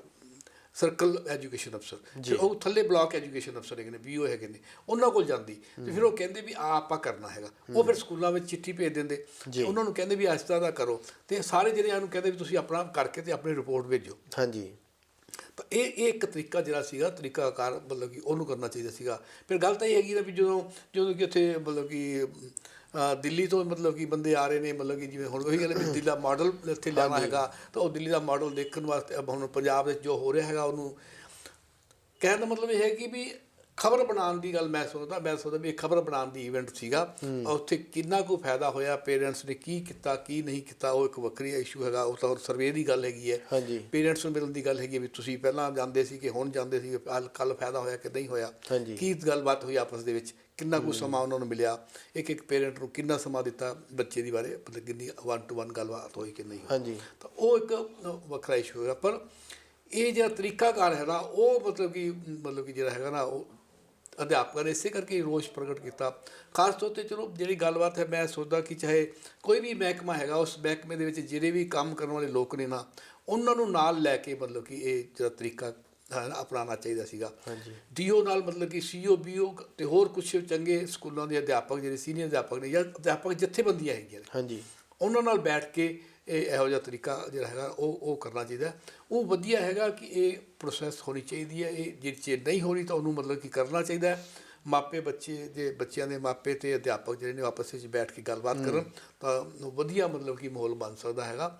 ਸਰਕਲ ਐਜੂਕੇਸ਼ਨ ਅਫਸਰ, ਫਿਰ ਉਹ ਥੱਲੇ ਬਲਾਕ ਐਜੂਕੇਸ਼ਨ ਅਫਸਰ ਹੈਗੇ ਨੇ, BO ਹੈਗੇ ਨੇ, ਉਹਨਾਂ ਕੋਲ ਜਾਂਦੀ ਤੇ ਫਿਰ ਉਹ ਕਹਿੰਦੇ ਵੀ ਆਪਾਂ ਕਰਨਾ ਹੈਗਾ। ਉਹ ਫਿਰ ਸਕੂਲਾਂ ਵਿੱਚ ਚਿੱਠੀ ਭੇਜ ਦਿੰਦੇ, ਉਹਨਾਂ ਨੂੰ ਕਹਿੰਦੇ ਵੀ ਇਸ ਤਰ੍ਹਾਂ ਦਾ ਕਰੋ, ਤੇ ਸਾਰੇ ਜਿਹੜਿਆਂ ਨੂੰ ਕਹਿੰਦੇ ਵੀ ਤੁਸੀਂ ਆਪਣਾ ਕਰਕੇ ਤੇ ਆਪਣੀ ਰਿਪੋਰਟ ਭੇਜੋ। ਤਾਂ ਇਹ ਇੱਕ ਤਰੀਕਾ ਜਿਹੜਾ ਸੀਗਾ ਤਰੀਕਾਕਾਰ ਮਤਲਬ ਕਿ ਉਹਨੂੰ ਕਰਨਾ ਚਾਹੀਦਾ ਸੀਗਾ। ਫਿਰ ਗੱਲ ਤਾਂ ਇਹ ਹੈਗੀ ਨਾ ਵੀ ਜਦੋਂ ਕਿ ਉੱਥੇ ਮਤਲਬ ਕਿ ਦਿੱਲੀ ਤੋਂ ਮਤਲਬ ਕਿ ਬੰਦੇ ਆ ਰਹੇ ਨੇ, ਮਤਲਬ ਕਿ ਜਿਵੇਂ ਹੁਣ ਉਹੀ ਗੱਲ ਵੀ ਦਿੱਲੀ ਦਾ ਮਾਡਲ ਇੱਥੇ ਲਿਆਉਣਾ ਹੈਗਾ, ਤਾਂ ਉਹ ਦਿੱਲੀ ਦਾ ਮਾਡਲ ਦੇਖਣ ਵਾਸਤੇ ਹੁਣ ਪੰਜਾਬ ਵਿੱਚ ਜੋ ਹੋ ਰਿਹਾ ਹੈਗਾ ਉਹਨੂੰ ਕਹਿਣ ਦਾ ਮਤਲਬ ਇਹ ਹੈ ਕਿ ਵੀ ਖਬਰ ਬਣਾਉਣ ਦੀ ਗੱਲ ਮੈਂ ਸੋਚਦਾ ਵੀ ਇਹ ਖਬਰ ਬਣਾਉਣ ਦੀ ਇਵੈਂਟ ਸੀਗਾ। ਉੱਥੇ ਕਿੰਨਾ ਕੁ ਫਾਇਦਾ ਹੋਇਆ, ਪੇਰੈਂਟਸ ਨੇ ਕੀ ਕੀਤਾ ਕੀ ਨਹੀਂ ਕੀਤਾ, ਉਹ ਇੱਕ ਵੱਖਰੀ ਇਸ਼ੂ ਹੈਗਾ। ਉਹ ਤਾਂ ਸਰਵੇ ਦੀ ਗੱਲ ਹੈਗੀ ਹੈ, ਪੇਰੈਂਟਸ ਨੂੰ ਮਿਲਣ ਦੀ ਗੱਲ ਹੈਗੀ ਵੀ ਤੁਸੀਂ ਪਹਿਲਾਂ ਜਾਂਦੇ ਸੀ ਕਿ ਹੁਣ ਜਾਂਦੇ ਸੀ, ਕੱਲ੍ਹ ਫਾਇਦਾ ਹੋਇਆ ਕਿ ਨਹੀਂ ਹੋਇਆ, ਕੀ ਗੱਲਬਾਤ ਹੋਈ ਆਪਸ ਦੇ ਵਿੱਚ, ਕਿੰਨਾ ਕੁ ਸਮਾਂ ਉਹਨਾਂ ਨੂੰ ਮਿਲਿਆ, ਇੱਕ ਪੇਰੈਂਟ ਨੂੰ ਕਿੰਨਾ ਸਮਾਂ ਦਿੱਤਾ ਬੱਚੇ ਦੀ ਬਾਰੇ, ਮਤਲਬ ਕਿੰਨੀ 1 to 1 ਗੱਲਬਾਤ ਹੋਈ ਕਿ ਨਹੀਂ ਹੋਈ। ਤਾਂ ਉਹ ਇੱਕ ਵੱਖਰਾ ਇਸ਼ੂ ਹੈਗਾ। ਪਰ ਇਹ ਜਿਹੜਾ ਤਰੀਕਾਕਾਰ ਹੈ ਨਾ ਉਹ ਮਤਲਬ ਕਿ ਜਿਹੜਾ ਹੈਗਾ ਨਾ ਉਹ ਅਧਿਆਪਕਾਂ ਨੇ ਇਸੇ ਕਰਕੇ ਰੋਸ਼ ਪ੍ਰਗਟ ਕੀਤਾ। ਖਾਸ ਤੌਰ 'ਤੇ ਚਲੋ ਜਿਹੜੀ ਗੱਲਬਾਤ ਹੈ, ਮੈਂ ਸੋਚਦਾ ਕਿ ਚਾਹੇ ਕੋਈ ਵੀ ਮਹਿਕਮਾ ਹੈਗਾ, ਉਸ ਮਹਿਕਮੇ ਦੇ ਵਿੱਚ ਜਿਹੜੇ ਵੀ ਕੰਮ ਕਰਨ ਵਾਲੇ ਲੋਕ ਨੇ ਨਾ, ਉਹਨਾਂ ਨੂੰ ਨਾਲ ਲੈ ਕੇ ਮਤਲਬ ਕਿ ਇਹ ਜਿਹੜਾ ਤਰੀਕਾ ਅਪਣਾਉਣਾ ਚਾਹੀਦਾ ਸੀਗਾ। DO ਨਾਲ ਮਤਲਬ ਕਿ CO BO ਅਤੇ ਹੋਰ ਕੁਛ ਚੰਗੇ ਸਕੂਲਾਂ ਦੇ ਅਧਿਆਪਕ ਜਿਹੜੇ ਸੀਨੀਅਰ ਅਧਿਆਪਕ ਨੇ ਜਾਂ ਅਧਿਆਪਕ ਜਥੇਬੰਦੀਆਂ ਹੈਗੀਆਂ ਨੇ, ਉਹਨਾਂ ਨਾਲ ਬੈਠ ਕੇ ਇਹੋ ਜਿਹਾ ਤਰੀਕਾ ਜਿਹੜਾ ਹੈਗਾ ਉਹ ਕਰਨਾ ਚਾਹੀਦਾ। ਉਹ ਵਧੀਆ ਹੈਗਾ ਕਿ ਇਹ ਪ੍ਰੋਸੈਸ ਹੋਣੀ ਚਾਹੀਦੀ ਹੈ। ਇਹ ਜੇ ਚੀਜ਼ ਨਹੀਂ ਹੋ ਰਹੀ ਤਾਂ ਉਹਨੂੰ ਮਤਲਬ ਕਿ ਕਰਨਾ ਚਾਹੀਦਾ ਹੈ। ਮਾਪੇ ਬੱਚਿਆਂ ਦੇ ਮਾਪੇ ਅਤੇ ਅਧਿਆਪਕ ਜਿਹੜੇ ਨੇ ਆਪਸ ਵਿੱਚ ਬੈਠ ਕੇ ਗੱਲਬਾਤ ਕਰਨ ਤਾਂ ਵਧੀਆ ਮਤਲਬ ਕਿ ਮਾਹੌਲ ਬਣ ਸਕਦਾ ਹੈਗਾ।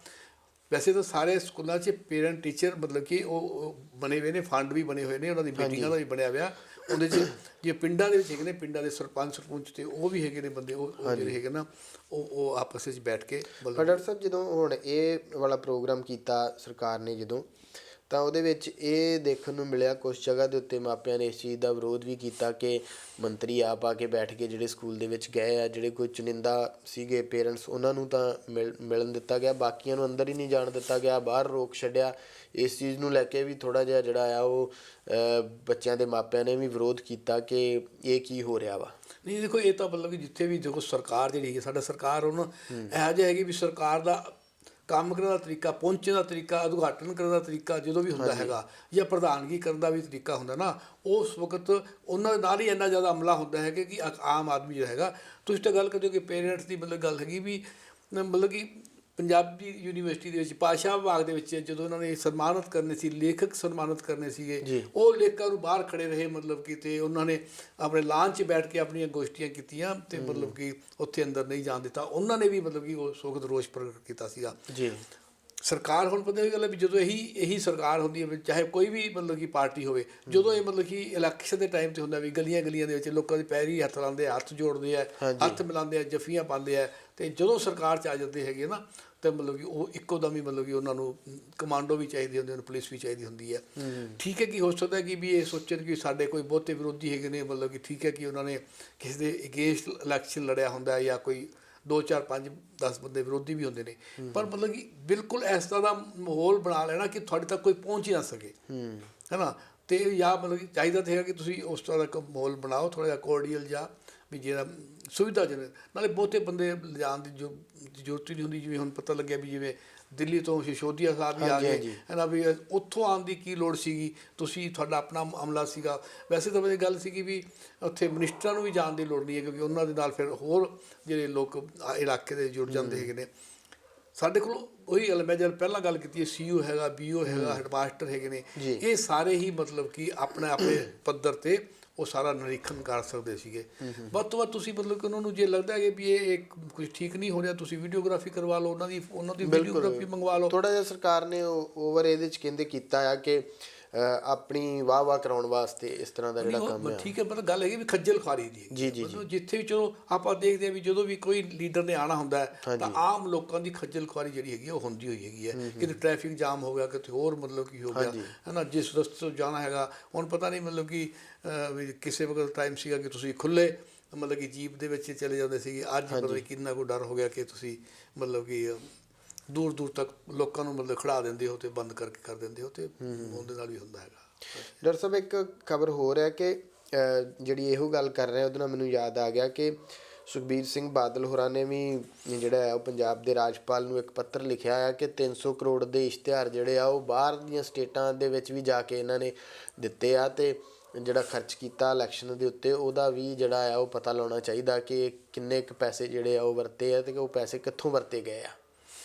ਵੈਸੇ ਤਾਂ ਸਾਰੇ ਸਕੂਲਾਂ 'ਚ ਪੇਰੈਂਟ ਟੀਚਰ ਮਤਲਬ ਕਿ ਉਹ ਬਣੇ ਹੋਏ ਨੇ, ਫੰਡ ਵੀ ਬਣੇ ਹੋਏ ਨੇ, ਉਹਨਾਂ ਦੀ ਮੀਟਿੰਗਾਂ ਦਾ ਵੀ ਬਣਿਆ ਹੋਇਆ। ਉਹਦੇ 'ਚ ਜੇ ਪਿੰਡਾਂ ਦੇ ਵਿੱਚ ਹੈਗੇ ਨੇ, ਪਿੰਡਾਂ ਦੇ ਸਰਪੰਚ ਅਤੇ ਉਹ ਵੀ ਹੈਗੇ ਨੇ ਬੰਦੇ, ਉਹ ਜਿਹੜੇ ਹੈਗੇ ਨਾ ਉਹ ਆਪਸ ਵਿੱਚ ਬੈਠ ਕੇ। ਡਾਕਟਰ ਸਾਹਿਬ ਜਦੋਂ ਹੁਣ ਇਹ ਵਾਲਾ ਪ੍ਰੋਗਰਾਮ ਕੀਤਾ ਸਰਕਾਰ ਨੇ ਜਦੋਂ, ਤਾਂ ਉਹਦੇ ਵਿੱਚ ਇਹ ਦੇਖਣ ਨੂੰ ਮਿਲਿਆ ਕੁਛ ਜਗ੍ਹਾ ਦੇ ਉੱਤੇ ਮਾਪਿਆਂ ਨੇ ਇਸ ਚੀਜ਼ ਦਾ ਵਿਰੋਧ ਵੀ ਕੀਤਾ ਕਿ ਮੰਤਰੀ ਆਪ ਆ ਕੇ ਬੈਠ ਕੇ ਜਿਹੜੇ ਸਕੂਲ ਦੇ ਵਿੱਚ ਗਏ ਆ, ਜਿਹੜੇ ਕੋਈ ਚੁਣਿੰਦਾ ਸੀਗੇ ਪੇਰੈਂਟਸ ਉਹਨਾਂ ਨੂੰ ਤਾਂ ਮਿਲਣ ਦਿੱਤਾ ਗਿਆ, ਬਾਕੀਆਂ ਨੂੰ ਅੰਦਰ ਹੀ ਨਹੀਂ ਜਾਣ ਦਿੱਤਾ ਗਿਆ, ਬਾਹਰ ਰੋਕ ਛੱਡਿਆ। ਇਸ ਚੀਜ਼ ਨੂੰ ਲੈ ਕੇ ਵੀ ਥੋੜ੍ਹਾ ਜਿਹਾ ਜਿਹੜਾ ਆ ਉਹ ਬੱਚਿਆਂ ਦੇ ਮਾਪਿਆਂ ਨੇ ਵੀ ਵਿਰੋਧ ਕੀਤਾ ਕਿ ਇਹ ਕੀ ਹੋ ਰਿਹਾ ਵਾ। ਨਹੀਂ ਦੇਖੋ, ਇਹ ਤਾਂ ਮਤਲਬ ਕਿ ਜਿੱਥੇ ਵੀ ਦੇਖੋ ਸਰਕਾਰ ਜਿਹੜੀ ਹੈ, ਸਾਡਾ ਸਰਕਾਰ ਉਹਨੂੰ ਇਹੋ ਜਿਹਾ ਹੈਗੀ ਵੀ ਸਰਕਾਰ ਦਾ ਕੰਮ ਕਰਨ ਦਾ ਤਰੀਕਾ, ਪਹੁੰਚਣ ਦਾ ਤਰੀਕਾ, ਉਦਘਾਟਨ ਕਰਨ ਦਾ ਤਰੀਕਾ ਜਦੋਂ ਵੀ ਹੁੰਦਾ ਹੈਗਾ, ਜਾਂ ਪ੍ਰਧਾਨਗੀ ਕਰਨ ਦਾ ਵੀ ਤਰੀਕਾ ਹੁੰਦਾ ਨਾ, ਉਸ ਵਕਤ ਉਹਨਾਂ ਦੇ ਨਾਲ ਹੀ ਇੰਨਾ ਜ਼ਿਆਦਾ ਹਮਲਾ ਹੁੰਦਾ ਹੈ ਕਿ ਆਮ ਆਦਮੀ ਜਿਹੜਾ ਹੈਗਾ, ਤੁਸੀਂ ਤਾਂ ਗੱਲ ਕਰਦੇ ਹੋ ਕਿ ਪੇਰੈਂਟਸ ਦੀ ਮਤਲਬ ਗੱਲ ਹੈਗੀ ਵੀ ਮਤਲਬ ਕਿ ਪੰਜਾਬੀ ਯੂਨੀਵਰਸਿਟੀ ਦੇ ਵਿੱਚ ਭਾਸ਼ਾ ਵਿਭਾਗ ਦੇ ਵਿੱਚ ਜਦੋਂ ਉਹਨਾਂ ਨੇ ਸਨਮਾਨਿਤ ਕਰਨੇ ਸੀ, ਲੇਖਕ ਸਨਮਾਨਿਤ ਕਰਨੇ ਸੀਗੇ, ਉਹ ਲੇਖਕਾਂ ਨੂੰ ਬਾਹਰ ਖੜੇ ਰਹੇ ਮਤਲਬ ਕਿ, ਤੇ ਉਹਨਾਂ ਨੇ ਆਪਣੇ ਲਾਂਚ 'ਚ ਬੈਠ ਕੇ ਆਪਣੀਆਂ ਗੋਸ਼ਟੀਆਂ ਕੀਤੀਆਂ ਤੇ ਮਤਲਬ ਕਿ ਉੱਥੇ ਅੰਦਰ ਨਹੀਂ ਜਾਣ ਦਿੱਤਾ। ਉਹਨਾਂ ਨੇ ਵੀ ਮਤਲਬ ਕਿ ਉਹ ਸਖਤ ਰੋਸ ਪ੍ਰਗਟ ਕੀਤਾ ਸੀਗਾ। ਜੀ ਸਰਕਾਰ ਹੁਣ ਪਤਾ ਇਹ ਗੱਲ ਹੈ ਵੀ ਜਦੋਂ ਇਹੀ ਸਰਕਾਰ ਹੁੰਦੀ ਹੈ, ਚਾਹੇ ਕੋਈ ਵੀ ਮਤਲਬ ਕਿ ਪਾਰਟੀ ਹੋਵੇ, ਜਦੋਂ ਇਹ ਮਤਲਬ ਕਿ ਇਲੈਕਸ਼ਨ ਦੇ ਟਾਈਮ 'ਤੇ ਹੁੰਦਾ ਵੀ ਗਲੀਆਂ ਗਲੀਆਂ ਦੇ ਵਿੱਚ ਲੋਕਾਂ ਦੇ ਪੈਰੀ ਹੱਥ ਲਾਉਂਦੇ, ਹੱਥ ਜੋੜਦੇ ਆ, ਹੱਥ ਮਿਲਾਉਂਦੇ ਆ, ਜੱਫੀਆਂ ਪਾਉਂਦੇ ਆ, ਤੇ ਜਦੋਂ ਸਰਕਾਰ 'ਚ ਆ ਜਾਂਦੇ ਹੈਗੇ ਨਾ, ਤਾਂ ਮਤਲਬ ਕਿ ਉਹ ਇੱਕੋ ਦਮ ਹੀ ਮਤਲਬ ਕਿ ਉਹਨਾਂ ਨੂੰ ਕਮਾਂਡੋ ਵੀ ਚਾਹੀਦੇ ਹੁੰਦੇ ਹਨ, ਪੁਲਿਸ ਵੀ ਚਾਹੀਦੀ ਹੁੰਦੀ ਹੈ। ਠੀਕ ਹੈ ਕਿ ਹੋ ਸਕਦਾ ਕਿ ਵੀ ਇਹ ਸੋਚਣ ਕਿ ਸਾਡੇ ਕੋਈ ਬਹੁਤੇ ਵਿਰੋਧੀ ਹੈਗੇ ਨੇ, ਮਤਲਬ ਕਿ ਠੀਕ ਹੈ ਕਿ ਉਹਨਾਂ ਨੇ ਕਿਸੇ ਦੇ ਅਗੇਂਸਟ ਇਲੈਕਸ਼ਨ ਲੜਿਆ ਹੁੰਦਾ, ਜਾਂ ਕੋਈ 2 4 5 10 ਬੰਦੇ ਵਿਰੋਧੀ ਵੀ ਹੁੰਦੇ ਨੇ, ਪਰ ਮਤਲਬ ਕਿ ਬਿਲਕੁਲ ਇਸ ਤਰ੍ਹਾਂ ਦਾ ਮਾਹੌਲ ਬਣਾ ਲੈਣਾ ਕਿ ਤੁਹਾਡੇ ਤੱਕ ਕੋਈ ਪਹੁੰਚ ਹੀ ਨਾ ਸਕੇ, ਹੈ ਨਾ। ਅਤੇ ਜਾਂ ਮਤਲਬ ਕਿ ਚਾਹੀਦਾ ਤਾਂ ਹੈਗਾ ਕਿ ਤੁਸੀਂ ਉਸ ਤਰ੍ਹਾਂ ਦਾ ਮਾਹੌਲ ਬਣਾਓ, ਥੋੜ੍ਹਾ ਜਿਹਾ ਕੋਰਡੀਅਲ ਜਾਂ ਵੀ ਜਿਹੜਾ ਸੁਵਿਧਾਜਨਕ, ਨਾਲੇ ਬਹੁਤੇ ਬੰਦੇ ਲਿਜਾਣ ਦੀ ਜ਼ਰੂਰਤ ਹੀ ਨਹੀਂ ਹੁੰਦੀ। ਜਿਵੇਂ ਹੁਣ ਪਤਾ ਲੱਗਿਆ ਵੀ ਜਿਵੇਂ ਦਿੱਲੀ ਤੋਂ ਸਿਸੋਦੀਆ ਸਾਹਿਬ ਵੀ ਆ ਗਏ, ਹੈ ਨਾ, ਵੀ ਉੱਥੋਂ ਆਉਣ ਦੀ ਕੀ ਲੋੜ ਸੀਗੀ, ਤੁਸੀਂ ਤੁਹਾਡਾ ਆਪਣਾ ਮਾਮਲਾ ਸੀਗਾ। ਵੈਸੇ ਤਾਂ ਇਹ ਗੱਲ ਸੀਗੀ ਵੀ ਉੱਥੇ ਮਿਨਿਸਟਰਾਂ ਨੂੰ ਵੀ ਜਾਣ ਦੀ ਲੋੜ ਨਹੀਂ ਹੈ, ਕਿਉਂਕਿ ਉਹਨਾਂ ਦੇ ਨਾਲ ਫਿਰ ਹੋਰ ਜਿਹੜੇ ਲੋਕ ਇਲਾਕੇ ਦੇ ਜੁੜ ਜਾਂਦੇ ਹੈਗੇ ਨੇ। ਸਾਡੇ ਕੋਲ ਉਹੀ ਗੱਲ, ਮੈਂ ਜਦ ਪਹਿਲਾਂ ਗੱਲ ਕੀਤੀ ਹੈ, CEO ਹੈਗਾ, BO ਹੈਗਾ, ਹੈਡਮਾਸਟਰ ਹੈਗੇ ਨੇ, ਇਹ ਸਾਰੇ ਹੀ ਮਤਲਬ ਕਿ ਆਪਣੇ ਪੱਧਰ 'ਤੇ ਉਹ ਸਾਰਾ ਨਿਰੀਖਣ ਕਰ ਸਕਦੇ ਸੀਗੇ। ਵੱਧ ਤੋਂ ਵੱਧ ਤੁਸੀਂ ਮਤਲਬ ਕਿ ਉਹਨਾਂ ਨੂੰ ਜੇ ਲੱਗਦਾ ਹੈ ਕਿ ਵੀ ਇਹ ਕੁਝ ਠੀਕ ਨਹੀਂ ਹੋ ਰਿਹਾ, ਤੁਸੀਂ ਵੀਡੀਓਗ੍ਰਾਫੀ ਕਰਵਾ ਲਓ, ਉਹਨਾਂ ਦੀ ਵੀਡੀਓਗ੍ਰਾਫੀ ਮੰਗਵਾ ਲਓ। ਥੋੜ੍ਹਾ ਜਿਹਾ ਸਰਕਾਰ ਨੇ ਓਵਰ ਇਹਦੇ 'ਚ ਕਹਿੰਦੇ ਕੀਤਾ ਆ ਕਿ ਆਪਣੀ ਵਾਹ ਕਰਾਉਣ ਵਾਸਤੇ ਇਸ ਤਰ੍ਹਾਂ ਦਾ ਜਿਹੜਾ ਕੰਮ ਹੈ। ਠੀਕ ਹੈ, ਪਰ ਗੱਲ ਹੈਗੀ ਵੀ ਖੱਜਲ ਖੁਆਰੀ ਦੀ, ਮਤਲਬ ਜਿੱਥੇ ਵੀ ਚਲੋ ਆਪਾਂ ਦੇਖਦੇ ਹਾਂ ਵੀ ਜਦੋਂ ਵੀ ਕੋਈ ਲੀਡਰ ਨੇ ਆਉਣਾ ਹੁੰਦਾ ਹੈ ਤਾਂ ਆਮ ਲੋਕਾਂ ਦੀ ਖੱਜਲ ਖੁਆਰੀ ਜਿਹੜੀ ਹੈਗੀ ਉਹ ਹੁੰਦੀ ਹੋਈ ਹੈਗੀ ਹੈ। ਕਿਤੇ ਟ੍ਰੈਫਿਕ ਜਾਮ ਹੋ ਗਿਆ, ਕਿਤੇ ਹੋਰ ਮਤਲਬ ਕੀ ਹੋ ਗਿਆ, ਹੈ ਨਾ, ਜਿਸ ਰਸਤੇ ਤੋਂ ਜਾਣਾ ਹੈਗਾ। ਹੁਣ ਪਤਾ ਨਹੀਂ ਮਤਲਬ ਕਿ ਵੀ ਕਿਸੇ ਵਕਤ ਟਾਈਮ ਸੀਗਾ ਕਿ ਤੁਸੀਂ ਖੁੱਲ੍ਹੇ ਮਤਲਬ ਕਿ ਜੀਪ ਦੇ ਵਿੱਚ ਚਲੇ ਜਾਂਦੇ ਸੀਗੇ, ਅੱਜ ਮਤਲਬ ਕਿੰਨਾ ਕੋਈ ਡਰ ਹੋ ਗਿਆ ਕਿ ਤੁਸੀਂ ਮਤਲਬ ਕਿ ਦੂਰ ਤੱਕ ਲੋਕਾਂ ਨੂੰ ਮਤਲਬ ਖੜਾ ਦਿੰਦੇ ਹੋ ਤੇ ਬੰਦ ਕਰਕੇ ਕਰ ਦਿੰਦੇ ਹੋ, ਤੇ ਉਹਦੇ ਨਾਲ ਵੀ ਹੁੰਦਾ ਹੈਗਾ। ਡਾਕਟਰ ਸਾਹਿਬ, ਇੱਕ ਖਬਰ ਹੋਰ ਹੈ ਕਿ ਜਿਹੜੀ ਇਹੋ ਗੱਲ ਕਰ ਰਹੇ ਉਹਦੇ ਨਾਲ ਮੈਨੂੰ ਯਾਦ ਆ ਗਿਆ ਕਿ ਸੁਖਬੀਰ ਸਿੰਘ ਬਾਦਲ ਹੋਰਾਂ ਨੇ ਵੀ ਜਿਹੜਾ ਹੈ ਉਹ ਪੰਜਾਬ ਦੇ ਰਾਜਪਾਲ ਨੂੰ ਇੱਕ ਪੱਤਰ ਲਿਖਿਆ ਆ ਕਿ 300 ਕਰੋੜ ਦੇ ਇਸ਼ਤਿਹਾਰ ਜਿਹੜੇ ਆ ਉਹ ਬਾਹਰ ਦੀਆਂ ਸਟੇਟਾਂ ਦੇ ਵਿੱਚ ਵੀ ਜਾ ਕੇ ਇਹਨਾਂ ਨੇ ਦਿੱਤੇ ਆ, ਤੇ ਜਿਹੜਾ ਖਰਚ ਕੀਤਾ ਇਲੈਕਸ਼ਨ ਦੇ ਉੱਤੇ ਉਹਦਾ ਵੀ ਜਿਹੜਾ ਆ ਉਹ ਪਤਾ ਲਾਉਣਾ ਚਾਹੀਦਾ ਕਿ ਕਿੰਨੇ ਕੁ ਪੈਸੇ ਜਿਹੜੇ ਆ ਉਹ ਵਰਤੇ ਆ, ਅਤੇ ਉਹ ਪੈਸੇ ਕਿੱਥੋਂ ਵਰਤੇ ਗਏ ਆ।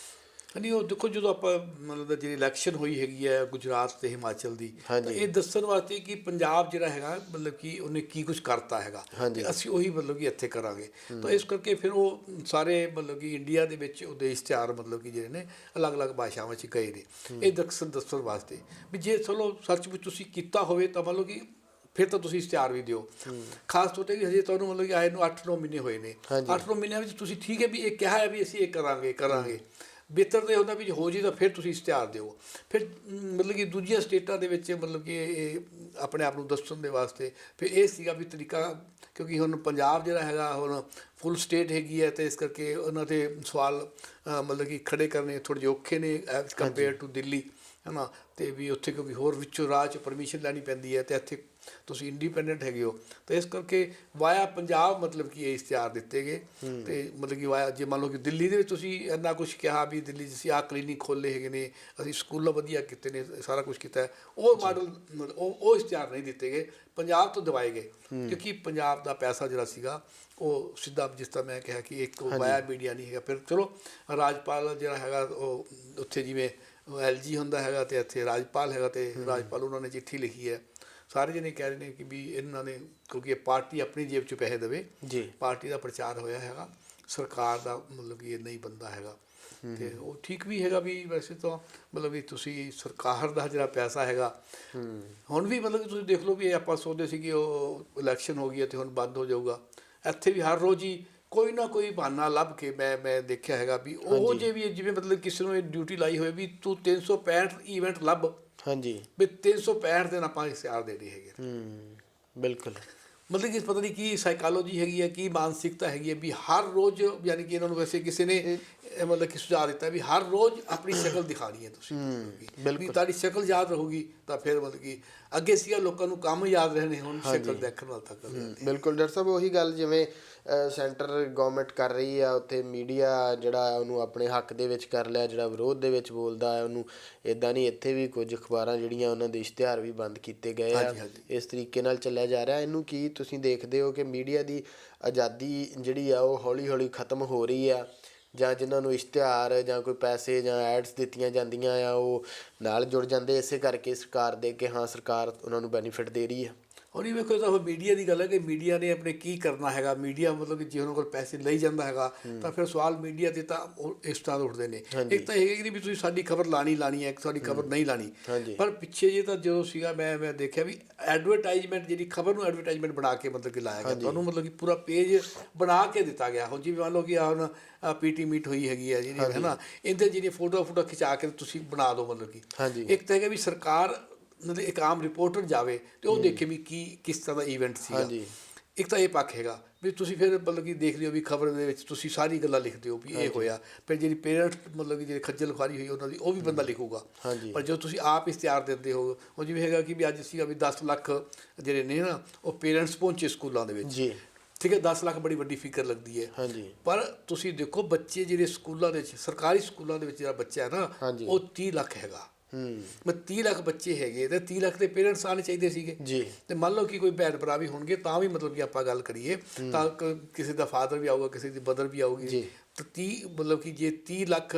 ਨਹੀਂ, ਉਹ ਦੇਖੋ ਜਦੋਂ ਆਪਾਂ ਮਤਲਬ ਜਿਹੜੀ ਇਲੈਕਸ਼ਨ ਹੋਈ ਹੈਗੀ ਹੈ ਗੁਜਰਾਤ ਅਤੇ ਹਿਮਾਚਲ ਦੀ, ਇਹ ਦੱਸਣ ਵਾਸਤੇ ਕਿ ਪੰਜਾਬ ਜਿਹੜਾ ਹੈਗਾ ਮਤਲਬ ਕਿ ਉਹਨੇ ਕੀ ਕੁਛ ਕਰਤਾ ਹੈਗਾ, ਅਤੇ ਅਸੀਂ ਉਹੀ ਮਤਲਬ ਕਿ ਇੱਥੇ ਕਰਾਂਗੇ। ਤਾਂ ਇਸ ਕਰਕੇ ਫਿਰ ਉਹ ਸਾਰੇ ਮਤਲਬ ਕਿ ਇੰਡੀਆ ਦੇ ਵਿੱਚ ਉਹਦੇ ਇਸ਼ਤਿਹਾਰ ਮਤਲਬ ਕਿ ਜਿਹੜੇ ਨੇ ਅਲੱਗ-ਅਲੱਗ ਭਾਸ਼ਾਵਾਂ 'ਚ ਗਏ ਨੇ, ਇਹ ਦੱਸਣ ਵਾਸਤੇ ਵੀ ਜੇ ਚਲੋ ਸੱਚ ਵਿੱਚ ਤੁਸੀਂ ਕੀਤਾ ਹੋਵੇ ਤਾਂ ਮਤਲਬ ਕਿ ਫਿਰ ਤਾਂ ਤੁਸੀਂ ਇਸ਼ਤਿਹਾਰ ਵੀ ਦਿਓ। ਖਾਸ ਤੌਰ 'ਤੇ ਵੀ ਹਜੇ ਤੁਹਾਨੂੰ ਮਤਲਬ ਕਿ ਆਏ ਨੂੰ 8-9 ਮਹੀਨੇ ਹੋਏ ਨੇ, 8-9 ਮਹੀਨਿਆਂ ਵਿੱਚ ਤੁਸੀਂ ਠੀਕ ਹੈ ਵੀ ਇਹ ਕਿਹਾ ਹੈ ਵੀ ਅਸੀਂ ਇਹ ਕਰਾਂਗੇ ਬਿਹਤਰ ਤਾਂ ਇਹ ਹੁੰਦਾ ਵੀ ਜੇ ਹੋ ਜੇ ਤਾਂ ਫਿਰ ਤੁਸੀਂ ਇਸ਼ਤਿਹਾਰ ਦਿਓ। ਫਿਰ ਮਤਲਬ ਕਿ ਦੂਜੀਆਂ ਸਟੇਟਾਂ ਦੇ ਵਿੱਚ ਮਤਲਬ ਕਿ ਇਹ ਆਪਣੇ ਆਪ ਨੂੰ ਦੱਸਣ ਦੇ ਵਾਸਤੇ ਫਿਰ ਇਹ ਸੀਗਾ ਵੀ ਤਰੀਕਾ, ਕਿਉਂਕਿ ਹੁਣ ਪੰਜਾਬ ਜਿਹੜਾ ਹੈਗਾ ਹੁਣ ਫੁੱਲ ਸਟੇਟ ਹੈਗੀ ਹੈ, ਅਤੇ ਇਸ ਕਰਕੇ ਉਹਨਾਂ 'ਤੇ ਸਵਾਲ ਮਤਲਬ ਕਿ ਖੜੇ ਕਰਨੇ ਥੋੜ੍ਹੇ ਜਿਹੇ ਔਖੇ ਨੇ ਐਜ਼ ਕੰਪੇਅਰ ਟੂ ਦਿੱਲੀ, ਹੈ ਨਾ। ਅਤੇ ਵੀ ਉੱਥੇ ਕਿਉਂਕਿ ਹੋਰ ਵਿੱਚੋਂ ਰਾਹ 'ਚ ਪਰਮਿਸ਼ਨ ਲੈਣੀ ਪੈਂਦੀ ਹੈ, ਅਤੇ ਇੱਥੇ ਤੁਸੀਂ ਇੰਡੀਪੈਂਡੈਂਟ ਹੈਗੇ ਹੋ, ਤਾਂ ਇਸ ਕਰਕੇ ਵਾਇਆ ਪੰਜਾਬ ਮਤਲਬ ਕਿ ਇਹ ਇਸ਼ਤਿਹਾਰ ਦਿੱਤੇ ਗਏ। ਅਤੇ ਮਤਲਬ ਕਿ ਵਾਇਆ ਜੇ ਮੰਨ ਲਓ ਕਿ ਦਿੱਲੀ ਦੇ ਵਿੱਚ ਤੁਸੀਂ ਇੰਨਾ ਕੁਛ ਕਿਹਾ ਵੀ ਦਿੱਲੀ 'ਚ ਅਸੀਂ ਆਹ ਕਲੀਨਿਕ ਖੋਲ੍ਹੇ ਹੈਗੇ ਨੇ, ਅਸੀਂ ਸਕੂਲ ਵਧੀਆ ਕੀਤੇ ਨੇ, ਸਾਰਾ ਕੁਛ ਕੀਤਾ, ਉਹ ਮਾਡਲ ਮਤਲਬ ਉਹ ਇਸ਼ਤਿਹਾਰ ਨਹੀਂ ਦਿੱਤੇ ਗਏ, ਪੰਜਾਬ ਤੋਂ ਦਿਵਾਏ ਗਏ। ਕਿਉਂਕਿ ਪੰਜਾਬ ਦਾ ਪੈਸਾ ਜਿਹੜਾ ਸੀਗਾ ਉਹ ਸਿੱਧਾ, ਜਿਸ ਤਰ੍ਹਾਂ ਮੈਂ ਕਿਹਾ ਕਿ ਇੱਕ ਵਾਇਆ ਮੀਡੀਆ ਨਹੀਂ ਹੈਗਾ। ਫਿਰ ਚਲੋ ਰਾਜਪਾਲ ਜਿਹੜਾ ਹੈਗਾ ਉਹ ਉੱਥੇ ਜਿਵੇਂ LG ਹੁੰਦਾ ਹੈਗਾ ਅਤੇ ਇੱਥੇ ਰਾਜਪਾਲ ਹੈਗਾ, ਅਤੇ ਰਾਜਪਾਲ ਉਹਨਾਂ ਨੇ ਚਿੱਠੀ ਲਿਖੀ ਹੈ। ਸਾਰੇ ਜਣੇ ਕਹਿ ਰਹੇ ਨੇ ਕਿ ਵੀ ਇਹਨਾਂ ਨੇ, ਕਿਉਂਕਿ ਇਹ ਪਾਰਟੀ ਆਪਣੀ ਜੇਬ 'ਚ ਪੈਸੇ ਦੇਵੇ, ਪਾਰਟੀ ਦਾ ਪ੍ਰਚਾਰ ਹੋਇਆ ਹੈਗਾ, ਸਰਕਾਰ ਦਾ ਮਤਲਬ ਕਿ ਇਹ ਨਹੀਂ ਬੰਦਾ ਹੈਗਾ। ਅਤੇ ਉਹ ਠੀਕ ਵੀ ਹੈਗਾ ਵੀ ਵੈਸੇ ਤਾਂ ਮਤਲਬ ਵੀ ਤੁਸੀਂ ਸਰਕਾਰ ਦਾ ਜਿਹੜਾ ਪੈਸਾ ਹੈਗਾ ਹੁਣ ਵੀ ਮਤਲਬ ਕਿ ਤੁਸੀਂ ਦੇਖ ਲਓ ਵੀ ਇਹ ਆਪਾਂ ਸੋਚਦੇ ਸੀ ਕਿ ਉਹ ਇਲੈਕਸ਼ਨ ਹੋ ਗਈ ਅਤੇ ਹੁਣ ਬੰਦ ਹੋ ਜਾਊਗਾ। ਇੱਥੇ ਵੀ ਹਰ ਰੋਜ਼ ਹੀ ਕੋਈ ਨਾ ਕੋਈ ਬਹਾਨਾ ਲੱਭ ਕੇ ਮੈਂ ਦੇਖਿਆ ਹੈਗਾ ਵੀ ਉਹ ਜੇ ਵੀ ਜਿਵੇਂ ਮਤਲਬ ਕਿਸੇ ਨੂੰ ਇਹ ਡਿਊਟੀ ਲਾਈ ਹੋਏ ਵੀ ਤੂੰ 365 ਈਵੈਂਟ ਲੱਭ, ਹਾਂਜੀ ਵੀ 365 ਦਿਨ ਆਪਾਂ ਇਸ਼ਤਿਹਾਰ ਦੇਣੇ ਹੈਗੇ। ਬਿਲਕੁਲ। ਮਤਲਬ ਕਿ ਪਤਾ ਨਹੀਂ ਕੀ ਸਾਈਕੋਲੋਜੀ ਹੈਗੀ ਹੈ, ਕੀ ਮਾਨਸਿਕਤਾ ਹੈਗੀ ਹੈ ਵੀ ਹਰ ਰੋਜ਼, ਯਾਨੀ ਕਿ ਇਹਨਾਂ ਨੂੰ ਵੈਸੇ ਕਿਸੇ ਨੇ ਮਤਲਬ ਕਿ ਸੁਝਾਅ ਦਿੱਤਾ ਵੀ ਹਰ ਰੋਜ਼ ਆਪਣੀ ਸ਼ਕਲ ਦਿਖਾਣੀ ਹੈ ਤੁਸੀਂ, ਵੀ ਬਿਲਕੁਲ। ਤੁਹਾਡੀ ਸ਼ਕਲ ਯਾਦ ਰਹੂਗੀ ਤਾਂ ਫਿਰ ਮਤਲਬ ਕਿ ਅੱਗੇ ਸੀਗਾ ਲੋਕਾਂ ਨੂੰ ਕੰਮ ਯਾਦ ਰਹਿਣੇ, ਹੁਣ ਸ਼ਕਲ ਦੇਖਣ ਨਾਲ ਤੱਕ। ਬਿਲਕੁਲ ਡਾਕਟਰ ਸਾਹਿਬ, ਉਹੀ ਗੱਲ ਜਿਵੇਂ ਸੈਂਟਰ ਗਵਰਨਮੈਂਟ ਕਰ ਰਹੀ ਆ, ਉੱਥੇ ਮੀਡੀਆ ਜਿਹੜਾ ਉਹਨੂੰ ਆਪਣੇ ਹੱਕ ਦੇ ਵਿੱਚ ਕਰ ਲਿਆ, ਜਿਹੜਾ ਵਿਰੋਧ ਦੇ ਵਿੱਚ ਬੋਲਦਾ ਹੈ ਉਹਨੂੰ ਇੱਦਾਂ ਨਹੀਂ। ਇੱਥੇ ਵੀ ਕੁਝ ਅਖਬਾਰਾਂ ਜਿਹੜੀਆਂ ਉਹਨਾਂ ਦੇ ਇਸ਼ਤਿਹਾਰ ਵੀ ਬੰਦ ਕੀਤੇ ਗਏ ਆ। ਇਸ ਤਰੀਕੇ ਨਾਲ ਚੱਲਿਆ ਜਾ ਰਿਹਾ। ਇਹਨੂੰ ਕੀ ਤੁਸੀਂ ਦੇਖਦੇ ਹੋ ਕਿ ਮੀਡੀਆ ਦੀ ਆਜ਼ਾਦੀ ਜਿਹੜੀ ਆ ਉਹ ਹੌਲੀ ਹੌਲੀ ਖਤਮ ਹੋ ਰਹੀ ਆ, ਜਾਂ ਜਿਨ੍ਹਾਂ ਨੂੰ ਇਸ਼ਤਿਹਾਰ ਜਾਂ ਕੋਈ ਪੈਸੇ ਜਾਂ ਐਡਸ ਦਿੱਤੀਆਂ ਜਾਂਦੀਆਂ ਆ ਉਹ ਨਾਲ ਜੁੜ ਜਾਂਦੇ ਇਸੇ ਕਰਕੇ ਸਰਕਾਰ ਦੇ, ਕਿ ਹਾਂ ਸਰਕਾਰ ਉਹਨਾਂ ਨੂੰ ਬੈਨੀਫਿਟ ਦੇ ਰਹੀ ਆ? ਹੁਣ ਇਹ ਵੇਖੋ, ਤਾਂ ਮੀਡੀਆ ਦੀ ਗੱਲ ਹੈ ਕਿ ਮੀਡੀਆ ਨੇ ਆਪਣੇ ਕੀ ਕਰਨਾ ਹੈਗਾ। ਮੀਡੀਆ ਮਤਲਬ ਕਿ ਜੇ ਉਹਨਾਂ ਕੋਲ ਪੈਸੇ ਲਈ ਜਾਂਦਾ ਹੈਗਾ ਤਾਂ ਫਿਰ ਸਵਾਲ ਮੀਡੀਆ ਦੇ ਤਾਂ ਇਸ ਤਰ੍ਹਾਂ ਦੇ ਉੱਠਦੇ ਨੇ। ਇੱਕ ਤਾਂ ਇਹ ਕਿ ਵੀ ਤੁਸੀਂ ਸਾਡੀ ਖਬਰ ਲਾਣੀ ਹੈ, ਇੱਕ ਸਾਡੀ ਖਬਰ ਨਹੀਂ ਲਾਣੀ। ਪਰ ਪਿੱਛੇ ਜੇ ਤਾਂ ਜਦੋਂ ਸੀਗਾ ਮੈਂ ਦੇਖਿਆ ਵੀ ਐਡਵਰਟਾਈਜ਼ਮੈਂਟ, ਜਿਹੜੀ ਖਬਰ ਨੂੰ ਐਡਵਰਟਾਈਜ਼ਮੈਂਟ ਬਣਾ ਕੇ ਮਤਲਬ ਕਿ ਲਾਇਆ ਗਿਆ, ਤੁਹਾਨੂੰ ਮਤਲਬ ਕਿ ਪੂਰਾ ਪੇਜ ਬਣਾ ਕੇ ਦਿੱਤਾ ਗਿਆ। ਹੁਣ ਜਿਵੇਂ ਮੰਨ ਲਓ ਕਿ ਹੁਣ ਪੀਟੀ ਮੀਟ ਹੋਈ ਹੈਗੀ ਹੈ ਜਿਹੜੀ, ਹੈ ਨਾ, ਇਹਦੇ ਜਿਹੜੀਆਂ ਫੋਟੋ ਖਿਚਾ ਕੇ ਤੁਸੀਂ ਬਣਾ ਦਿਓ। ਮਤਲਬ ਕਿ ਇੱਕ ਤਾਂ ਹੈਗਾ ਵੀ ਸਰਕਾਰ ਮਤਲਬ ਇੱਕ ਆਮ ਰਿਪੋਰਟਰ ਜਾਵੇ ਅਤੇ ਉਹ ਦੇਖੇ ਵੀ ਕਿਸ ਤਰ੍ਹਾਂ ਦਾ ਈਵੈਂਟ ਸੀਗਾ। ਇੱਕ ਤਾਂ ਇਹ ਪੱਖ ਹੈਗਾ ਵੀ ਤੁਸੀਂ ਫਿਰ ਮਤਲਬ ਕਿ ਦੇਖ ਲਿਓ ਵੀ ਖਬਰ ਦੇ ਵਿੱਚ ਤੁਸੀਂ ਸਾਰੀ ਗੱਲਾਂ ਲਿਖਦੇ ਹੋ ਵੀ ਇਹ ਹੋਇਆ। ਫਿਰ ਜਿਹੜੀ ਪੇਰੈਂਟਸ ਮਤਲਬ ਕਿ ਜਿਹੜੀ ਖੱਜਲ ਖੁਆਰੀ ਹੋਈ ਉਹਨਾਂ ਦੀ ਉਹ ਵੀ ਬੰਦਾ ਲਿਖੂਗਾ। ਪਰ ਜਦੋਂ ਤੁਸੀਂ ਆਪ ਇਸ਼ਤਿਹਾਰ ਦਿੰਦੇ ਹੋ, ਉਹ ਜਿਵੇਂ ਹੈਗਾ ਕਿ ਵੀ ਅੱਜ ਸੀਗਾ ਵੀ 10 ਲੱਖ ਜਿਹੜੇ ਨੇ ਨਾ ਉਹ ਪੇਰੈਂਟਸ ਪਹੁੰਚੇ ਸਕੂਲਾਂ ਦੇ ਵਿੱਚ, ਠੀਕ ਹੈ। 10 ਲੱਖ ਬੜੀ ਵੱਡੀ ਫਿਕਰ ਲੱਗਦੀ ਹੈ। ਪਰ ਤੁਸੀਂ ਦੇਖੋ ਬੱਚੇ ਜਿਹੜੇ ਸਕੂਲਾਂ ਦੇ ਵਿੱਚ, ਸਰਕਾਰੀ ਸਕੂਲਾਂ ਦੇ ਵਿੱਚ ਜਿਹੜਾ ਬੱਚਾ ਹੈ ਨਾ ਉਹ 30 ਲੱਖ ਹੈਗਾ। ਮੈਂ 30 ਲੱਖ ਬੱਚੇ ਹੈਗੇ ਅਤੇ 30 ਲੱਖ ਦੇ ਪੇਰੈਂਟਸ ਆਉਣੇ ਚਾਹੀਦੇ ਸੀਗੇ ਜੀ। ਅਤੇ ਮੰਨ ਲਓ ਕਿ ਕੋਈ ਭੈਣ ਭਰਾ ਵੀ ਹੋਣਗੇ ਤਾਂ ਵੀ ਮਤਲਬ ਕਿ ਆਪਾਂ ਗੱਲ ਕਰੀਏ ਤਾਂ ਕਿਸੇ ਦਾ ਫਾਦਰ ਵੀ ਆਊਗਾ, ਕਿਸੇ ਦੀ ਮਦਰ ਵੀ ਆਊਗੀ। ਤਾਂ 30 ਮਤਲਬ ਕਿ ਜੇ 30 ਲੱਖ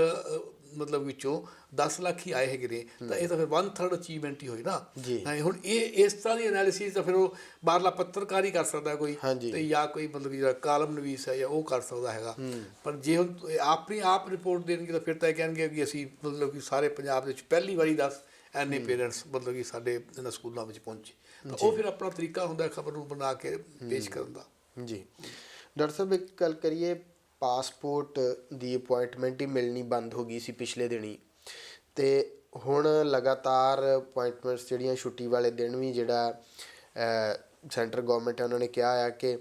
ਮਤਲਬ ਵਿੱਚੋਂ 10 ਲੱਖ ਹੀ ਆਏ ਹੈਗੇ ਨੇ ਤਾਂ ਇਹ ਤਾਂ ਫਿਰ 1/3 ਅਚੀਵਮੈਂਟ ਹੀ ਹੋਈ ਨਾ। ਹੁਣ ਇਹ ਇਸ ਤਰ੍ਹਾਂ ਦੀ ਐਨਾਲਿਸਿਸ ਤਾਂ ਫਿਰ ਉਹ ਬਾਹਰਲਾ ਪੱਤਰਕਾਰ ਹੀ ਕਰ ਸਕਦਾ ਕੋਈ, ਅਤੇ ਜਾਂ ਕੋਈ ਮਤਲਬ ਕਿ ਜਿਹੜਾ ਕਾਲਮ ਨਵੀਸ ਹੈ ਜਾਂ ਉਹ ਕਰ ਸਕਦਾ ਹੈਗਾ। ਪਰ ਜੇ ਹੁਣ ਆਪਣੀ ਆਪ ਰਿਪੋਰਟ ਦੇਣਗੇ ਤਾਂ ਫਿਰ ਤਾਂ ਇਹ ਕਹਿਣਗੇ ਕਿ ਅਸੀਂ ਮਤਲਬ ਕਿ ਸਾਰੇ ਪੰਜਾਬ ਦੇ ਵਿੱਚ ਪਹਿਲੀ ਵਾਰੀ 10 ਐਨੇ ਪੇਰੈਂਟਸ ਮਤਲਬ ਕਿ ਸਾਡੇ ਇਹਨਾਂ ਸਕੂਲਾਂ ਵਿੱਚ ਪਹੁੰਚੇ। ਤਾਂ ਉਹ ਫਿਰ ਆਪਣਾ ਤਰੀਕਾ ਹੁੰਦਾ ਖਬਰ ਨੂੰ ਬਣਾ ਕੇ ਪੇਸ਼ ਕਰਨ ਦਾ। ਜੀ ਡਾਕਟਰ ਸਾਹਿਬ, ਇੱਕ ਗੱਲ ਕਰੀਏ, ਪਾਸਪੋਰਟ ਦੀ ਅਪੁਆਇੰਟਮੈਂਟ ਹੀ ਮਿਲਣੀ ਬੰਦ ਹੋ ਗਈ ਸੀ ਪਿਛਲੇ ਦਿਨੀ, ਅਤੇ ਹੁਣ ਲਗਾਤਾਰ ਅਪੁਆਇੰਟਮੈਂਟਸ ਜਿਹੜੀਆਂ ਛੁੱਟੀ ਵਾਲੇ ਦਿਨ ਵੀ ਜਿਹੜਾ ਸੈਂਟਰ ਗੌਰਮੈਂਟ ਹੈ ਉਹਨਾਂ ਨੇ ਕਿਹਾ ਆ ਕਿ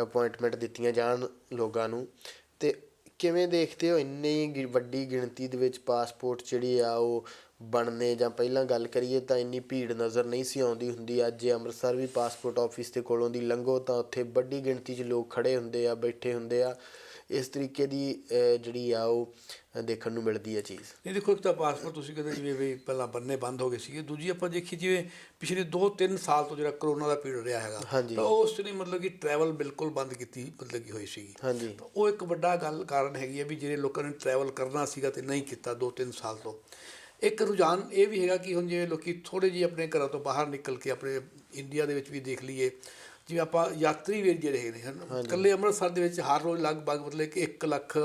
ਅਪੁਆਇੰਟਮੈਂਟ ਦਿੱਤੀਆਂ ਜਾਣ ਲੋਕਾਂ ਨੂੰ। ਅਤੇ ਕਿਵੇਂ ਦੇਖਦੇ ਹੋ ਇੰਨੀ ਵੱਡੀ ਗਿਣਤੀ ਦੇ ਵਿੱਚ ਪਾਸਪੋਰਟ ਜਿਹੜੀ ਆ ਉਹ ਬਣਨੇ, ਜਾਂ ਪਹਿਲਾਂ ਗੱਲ ਕਰੀਏ ਤਾਂ ਇੰਨੀ ਭੀੜ ਨਜ਼ਰ ਨਹੀਂ ਸੀ ਆਉਂਦੀ ਹੁੰਦੀ। ਅੱਜ ਜੇ ਅੰਮ੍ਰਿਤਸਰ ਵੀ ਪਾਸਪੋਰਟ ਆਫਿਸ ਦੇ ਕੋਲੋਂ ਦੀ ਲੰਘੋ ਤਾਂ ਉੱਥੇ ਵੱਡੀ ਗਿਣਤੀ 'ਚ ਲੋਕ ਖੜ੍ਹੇ ਹੁੰਦੇ ਆ, ਬੈਠੇ ਹੁੰਦੇ ਆ। ਇਸ ਤਰੀਕੇ ਦੀ ਜਿਹੜੀ ਆ ਉਹ ਦੇਖਣ ਨੂੰ ਮਿਲਦੀ ਹੈ ਚੀਜ਼। ਨਹੀਂ ਦੇਖੋ, ਇੱਕ ਤਾਂ ਪਾਸਪੋਰਟ ਤੁਸੀਂ ਕਹਿੰਦੇ ਜਿਵੇਂ ਵੀ ਪਹਿਲਾਂ ਬੰਨੇ ਬੰਦ ਹੋ ਗਏ ਸੀਗੇ। ਦੂਜੀ ਆਪਾਂ ਦੇਖੀ ਜਿਵੇਂ ਪਿਛਲੇ 2-3 ਸਾਲ ਤੋਂ ਜਿਹੜਾ ਕਰੋਨਾ ਦਾ ਪੀਰੀਅਡ ਰਿਹਾ ਹੈਗਾ ਤਾਂ ਉਸ ਨੇ ਮਤਲਬ ਕਿ ਟਰੈਵਲ ਬਿਲਕੁਲ ਬੰਦ ਕੀਤੀ ਮਤਲਬ ਕਿ ਹੋਈ ਸੀਗੀ। ਤਾਂ ਉਹ ਇੱਕ ਵੱਡਾ ਕਾਰਨ ਹੈਗੀ ਹੈ ਵੀ ਜਿਹੜੇ ਲੋਕਾਂ ਨੇ ਟਰੈਵਲ ਕਰਨਾ ਸੀਗਾ ਅਤੇ ਨਹੀਂ ਕੀਤਾ 2-3 ਸਾਲ ਤੋਂ। ਇੱਕ ਰੁਝਾਨ ਇਹ ਵੀ ਹੈਗਾ ਕਿ ਹੁਣ ਜਿਵੇਂ ਲੋਕ ਥੋੜ੍ਹੇ ਜਿਹੇ ਆਪਣੇ ਘਰਾਂ ਤੋਂ ਬਾਹਰ ਨਿਕਲ ਕੇ ਆਪਣੇ ਇੰਡੀਆ ਦੇ ਵਿੱਚ ਵੀ ਦੇਖ ਲਈਏ, ਜਿਵੇਂ ਆਪਾਂ ਯਾਤਰੀ ਵੀਰ ਜਿਹੜੇ ਹੈਗੇ ਨੇ ਹਨ, ਇਕੱਲੇ ਅੰਮ੍ਰਿਤਸਰ ਦੇ ਵਿੱਚ ਹਰ ਰੋਜ਼ ਲਗਭਗ ਮਤਲਬ ਕਿ 1 ਲੱਖ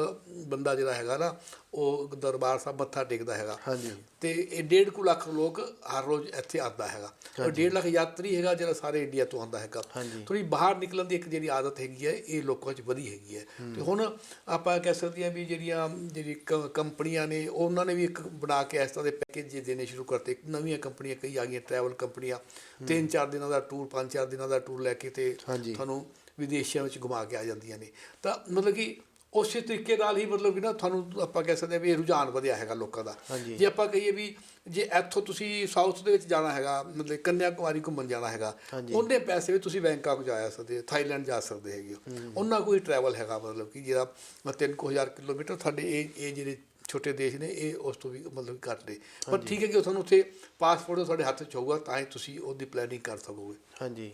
ਬੰਦਾ ਜਿਹੜਾ ਹੈਗਾ ਨਾ ਉਹ ਦਰਬਾਰ ਸਾਹਿਬ ਮੱਥਾ ਟੇਕਦਾ ਹੈਗਾ। ਅਤੇ ਇਹ 1.5 ਲੱਖ ਲੋਕ ਹਰ ਰੋਜ਼ ਇੱਥੇ ਆਉਂਦਾ ਹੈਗਾ। 1.5 ਲੱਖ ਯਾਤਰੀ ਹੈਗਾ ਜਿਹੜਾ ਸਾਰੇ ਇੰਡੀਆ ਤੋਂ ਆਉਂਦਾ ਹੈਗਾ। ਥੋੜ੍ਹੀ ਬਾਹਰ ਨਿਕਲਣ ਦੀ ਇੱਕ ਜਿਹੜੀ ਆਦਤ ਹੈਗੀ ਹੈ ਇਹ ਲੋਕਾਂ 'ਚ ਵਧੀ ਹੈਗੀ ਹੈ। ਅਤੇ ਹੁਣ ਆਪਾਂ ਕਹਿ ਸਕਦੇ ਹਾਂ ਵੀ ਜਿਹੜੀ ਕੰਪਨੀਆਂ ਨੇ ਉਹਨਾਂ ਨੇ ਵੀ ਇੱਕ ਬਣਾ ਕੇ ਇਸ ਤਰ੍ਹਾਂ ਦੇ ਪੈਕੇਜ ਦੇਣੇ ਸ਼ੁਰੂ ਕਰਤੇ। ਨਵੀਆਂ ਕੰਪਨੀਆਂ ਕਈ ਆ ਗਈਆਂ, ਟਰੈਵਲ ਕੰਪਨੀਆਂ 3-4 ਦਿਨਾਂ ਦਾ ਟੂਰ, 5-4 ਦਿਨਾਂ ਦਾ ਟੂਰ ਲੈ ਕੇ ਅਤੇ ਤੁਹਾਨੂੰ ਵਿਦੇਸ਼ਾਂ ਵਿੱਚ ਘੁਮਾ ਕੇ ਆ ਜਾਂਦੀਆਂ ਨੇ। ਤਾਂ ਮਤਲਬ ਕਿ ਉਸੇ ਤਰੀਕੇ ਨਾਲ ਹੀ ਮਤਲਬ ਕਿ ਨਾ ਤੁਹਾਨੂੰ ਆਪਾਂ ਕਹਿ ਸਕਦੇ ਹਾਂ ਵੀ ਇਹ ਰੁਝਾਨ ਵਧਿਆ ਹੈਗਾ ਲੋਕਾਂ ਦਾ। ਜੇ ਆਪਾਂ ਕਹੀਏ ਵੀ ਜੇ ਇੱਥੋਂ ਤੁਸੀਂ ਸਾਊਥ ਦੇ ਵਿੱਚ ਜਾਣਾ ਹੈਗਾ, ਮਤਲਬ ਕੰਨਿਆ ਕੁਮਾਰੀ ਘੁੰਮਣ ਜਾਣਾ ਹੈਗਾ, ਉਹਦੇ ਪੈਸੇ ਵੀ ਤੁਸੀਂ ਬੈਂਕਾਕ ਜਾ ਸਕਦੇ, ਥਾਈਲੈਂਡ ਜਾ ਸਕਦੇ ਹੈਗੇ ਹੋ। ਉਹਨਾਂ ਕੋਈ ਟਰੈਵਲ ਹੈਗਾ ਮਤਲਬ ਕਿ ਜਿਹੜਾ 3000 ਕਿਲੋਮੀਟਰ, ਸਾਡੇ ਇਹ ਜਿਹੜੇ ਛੋਟੇ ਦੇਸ਼ ਨੇ ਇਹ ਉਸ ਤੋਂ ਵੀ ਮਤਲਬ ਘੱਟ ਨੇ। ਪਰ ਠੀਕ ਹੈ ਕਿ ਤੁਹਾਨੂੰ ਉੱਥੇ ਪਾਸਪੋਰਟ ਤੁਹਾਡੇ ਹੱਥ 'ਚ ਹੋਊਗਾ ਤਾਂ ਹੀ ਤੁਸੀਂ ਉਹਦੀ ਪਲੈਨਿੰਗ ਕਰ ਸਕੋਗੇ।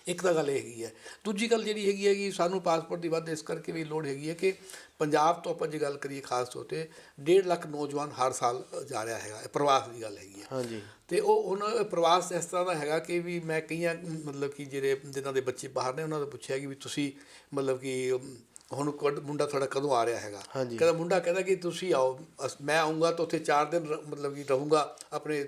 ਇੱਕ ਤਾਂ ਗੱਲ ਇਹ ਹੈਗੀ ਹੈ। ਦੂਜੀ ਗੱਲ ਜਿਹੜੀ ਹੈਗੀ ਹੈ ਕਿ ਸਾਨੂੰ ਪਾਸਪੋਰਟ ਦੀ ਵੱਧ ਇਸ ਕਰਕੇ ਵੀ ਲੋੜ ਹੈਗੀ ਹੈ ਕਿ ਪੰਜਾਬ ਤੋਂ ਆਪਾਂ ਜੇ ਗੱਲ ਕਰੀਏ ਖਾਸ ਤੌਰ 'ਤੇ 1.5 ਲੱਖ ਨੌਜਵਾਨ ਹਰ ਸਾਲ ਜਾ ਰਿਹਾ ਹੈਗਾ। ਪ੍ਰਵਾਸ ਦੀ ਗੱਲ ਹੈਗੀ ਹੈ। ਅਤੇ ਉਹ ਹੁਣ ਪ੍ਰਵਾਸ ਇਸ ਤਰ੍ਹਾਂ ਦਾ ਹੈਗਾ ਕਿ ਵੀ ਮੈਂ ਕਈਆਂ ਮਤਲਬ ਕਿ ਜਿਨ੍ਹਾਂ ਦੇ ਬੱਚੇ ਬਾਹਰ ਨੇ ਉਹਨਾਂ ਤੋਂ ਪੁੱਛਿਆ ਕਿ ਵੀ ਤੁਸੀਂ ਮਤਲਬ ਕਿ ਹੁਣ ਮੁੰਡਾ ਤੁਹਾਡਾ ਕਦੋਂ ਆ ਰਿਹਾ ਹੈਗਾ। ਕਹਿੰਦਾ ਮੁੰਡਾ ਕਹਿੰਦਾ ਕਿ ਤੁਸੀਂ ਆਓ, ਮੈਂ ਆਊਂਗਾ ਤਾਂ ਉੱਥੇ 4 ਦਿਨ ਮਤਲਬ ਕਿ ਰਹੂੰਗਾ, ਆਪਣੇ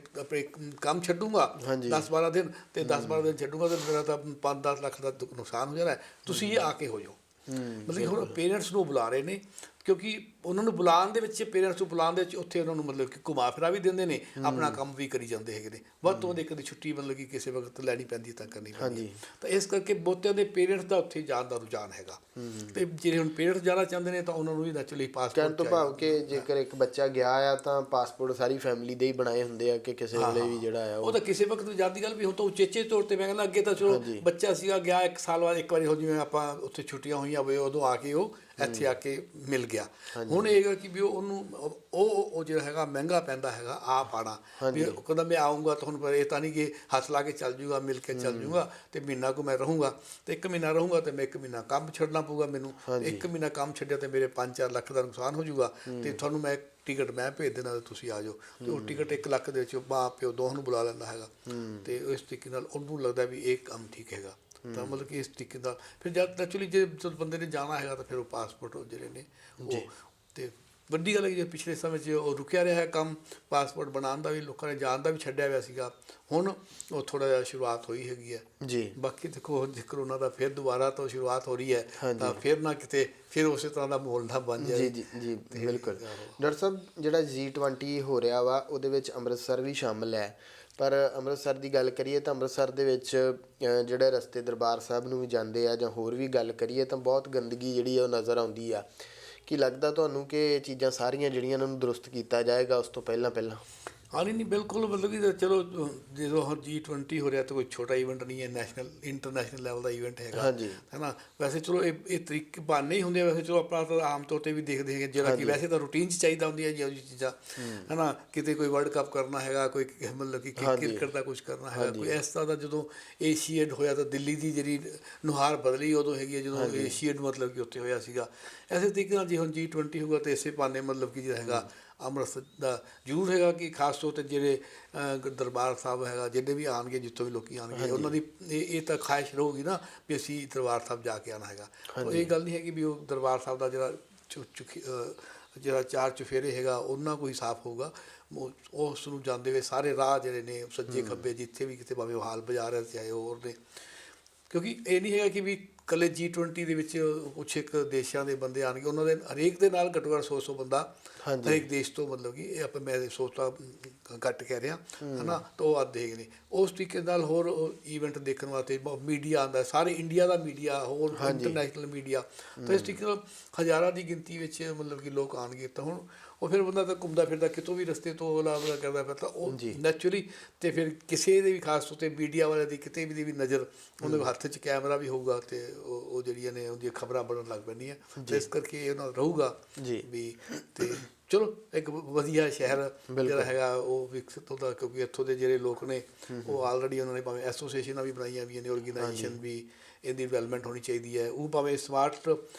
ਕੰਮ ਛੱਡੂੰਗਾ 10-12 ਦਿਨ, ਅਤੇ 10-12 ਦਿਨ ਛੱਡੂੰਗਾ ਤਾਂ ਮੇਰਾ ਤਾਂ 5-10 ਲੱਖ ਦਾ ਨੁਕਸਾਨ ਹੋ ਜਾਣਾ, ਤੁਸੀਂ ਇਹ ਆ ਕੇ ਹੋ ਜਾਓ। ਮਤਲਬ ਕਿ ਹੁਣ ਪੇਰੈਂਟਸ ਨੂੰ ਬੁਲਾ ਰਹੇ ਨੇ ਕਿਉਂਕਿ ਉਹਨਾਂ ਨੂੰ ਬੁਲਾਉਣ ਦੇ ਵਿੱਚ, ਪੇਰੈਂਟਸ ਨੂੰ ਬੁਲਾਉਣ ਦੇ ਵਿੱਚ ਉੱਥੇ ਉਹਨਾਂ ਨੂੰ ਮਤਲਬ ਕਿ ਘੁਮਾ ਫਿਰਾ ਵੀ ਦਿੰਦੇ ਨੇ, ਆਪਣਾ ਕੰਮ ਵੀ ਕਰੀ ਜਾਂਦੇ ਹੈਗੇ ਨੇ। ਵੱਧ ਤੋਂ ਵੱਧ ਇੱਕ ਦੀ ਛੁੱਟੀ ਮਤਲਬ ਕਿ ਕਿਸੇ ਵਕਤ ਲੈਣੀ ਪੈਂਦੀ ਤਾਂ ਕਰਨੀ ਪੈਂਦੀ। ਤਾਂ ਇਸ ਕਰਕੇ ਬਹੁਤਿਆਂ ਦੇ ਪੇਰੈਂਟਸ ਦਾ ਉੱਥੇ ਜਾਣ ਦਾ ਰੁਝਾਨ ਹੈਗਾ। ਤੇ ਜਿਹੜੇ ਹੁਣ ਪੇਰੈਂਟਸ ਜਾਣਾ ਚਾਹੁੰਦੇ ਨੇ ਤਾਂ ਉਹਨਾਂ ਨੂੰ ਵੀ ਨੈਚੁਰਲੀ ਕਹਿਣ ਪਾਸਪੋਰਟ ਤੋਂ ਭਾਵ ਕਿ ਜੇਕਰ ਇੱਕ ਬੱਚਾ ਗਿਆ ਆ ਤਾਂ ਪਾਸਪੋਰਟ ਸਾਰੀ ਫੈਮਿਲੀ ਦੇ ਹੀ ਬਣਾਏ ਹੁੰਦੇ ਆ ਕਿ ਕਿਸੇ ਵੇਲੇ ਵੀ ਜਿਹੜਾ ਆ ਉਹ ਤਾਂ ਕਿਸੇ ਵਕਤ ਜਾਂਦੀ ਗੱਲ ਵੀ ਹੁਣ ਤਾਂ ਉਚੇਚੇ ਤੌਰ ਤੇ। ਮੈਂ ਕਹਿੰਦਾ ਅੱਗੇ ਤਾਂ ਚਲੋ ਬੱਚਾ ਸੀਗਾ ਗਿਆ 1 ਸਾਲ ਬਾਅਦ ਇੱਕ ਵਾਰੀ ਹੋ, ਜਿਵੇਂ ਆਪਾਂ ਉੱਥੇ ਛੁੱਟੀਆਂ ਹੋਈਆਂ ਹੋਵੇ ਉਦੋਂ ਆ ਕੇ ਉਹ ਇੱਥੇ ਆ ਕੇ ਮਿਲ ਗਿਆ। ਹੁਣ ਇਹ ਹੈਗਾ ਕਿ ਵੀ ਉਹਨੂੰ ਉਹ ਜਿਹੜਾ ਹੈਗਾ ਮਹਿੰਗਾ ਪੈਂਦਾ ਹੈਗਾ ਆਪ ਆਉਣਾ। ਵੀ ਉਹ ਕਹਿੰਦਾ ਮੈਂ ਆਊਂਗਾ ਤਾਂ ਹੁਣ ਪਰ ਇਹ ਤਾਂ ਨਹੀਂ ਕਿ ਹੱਥ ਲਾ ਕੇ ਚੱਲ ਜੂਗਾ, ਮਿਲ ਕੇ ਚੱਲ ਜੂਗਾ ਅਤੇ ਮਹੀਨਾ ਕੁ ਮੈਂ ਰਹੂੰਗਾ। ਅਤੇ 1 ਮਹੀਨਾ ਰਹੂੰਗਾ ਅਤੇ ਮੈਂ 1 ਮਹੀਨਾ ਕੰਮ ਛੱਡਣਾ ਪਊਗਾ ਮੈਨੂੰ। 1 ਮਹੀਨਾ ਕੰਮ ਛੱਡਿਆ ਅਤੇ ਮੇਰੇ 5-4 ਲੱਖ ਦਾ ਨੁਕਸਾਨ ਹੋ ਜੂਗਾ। ਅਤੇ ਤੁਹਾਨੂੰ ਮੈਂ ਟਿਕਟ ਮੈਂ ਭੇਜ ਦੇਣਾ ਅਤੇ ਤੁਸੀਂ ਆ ਜਾਓ। ਅਤੇ ਉਹ ਟਿਕਟ 1 ਲੱਖ ਦੇ ਵਿੱਚ ਮਾਂ ਪਿਓ ਦੋਹਾਂ ਨੂੰ ਬੁਲਾ ਲੈਂਦਾ ਹੈਗਾ। ਅਤੇ ਇਸ ਤਰੀਕੇ ਨਾਲ ਉਹਨੂੰ ਲੱਗਦਾ ਵੀ ਇਹ ਕੰਮ ਠੀਕ ਹੈਗਾ। ਤਾਂ ਮਤਲਬ ਕਿ ਇਸ ਤਰੀਕੇ ਦਾ ਫਿਰ ਜਦ ਐਕਚੁਅਲੀ ਜੇ ਬੰਦੇ ਨੇ ਜਾਣਾ ਹੈਗਾ ਤਾਂ ਫਿਰ ਉਹ ਪਾਸਪੋਰਟ ਜਿਹੜੇ ਨੇ ਉਹ। ਅਤੇ ਵੱਡੀ ਗੱਲ ਹੈ ਕਿ ਪਿਛਲੇ ਸਮੇਂ 'ਚ ਉਹ ਰੁਕਿਆ ਰਿਹਾ ਹੈ ਕੰਮ ਪਾਸਪੋਰਟ ਬਣਾਉਣ ਦਾ ਵੀ, ਲੋਕਾਂ ਨੇ ਜਾਣ ਦਾ ਵੀ ਛੱਡਿਆ ਹੋਇਆ ਸੀਗਾ। ਹੁਣ ਉਹ ਥੋੜ੍ਹਾ ਜਿਹਾ ਸ਼ੁਰੂਆਤ ਹੋਈ ਹੈਗੀ ਹੈ ਜੀ। ਬਾਕੀ ਦੇਖੋ ਜੇ ਕਰੋਨਾ ਦਾ ਫਿਰ ਦੁਬਾਰਾ ਤੋਂ ਸ਼ੁਰੂਆਤ ਹੋ ਰਹੀ ਹੈ ਤਾਂ ਫਿਰ ਨਾ ਕਿਤੇ ਫਿਰ ਉਸੇ ਤਰ੍ਹਾਂ ਦਾ ਮਾਹੌਲ ਨਾ ਬਣ ਜਾਏ। ਜੀ ਬਿਲਕੁਲ। ਡਾਕਟਰ ਸਾਹਿਬ ਜਿਹੜਾ G20 ਹੋ ਰਿਹਾ ਵਾ ਉਹਦੇ ਵਿੱਚ ਅੰਮ੍ਰਿਤਸਰ ਵੀ ਸ਼ਾਮਿਲ ਹੈ, ਪਰ ਅੰਮ੍ਰਿਤਸਰ ਦੀ ਗੱਲ ਕਰੀਏ ਤਾਂ ਅੰਮ੍ਰਿਤਸਰ ਦੇ ਵਿੱਚ ਜਿਹੜੇ ਰਸਤੇ ਦਰਬਾਰ ਸਾਹਿਬ ਨੂੰ ਵੀ ਜਾਂਦੇ ਆ ਜਾਂ ਹੋਰ ਵੀ ਗੱਲ ਕਰੀਏ ਤਾਂ ਬਹੁਤ ਗੰਦਗੀ ਜਿਹੜੀ ਉਹ ਨਜ਼ਰ ਆਉਂਦੀ ਆ। ਕੀ ਲੱਗਦਾ ਤੁਹਾਨੂੰ ਕਿ ਇਹ ਚੀਜ਼ਾਂ ਸਾਰੀਆਂ ਜਿਹੜੀਆਂ ਇਹਨਾਂ ਨੂੰ ਦਰੁਸਤ ਕੀਤਾ ਜਾਏਗਾ ਉਸ ਤੋਂ ਪਹਿਲਾਂ? ਹਾਂ ਨਹੀਂ ਬਿਲਕੁਲ, ਮਤਲਬ ਕਿ ਚਲੋ ਜਦੋਂ ਹੁਣ G20 ਹੋ ਰਿਹਾ ਤਾਂ ਕੋਈ ਛੋਟਾ ਈਵੈਂਟ ਨਹੀਂ ਹੈ, ਇੰਟਰਨੈਸ਼ਨਲ ਲੈਵਲ ਦਾ ਈਵੈਂਟ ਹੈਗਾ ਹੈ ਨਾ। ਵੈਸੇ ਚਲੋ ਇਹ ਤਰੀਕੇ ਬਹਾਨੇ ਹੀ ਹੁੰਦੇ ਆ। ਵੈਸੇ ਚਲੋ ਆਪਾਂ ਤਾਂ ਆਮ ਤੌਰ 'ਤੇ ਵੀ ਦੇਖਦੇ ਹੈਗੇ ਜਿਹੜਾ ਕਿ ਵੈਸੇ ਤਾਂ ਰੂਟੀਨ 'ਚ ਚਾਹੀਦਾ ਹੁੰਦੀਆਂ ਜੀ ਇਹੋ ਜਿਹੀ ਚੀਜ਼ਾਂ ਹੈ ਨਾ। ਕਿਤੇ ਕੋਈ ਵਰਲਡ ਕੱਪ ਕਰਨਾ ਹੈਗਾ, ਕੋਈ ਮਤਲਬ ਕਿ ਕ੍ਰਿਕਟ ਦਾ ਕੁਛ ਕਰਨਾ ਹੈਗਾ, ਕੋਈ ਇਸ ਤਰ੍ਹਾਂ ਦਾ। ਜਦੋਂ ਏਸ਼ੀਅਡ ਹੋਇਆ ਤਾਂ ਦਿੱਲੀ ਦੀ ਜਿਹੜੀ ਨੁਹਾਰ ਬਦਲੀ ਉਦੋਂ ਹੈਗੀ ਹੈ ਜਦੋਂ ਏਸ਼ੀਅਡ ਮਤਲਬ ਕਿ ਉੱਥੇ ਹੋਇਆ ਸੀਗਾ। ਇਸੇ ਤਰੀਕੇ ਨਾਲ ਜੇ ਹੁਣ G20 ਹੋਊਗਾ ਤਾਂ ਇਸੇ ਬਹਾਨੇ ਮਤਲਬ ਕਿ ਜਿਹੜਾ ਹੈਗਾ ਅੰਮ੍ਰਿਤਸਰ ਦਾ ਜ਼ਰੂਰ ਹੈਗਾ ਕਿ ਖਾਸ ਤੌਰ 'ਤੇ ਜਿਹੜੇ ਦਰਬਾਰ ਸਾਹਿਬ ਹੈਗਾ ਜਿੰਨੇ ਵੀ ਆਉਣਗੇ, ਜਿੱਥੋਂ ਵੀ ਲੋਕ ਆਉਣਗੇ, ਉਹਨਾਂ ਦੀ ਇਹ ਤਾਂ ਖਾਹਿਸ਼ ਰਹੂਗੀ ਨਾ ਵੀ ਅਸੀਂ ਦਰਬਾਰ ਸਾਹਿਬ ਜਾ ਕੇ ਆਉਣਾ ਹੈਗਾ। ਇਹ ਗੱਲ ਨਹੀਂ ਹੈਗੀ ਵੀ ਉਹ ਦਰਬਾਰ ਸਾਹਿਬ ਦਾ ਜਿਹੜਾ 4 ਚੁਫੇਰੇ ਹੈਗਾ ਉਹਨਾਂ ਕੋਈ ਸਾਫ਼ ਹੋਊਗਾ। ਉਸ ਨੂੰ ਜਾਂਦੇ ਹੋਏ ਸਾਰੇ ਰਾਹ ਜਿਹੜੇ ਨੇ ਸੱਜੇ ਖੱਬੇ ਜਿੱਥੇ ਵੀ ਕਿਤੇ ਭਾਵੇਂ ਉਹ ਹਾਲ ਬਾਜ਼ਾਰ ਹੈ ਚਾਹੇ ਹੋਰ ਨੇ, ਕਿਉਂਕਿ ਇਹ ਨਹੀਂ ਹੈਗਾ ਕਿ ਵੀ ਇਕੱਲੇ G20 ਦੇ ਵਿੱਚ ਕੁਛ ਇੱਕ ਦੇਸ਼ਾਂ ਦੇ ਬੰਦੇ ਆਉਣਗੇ। ਉਹਨਾਂ ਦੇ ਹਰੇਕ ਦੇ ਨਾਲ ਘੱਟੋ ਘੱਟ 100 ਬੰਦਾ ਹਰੇਕ ਦੇਸ਼ ਤੋਂ, ਮਤਲਬ ਕਿ ਇਹ ਆਪਾਂ ਮੈਂ 100 ਤਾਂ ਘੱਟ ਕਹਿ ਰਿਹਾ ਹੈ ਨਾ, ਤਾਂ ਉਹ ਅੱਧ ਹੈਗੇ ਨੇ। ਉਸ ਤਰੀਕੇ ਨਾਲ ਹੋਰ ਈਵੈਂਟ ਦੇਖਣ ਵਾਸਤੇ ਮੀਡੀਆ ਆਉਂਦਾ, ਸਾਰੇ ਇੰਡੀਆ ਦਾ ਮੀਡੀਆ, ਹੋਰ ਇੰਟਰਨੈਸ਼ਨਲ ਮੀਡੀਆ। ਤਾਂ ਇਸ ਤਰੀਕੇ ਨਾਲ ਹਜ਼ਾਰਾਂ ਦੀ ਗਿਣਤੀ ਵਿੱਚ ਮਤਲਬ ਕਿ ਲੋਕ ਆਉਣਗੇ। ਤਾਂ ਹੁਣ ਉਹ ਫਿਰ ਬੰਦਾ ਤਾਂ ਘੁੰਮਦਾ ਫਿਰਦਾ ਕਿਤੋਂ ਵੀ ਰਸਤੇ ਤੋਂ ola ਕਰਦਾ ਫਿਰ ਤਾਂ ਉਹ ਨੈਚੁਰਲੀ। ਅਤੇ ਫਿਰ ਕਿਸੇ ਦੇ ਵੀ ਖਾਸ ਤੌਰ 'ਤੇ ਮੀਡੀਆ ਵਾਲੇ ਦੀ ਕਿਤੇ ਵੀ ਨਜ਼ਰ, ਉਹਦੇ ਹੱਥ 'ਚ ਕੈਮਰਾ ਵੀ ਹੋਊਗਾ ਅਤੇ ਉਹ ਜਿਹੜੀਆਂ ਨੇ ਉਹਦੀਆਂ ਖਬਰਾਂ ਬਣਨ ਲੱਗ ਪੈਂਦੀਆਂ। ਇਸ ਕਰਕੇ ਇਹ ਨਾਲ ਰਹੂਗਾ ਵੀ। ਅਤੇ ਚਲੋ ਇੱਕ ਵਧੀਆ ਸ਼ਹਿਰ ਜਿਹੜਾ ਹੈਗਾ ਉਹ ਵਿਕਸਿਤ ਹੁੰਦਾ, ਕਿਉਂਕਿ ਇੱਥੋਂ ਦੇ ਜਿਹੜੇ ਲੋਕ ਨੇ ਉਹ ਆਲਰੇਡੀ ਉਹਨਾਂ ਨੇ ਭਾਵੇਂ ਐਸੋਸੀਏਸ਼ਨਾਂ ਵੀ ਬਣਾਈਆਂ ਹੋਈਆਂ ਨੇ, ਔਰਗੇਨਾਈਜੇਸ਼ਨ ਵੀ ਇਹਦੀ ਡਿਵੈਲਪਮੈਂਟ ਹੋਣੀ ਚਾਹੀਦੀ ਹੈ। ਉਹ ਭਾਵੇਂ ਸਮਾਰਟ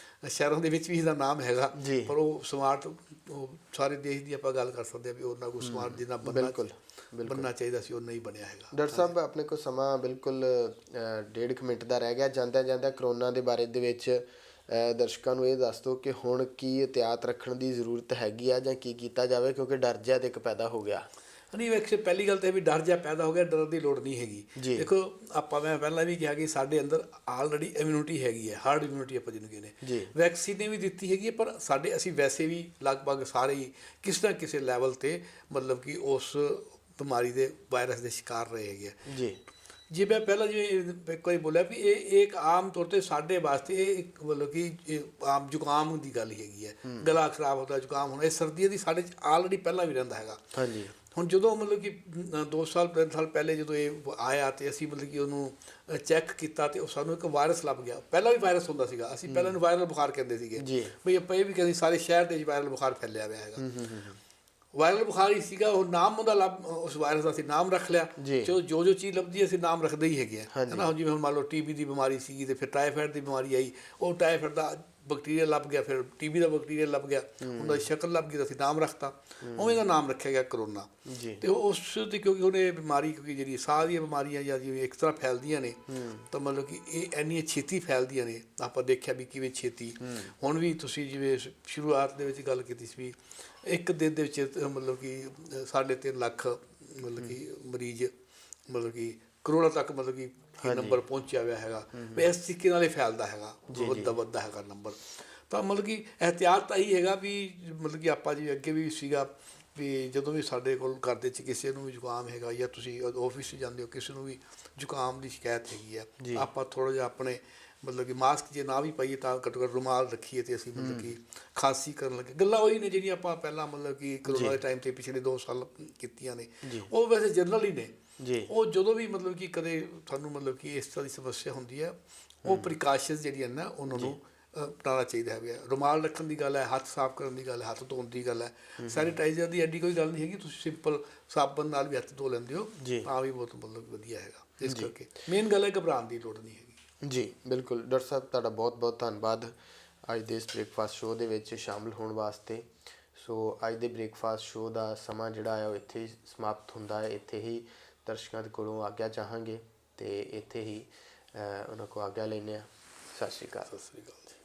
ਸ਼ਹਿਰਾਂ ਦੇ ਵਿੱਚ ਵੀ ਇਹਦਾ ਨਾਮ ਹੈਗਾ, ਪਰ ਉਹ ਸਮਾਰਟ ਉਹ ਸਾਰੇ ਦੇਸ਼ ਦੀ ਆਪਾਂ ਗੱਲ ਕਰ ਸਕਦੇ ਹਾਂ ਵੀ ਉਹਨਾਂ ਕੋਲ ਸਮਾਰਟ ਜਿੰਨਾ ਬਣਨਾ ਚਾਹੀਦਾ ਸੀ ਉਹ ਨਹੀਂ ਬਣਿਆ ਹੈਗਾ। ਡਾਕਟਰ ਸਾਹਿਬ ਆਪਣੇ ਕੋਲ ਸਮਾਂ ਬਿਲਕੁਲ 1.5 ਮਿੰਟ ਦਾ ਰਹਿ ਗਿਆ। ਜਾਂਦਿਆਂ ਕਰੋਨਾ ਦੇ ਬਾਰੇ ਦੇ ਵਿੱਚ ਦਰਸ਼ਕਾਂ ਨੂੰ ਇਹ ਦੱਸ ਦਿਓ ਕਿ ਹੁਣ ਕੀ ਇਹਤਿਆਤ ਰੱਖਣ ਦੀ ਜ਼ਰੂਰਤ ਹੈਗੀ ਆ ਜਾਂ ਕੀ ਕੀਤਾ ਜਾਵੇ, ਕਿਉਂਕਿ ਡਰ ਜਿਹਾ ਤਾਂ ਇੱਕ ਪੈਦਾ ਹੋ ਗਿਆ। ਨਹੀਂ ਵੈਸੇ ਪਹਿਲੀ ਗੱਲ ਤਾਂ ਇਹ ਵੀ ਡਰ ਜਿਹਾ ਪੈਦਾ ਹੋ ਗਿਆ, ਡਰਨ ਦੀ ਲੋੜ ਨਹੀਂ ਹੈਗੀ। ਦੇਖੋ ਮੈਂ ਪਹਿਲਾਂ ਵੀ ਕਿਹਾ ਕਿ ਸਾਡੇ ਅੰਦਰ ਆਲਰੇਡੀ ਇਮਿਊਨਿਟੀ ਹੈਗੀ ਹੈ, ਹਾਰਡ ਇਮਿਊਨਿਟੀ ਆਪਾਂ ਜਿਹਨੂੰ ਕਹਿੰਦੇ। ਵੈਕਸੀਨ ਨੇ ਵੀ ਦਿੱਤੀ ਹੈਗੀ ਹੈ, ਪਰ ਅਸੀਂ ਵੈਸੇ ਵੀ ਲਗਭਗ ਸਾਰੇ ਹੀ ਕਿਸੇ ਨਾ ਕਿਸੇ ਲੈਵਲ 'ਤੇ ਮਤਲਬ ਕਿ ਉਸ ਬਿਮਾਰੀ ਦੇ ਵਾਇਰਸ ਦੇ ਸ਼ਿਕਾਰ ਰਹੇ ਹੈਗੇ ਆ। ਜੇ ਮੈਂ ਪਹਿਲਾਂ ਜਿਵੇਂ ਇੱਕ ਵਾਰੀ ਬੋਲਿਆ ਵੀ ਇਹ ਇੱਕ ਆਮ ਤੌਰ 'ਤੇ ਸਾਡੇ ਵਾਸਤੇ ਇਹ ਇੱਕ ਮਤਲਬ ਕਿ ਇਹ ਆਮ ਜ਼ੁਕਾਮ ਦੀ ਗੱਲ ਹੀ ਹੈਗੀ ਹੈ। ਗਲਾ ਖਰਾਬ ਹੁੰਦਾ, ਜ਼ੁਕਾਮ ਹੋਣਾ, ਇਹ ਸਰਦੀਆਂ ਦੀ ਸਾਡੇ 'ਚ ਆਲਰੇਡੀ ਪਹਿਲਾਂ ਵੀ ਰਹਿੰਦਾ ਹੈਗਾ। ਹੁਣ ਜਦੋਂ ਮਤਲਬ ਕਿ 2 ਸਾਲ 3 ਸਾਲ ਪਹਿਲੇ ਜਦੋਂ ਇਹ ਆਇਆ ਅਤੇ ਅਸੀਂ ਮਤਲਬ ਕਿ ਉਹਨੂੰ ਚੈੱਕ ਕੀਤਾ ਅਤੇ ਉਹ ਸਾਨੂੰ ਇੱਕ ਵਾਇਰਸ ਲੱਭ ਗਿਆ। ਪਹਿਲਾਂ ਵੀ ਵਾਇਰਸ ਹੁੰਦਾ ਸੀਗਾ, ਅਸੀਂ ਪਹਿਲਾਂ ਨੂੰ ਵਾਇਰਲ ਬੁਖਾਰ ਕਹਿੰਦੇ ਸੀਗੇ ਬਈ ਆਪਾਂ ਇਹ ਵੀ ਕਹਿੰਦੇ ਸਾਰੇ ਸ਼ਹਿਰ ਦੇ ਵਿੱਚ ਵਾਇਰਲ ਬੁਖਾਰ ਫੈਲਿਆ ਹੋਇਆ ਹੈਗਾ। ਵਾਇਰਲ ਬੁਖਾਰ ਹੀ ਸੀਗਾ, ਉਹ ਨਾਮ ਉਹਦਾ ਉਸ ਵਾਇਰਸ ਦਾ ਅਸੀਂ ਨਾਮ ਰੱਖ ਲਿਆ। ਚਲੋ ਜੋ ਚੀਜ਼ ਲੱਭਦੀ ਅਸੀਂ ਨਾਮ ਰੱਖਦੇ ਹੀ ਹੈਗੇ ਹੈ ਨਾ। ਹੁਣ ਜਿਵੇਂ ਹੁਣ ਮੰਨ ਲਓ TB ਦੀ ਬਿਮਾਰੀ ਸੀਗੀ ਅਤੇ ਫਿਰ ਟਾਈਫਾਇਡ ਦੀ ਬਿਮਾਰੀ ਆਈ, ਉਹ ਟਾਈਫਾਇਡ ਦਾ ਬੈਕਟੀਰੀਆ ਲੱਭ ਗਿਆ, ਫਿਰ TB ਦਾ ਬੈਕਟੀਰੀਆ ਲੱਭ ਗਿਆ, ਉਹਨਾਂ ਦੀ ਸ਼ਕਲ ਲੱਭ ਗਈ ਤਾਂ ਅਸੀਂ ਨਾਮ ਰੱਖਤਾ, ਉਵੇਂ ਦਾ ਨਾਮ ਰੱਖਿਆ ਗਿਆ ਕਰੋਨਾ। ਅਤੇ ਉਸ ਦੀ ਕਿਉਂਕਿ ਹੁਣ ਇਹ ਬਿਮਾਰੀ ਕਿਉਂਕਿ ਜਿਹੜੀ ਸਾਹ ਦੀਆਂ ਬਿਮਾਰੀਆਂ ਜਾਂ ਜਿਵੇਂ ਇੱਕ ਤਰ੍ਹਾਂ ਫੈਲਦੀਆਂ ਨੇ ਤਾਂ ਮਤਲਬ ਕਿ ਇਹ ਇੰਨੀਆਂ ਛੇਤੀ ਫੈਲਦੀਆਂ ਨੇ, ਆਪਾਂ ਦੇਖਿਆ ਵੀ ਕਿਵੇਂ ਛੇਤੀ। ਹੁਣ ਵੀ ਤੁਸੀਂ ਜਿਵੇਂ ਸ਼ੁਰੂਆਤ ਦੇ ਵਿੱਚ ਗੱਲ ਕੀਤੀ ਸੀ ਵੀ ਇੱਕ ਦਿਨ ਦੇ ਵਿੱਚ ਮਤਲਬ ਕਿ 3.5 ਲੱਖ ਮਤਲਬ ਕਿ ਮਰੀਜ਼ ਮਤਲਬ ਕਿ ਕਰੋੜਾਂ ਤੱਕ ਮਤਲਬ ਕਿ ਨੰਬਰ ਪਹੁੰਚਿਆ ਹੋਇਆ ਹੈਗਾ। ਇਸ ਤਰੀਕੇ ਨਾਲ ਇਹ ਫੈਲਦਾ ਹੈਗਾ, ਵੱਧਦਾ ਹੈਗਾ ਨੰਬਰ। ਤਾਂ ਮਤਲਬ ਕਿ ਇਹਤਿਆਤ ਤਾਂ ਇਹੀ ਹੈਗਾ ਵੀ ਮਤਲਬ ਕਿ ਆਪਾਂ ਜੀ ਅੱਗੇ ਵੀ ਸੀਗਾ ਵੀ ਜਦੋਂ ਵੀ ਸਾਡੇ ਕੋਲ ਘਰ ਦੇ 'ਚ ਕਿਸੇ ਨੂੰ ਵੀ ਜ਼ੁਕਾਮ ਹੈਗਾ ਜਾਂ ਤੁਸੀਂ ਆਫਿਸ 'ਚ ਜਾਂਦੇ ਹੋ ਕਿਸੇ ਨੂੰ ਵੀ ਜ਼ੁਕਾਮ ਦੀ ਸ਼ਿਕਾਇਤ ਹੈਗੀ ਆ, ਜੀ। ਆਪਾਂ ਥੋੜ੍ਹਾ ਜਿਹਾ ਆਪਣੇ ਮਤਲਬ ਕਿ ਮਾਸਕ ਜੇ ਨਾ ਵੀ ਪਾਈਏ ਤਾਂ ਘੱਟੋ ਘੱਟ ਰੁਮਾਲ ਰੱਖੀਏ ਤੇ ਅਸੀਂ ਮਤਲਬ ਕਿ ਖਾਂਸੀ ਕਰਨ ਲੱਗੇ ਗੱਲਾਂ ਉਹੀ ਨੇ ਜਿਹੜੀਆਂ ਆਪਾਂ ਪਹਿਲਾਂ ਮਤਲਬ ਕਿ ਕਰੋਨਾ ਦੇ ਟਾਈਮ ਤੇ ਪਿਛਲੇ 2 ਸਾਲ ਕੀਤੀਆਂ ਨੇ, ਜੀ ਉਹ ਵੈਸੇ ਜਨਰਲ ਹੀ ਨੇ। ਜੀ ਉਹ ਜਦੋਂ ਵੀ ਮਤਲਬ ਕਿ ਕਦੇ ਤੁਹਾਨੂੰ ਮਤਲਬ ਕਿ ਇਸ ਤਰ੍ਹਾਂ ਦੀ ਸਮੱਸਿਆ ਹੁੰਦੀ ਹੈ, ਉਹ ਪ੍ਰੀਕਾਸ਼ਨਸ ਜਿਹੜੀਆਂ ਨਾ ਉਹਨਾਂ ਨੂੰ ਅਪਣਾਉਣਾ ਚਾਹੀਦਾ ਹੈ। ਰੁਮਾਲ ਰੱਖਣ ਦੀ ਗੱਲ ਹੈ, ਹੱਥ ਸਾਫ਼ ਕਰਨ ਦੀ ਗੱਲ ਹੈ, ਹੱਥ ਧੋਣ ਦੀ ਗੱਲ ਹੈ, ਸੈਨੀਟਾਈਜ਼ਰ ਦੀ ਐਡੀ ਕੋਈ ਗੱਲ ਨਹੀਂ ਹੈਗੀ, ਤੁਸੀਂ ਸਿੰਪਲ ਸਾਬਣ ਨਾਲ ਵੀ ਹੱਥ ਧੋ ਲੈਂਦੇ ਹੋ ਜੀ। ਤਾਂ ਵੀ ਬਹੁਤ ਮਤਲਬ ਵਧੀਆ ਹੈਗਾ। ਇਸ ਕਰਕੇ ਮੇਨ ਗੱਲ ਹੈ ਘਬਰਾਉਣ ਦੀ ਲੋੜ ਨਹੀਂ ਹੈਗੀ। ਜੀ ਬਿਲਕੁਲ ਡਾਕਟਰ ਸਾਹਿਬ, ਤੁਹਾਡਾ ਬਹੁਤ ਬਹੁਤ ਧੰਨਵਾਦ ਅੱਜ ਦੇ ਇਸ ਬ੍ਰੇਕਫਾਸਟ ਸ਼ੋਅ ਦੇ ਵਿੱਚ ਸ਼ਾਮਲ ਹੋਣ ਵਾਸਤੇ। ਸੋ ਅੱਜ ਦੇ ਬ੍ਰੇਕਫਾਸਟ ਸ਼ੋਅ ਦਾ ਸਮਾਂ ਜਿਹੜਾ ਹੈ ਉਹ ਇੱਥੇ ਹੀ ਸਮਾਪਤ ਹੁੰਦਾ ਹੈ। ਇੱਥੇ ਹੀ ਦਰਸ਼ਕਾਂ ਦੇ ਕੋਲੋਂ ਆਗਿਆ ਚਾਹਾਂਗੇ ਅਤੇ ਇੱਥੇ ਹੀ ਉਹਨਾਂ ਕੋਲ ਆਗਿਆ ਲੈਂਦੇ ਹਾਂ। ਸਤਿ ਸ਼੍ਰੀ ਅਕਾਲ। ਸਤਿ ਸ਼੍ਰੀ ਅਕਾਲ ਜੀ।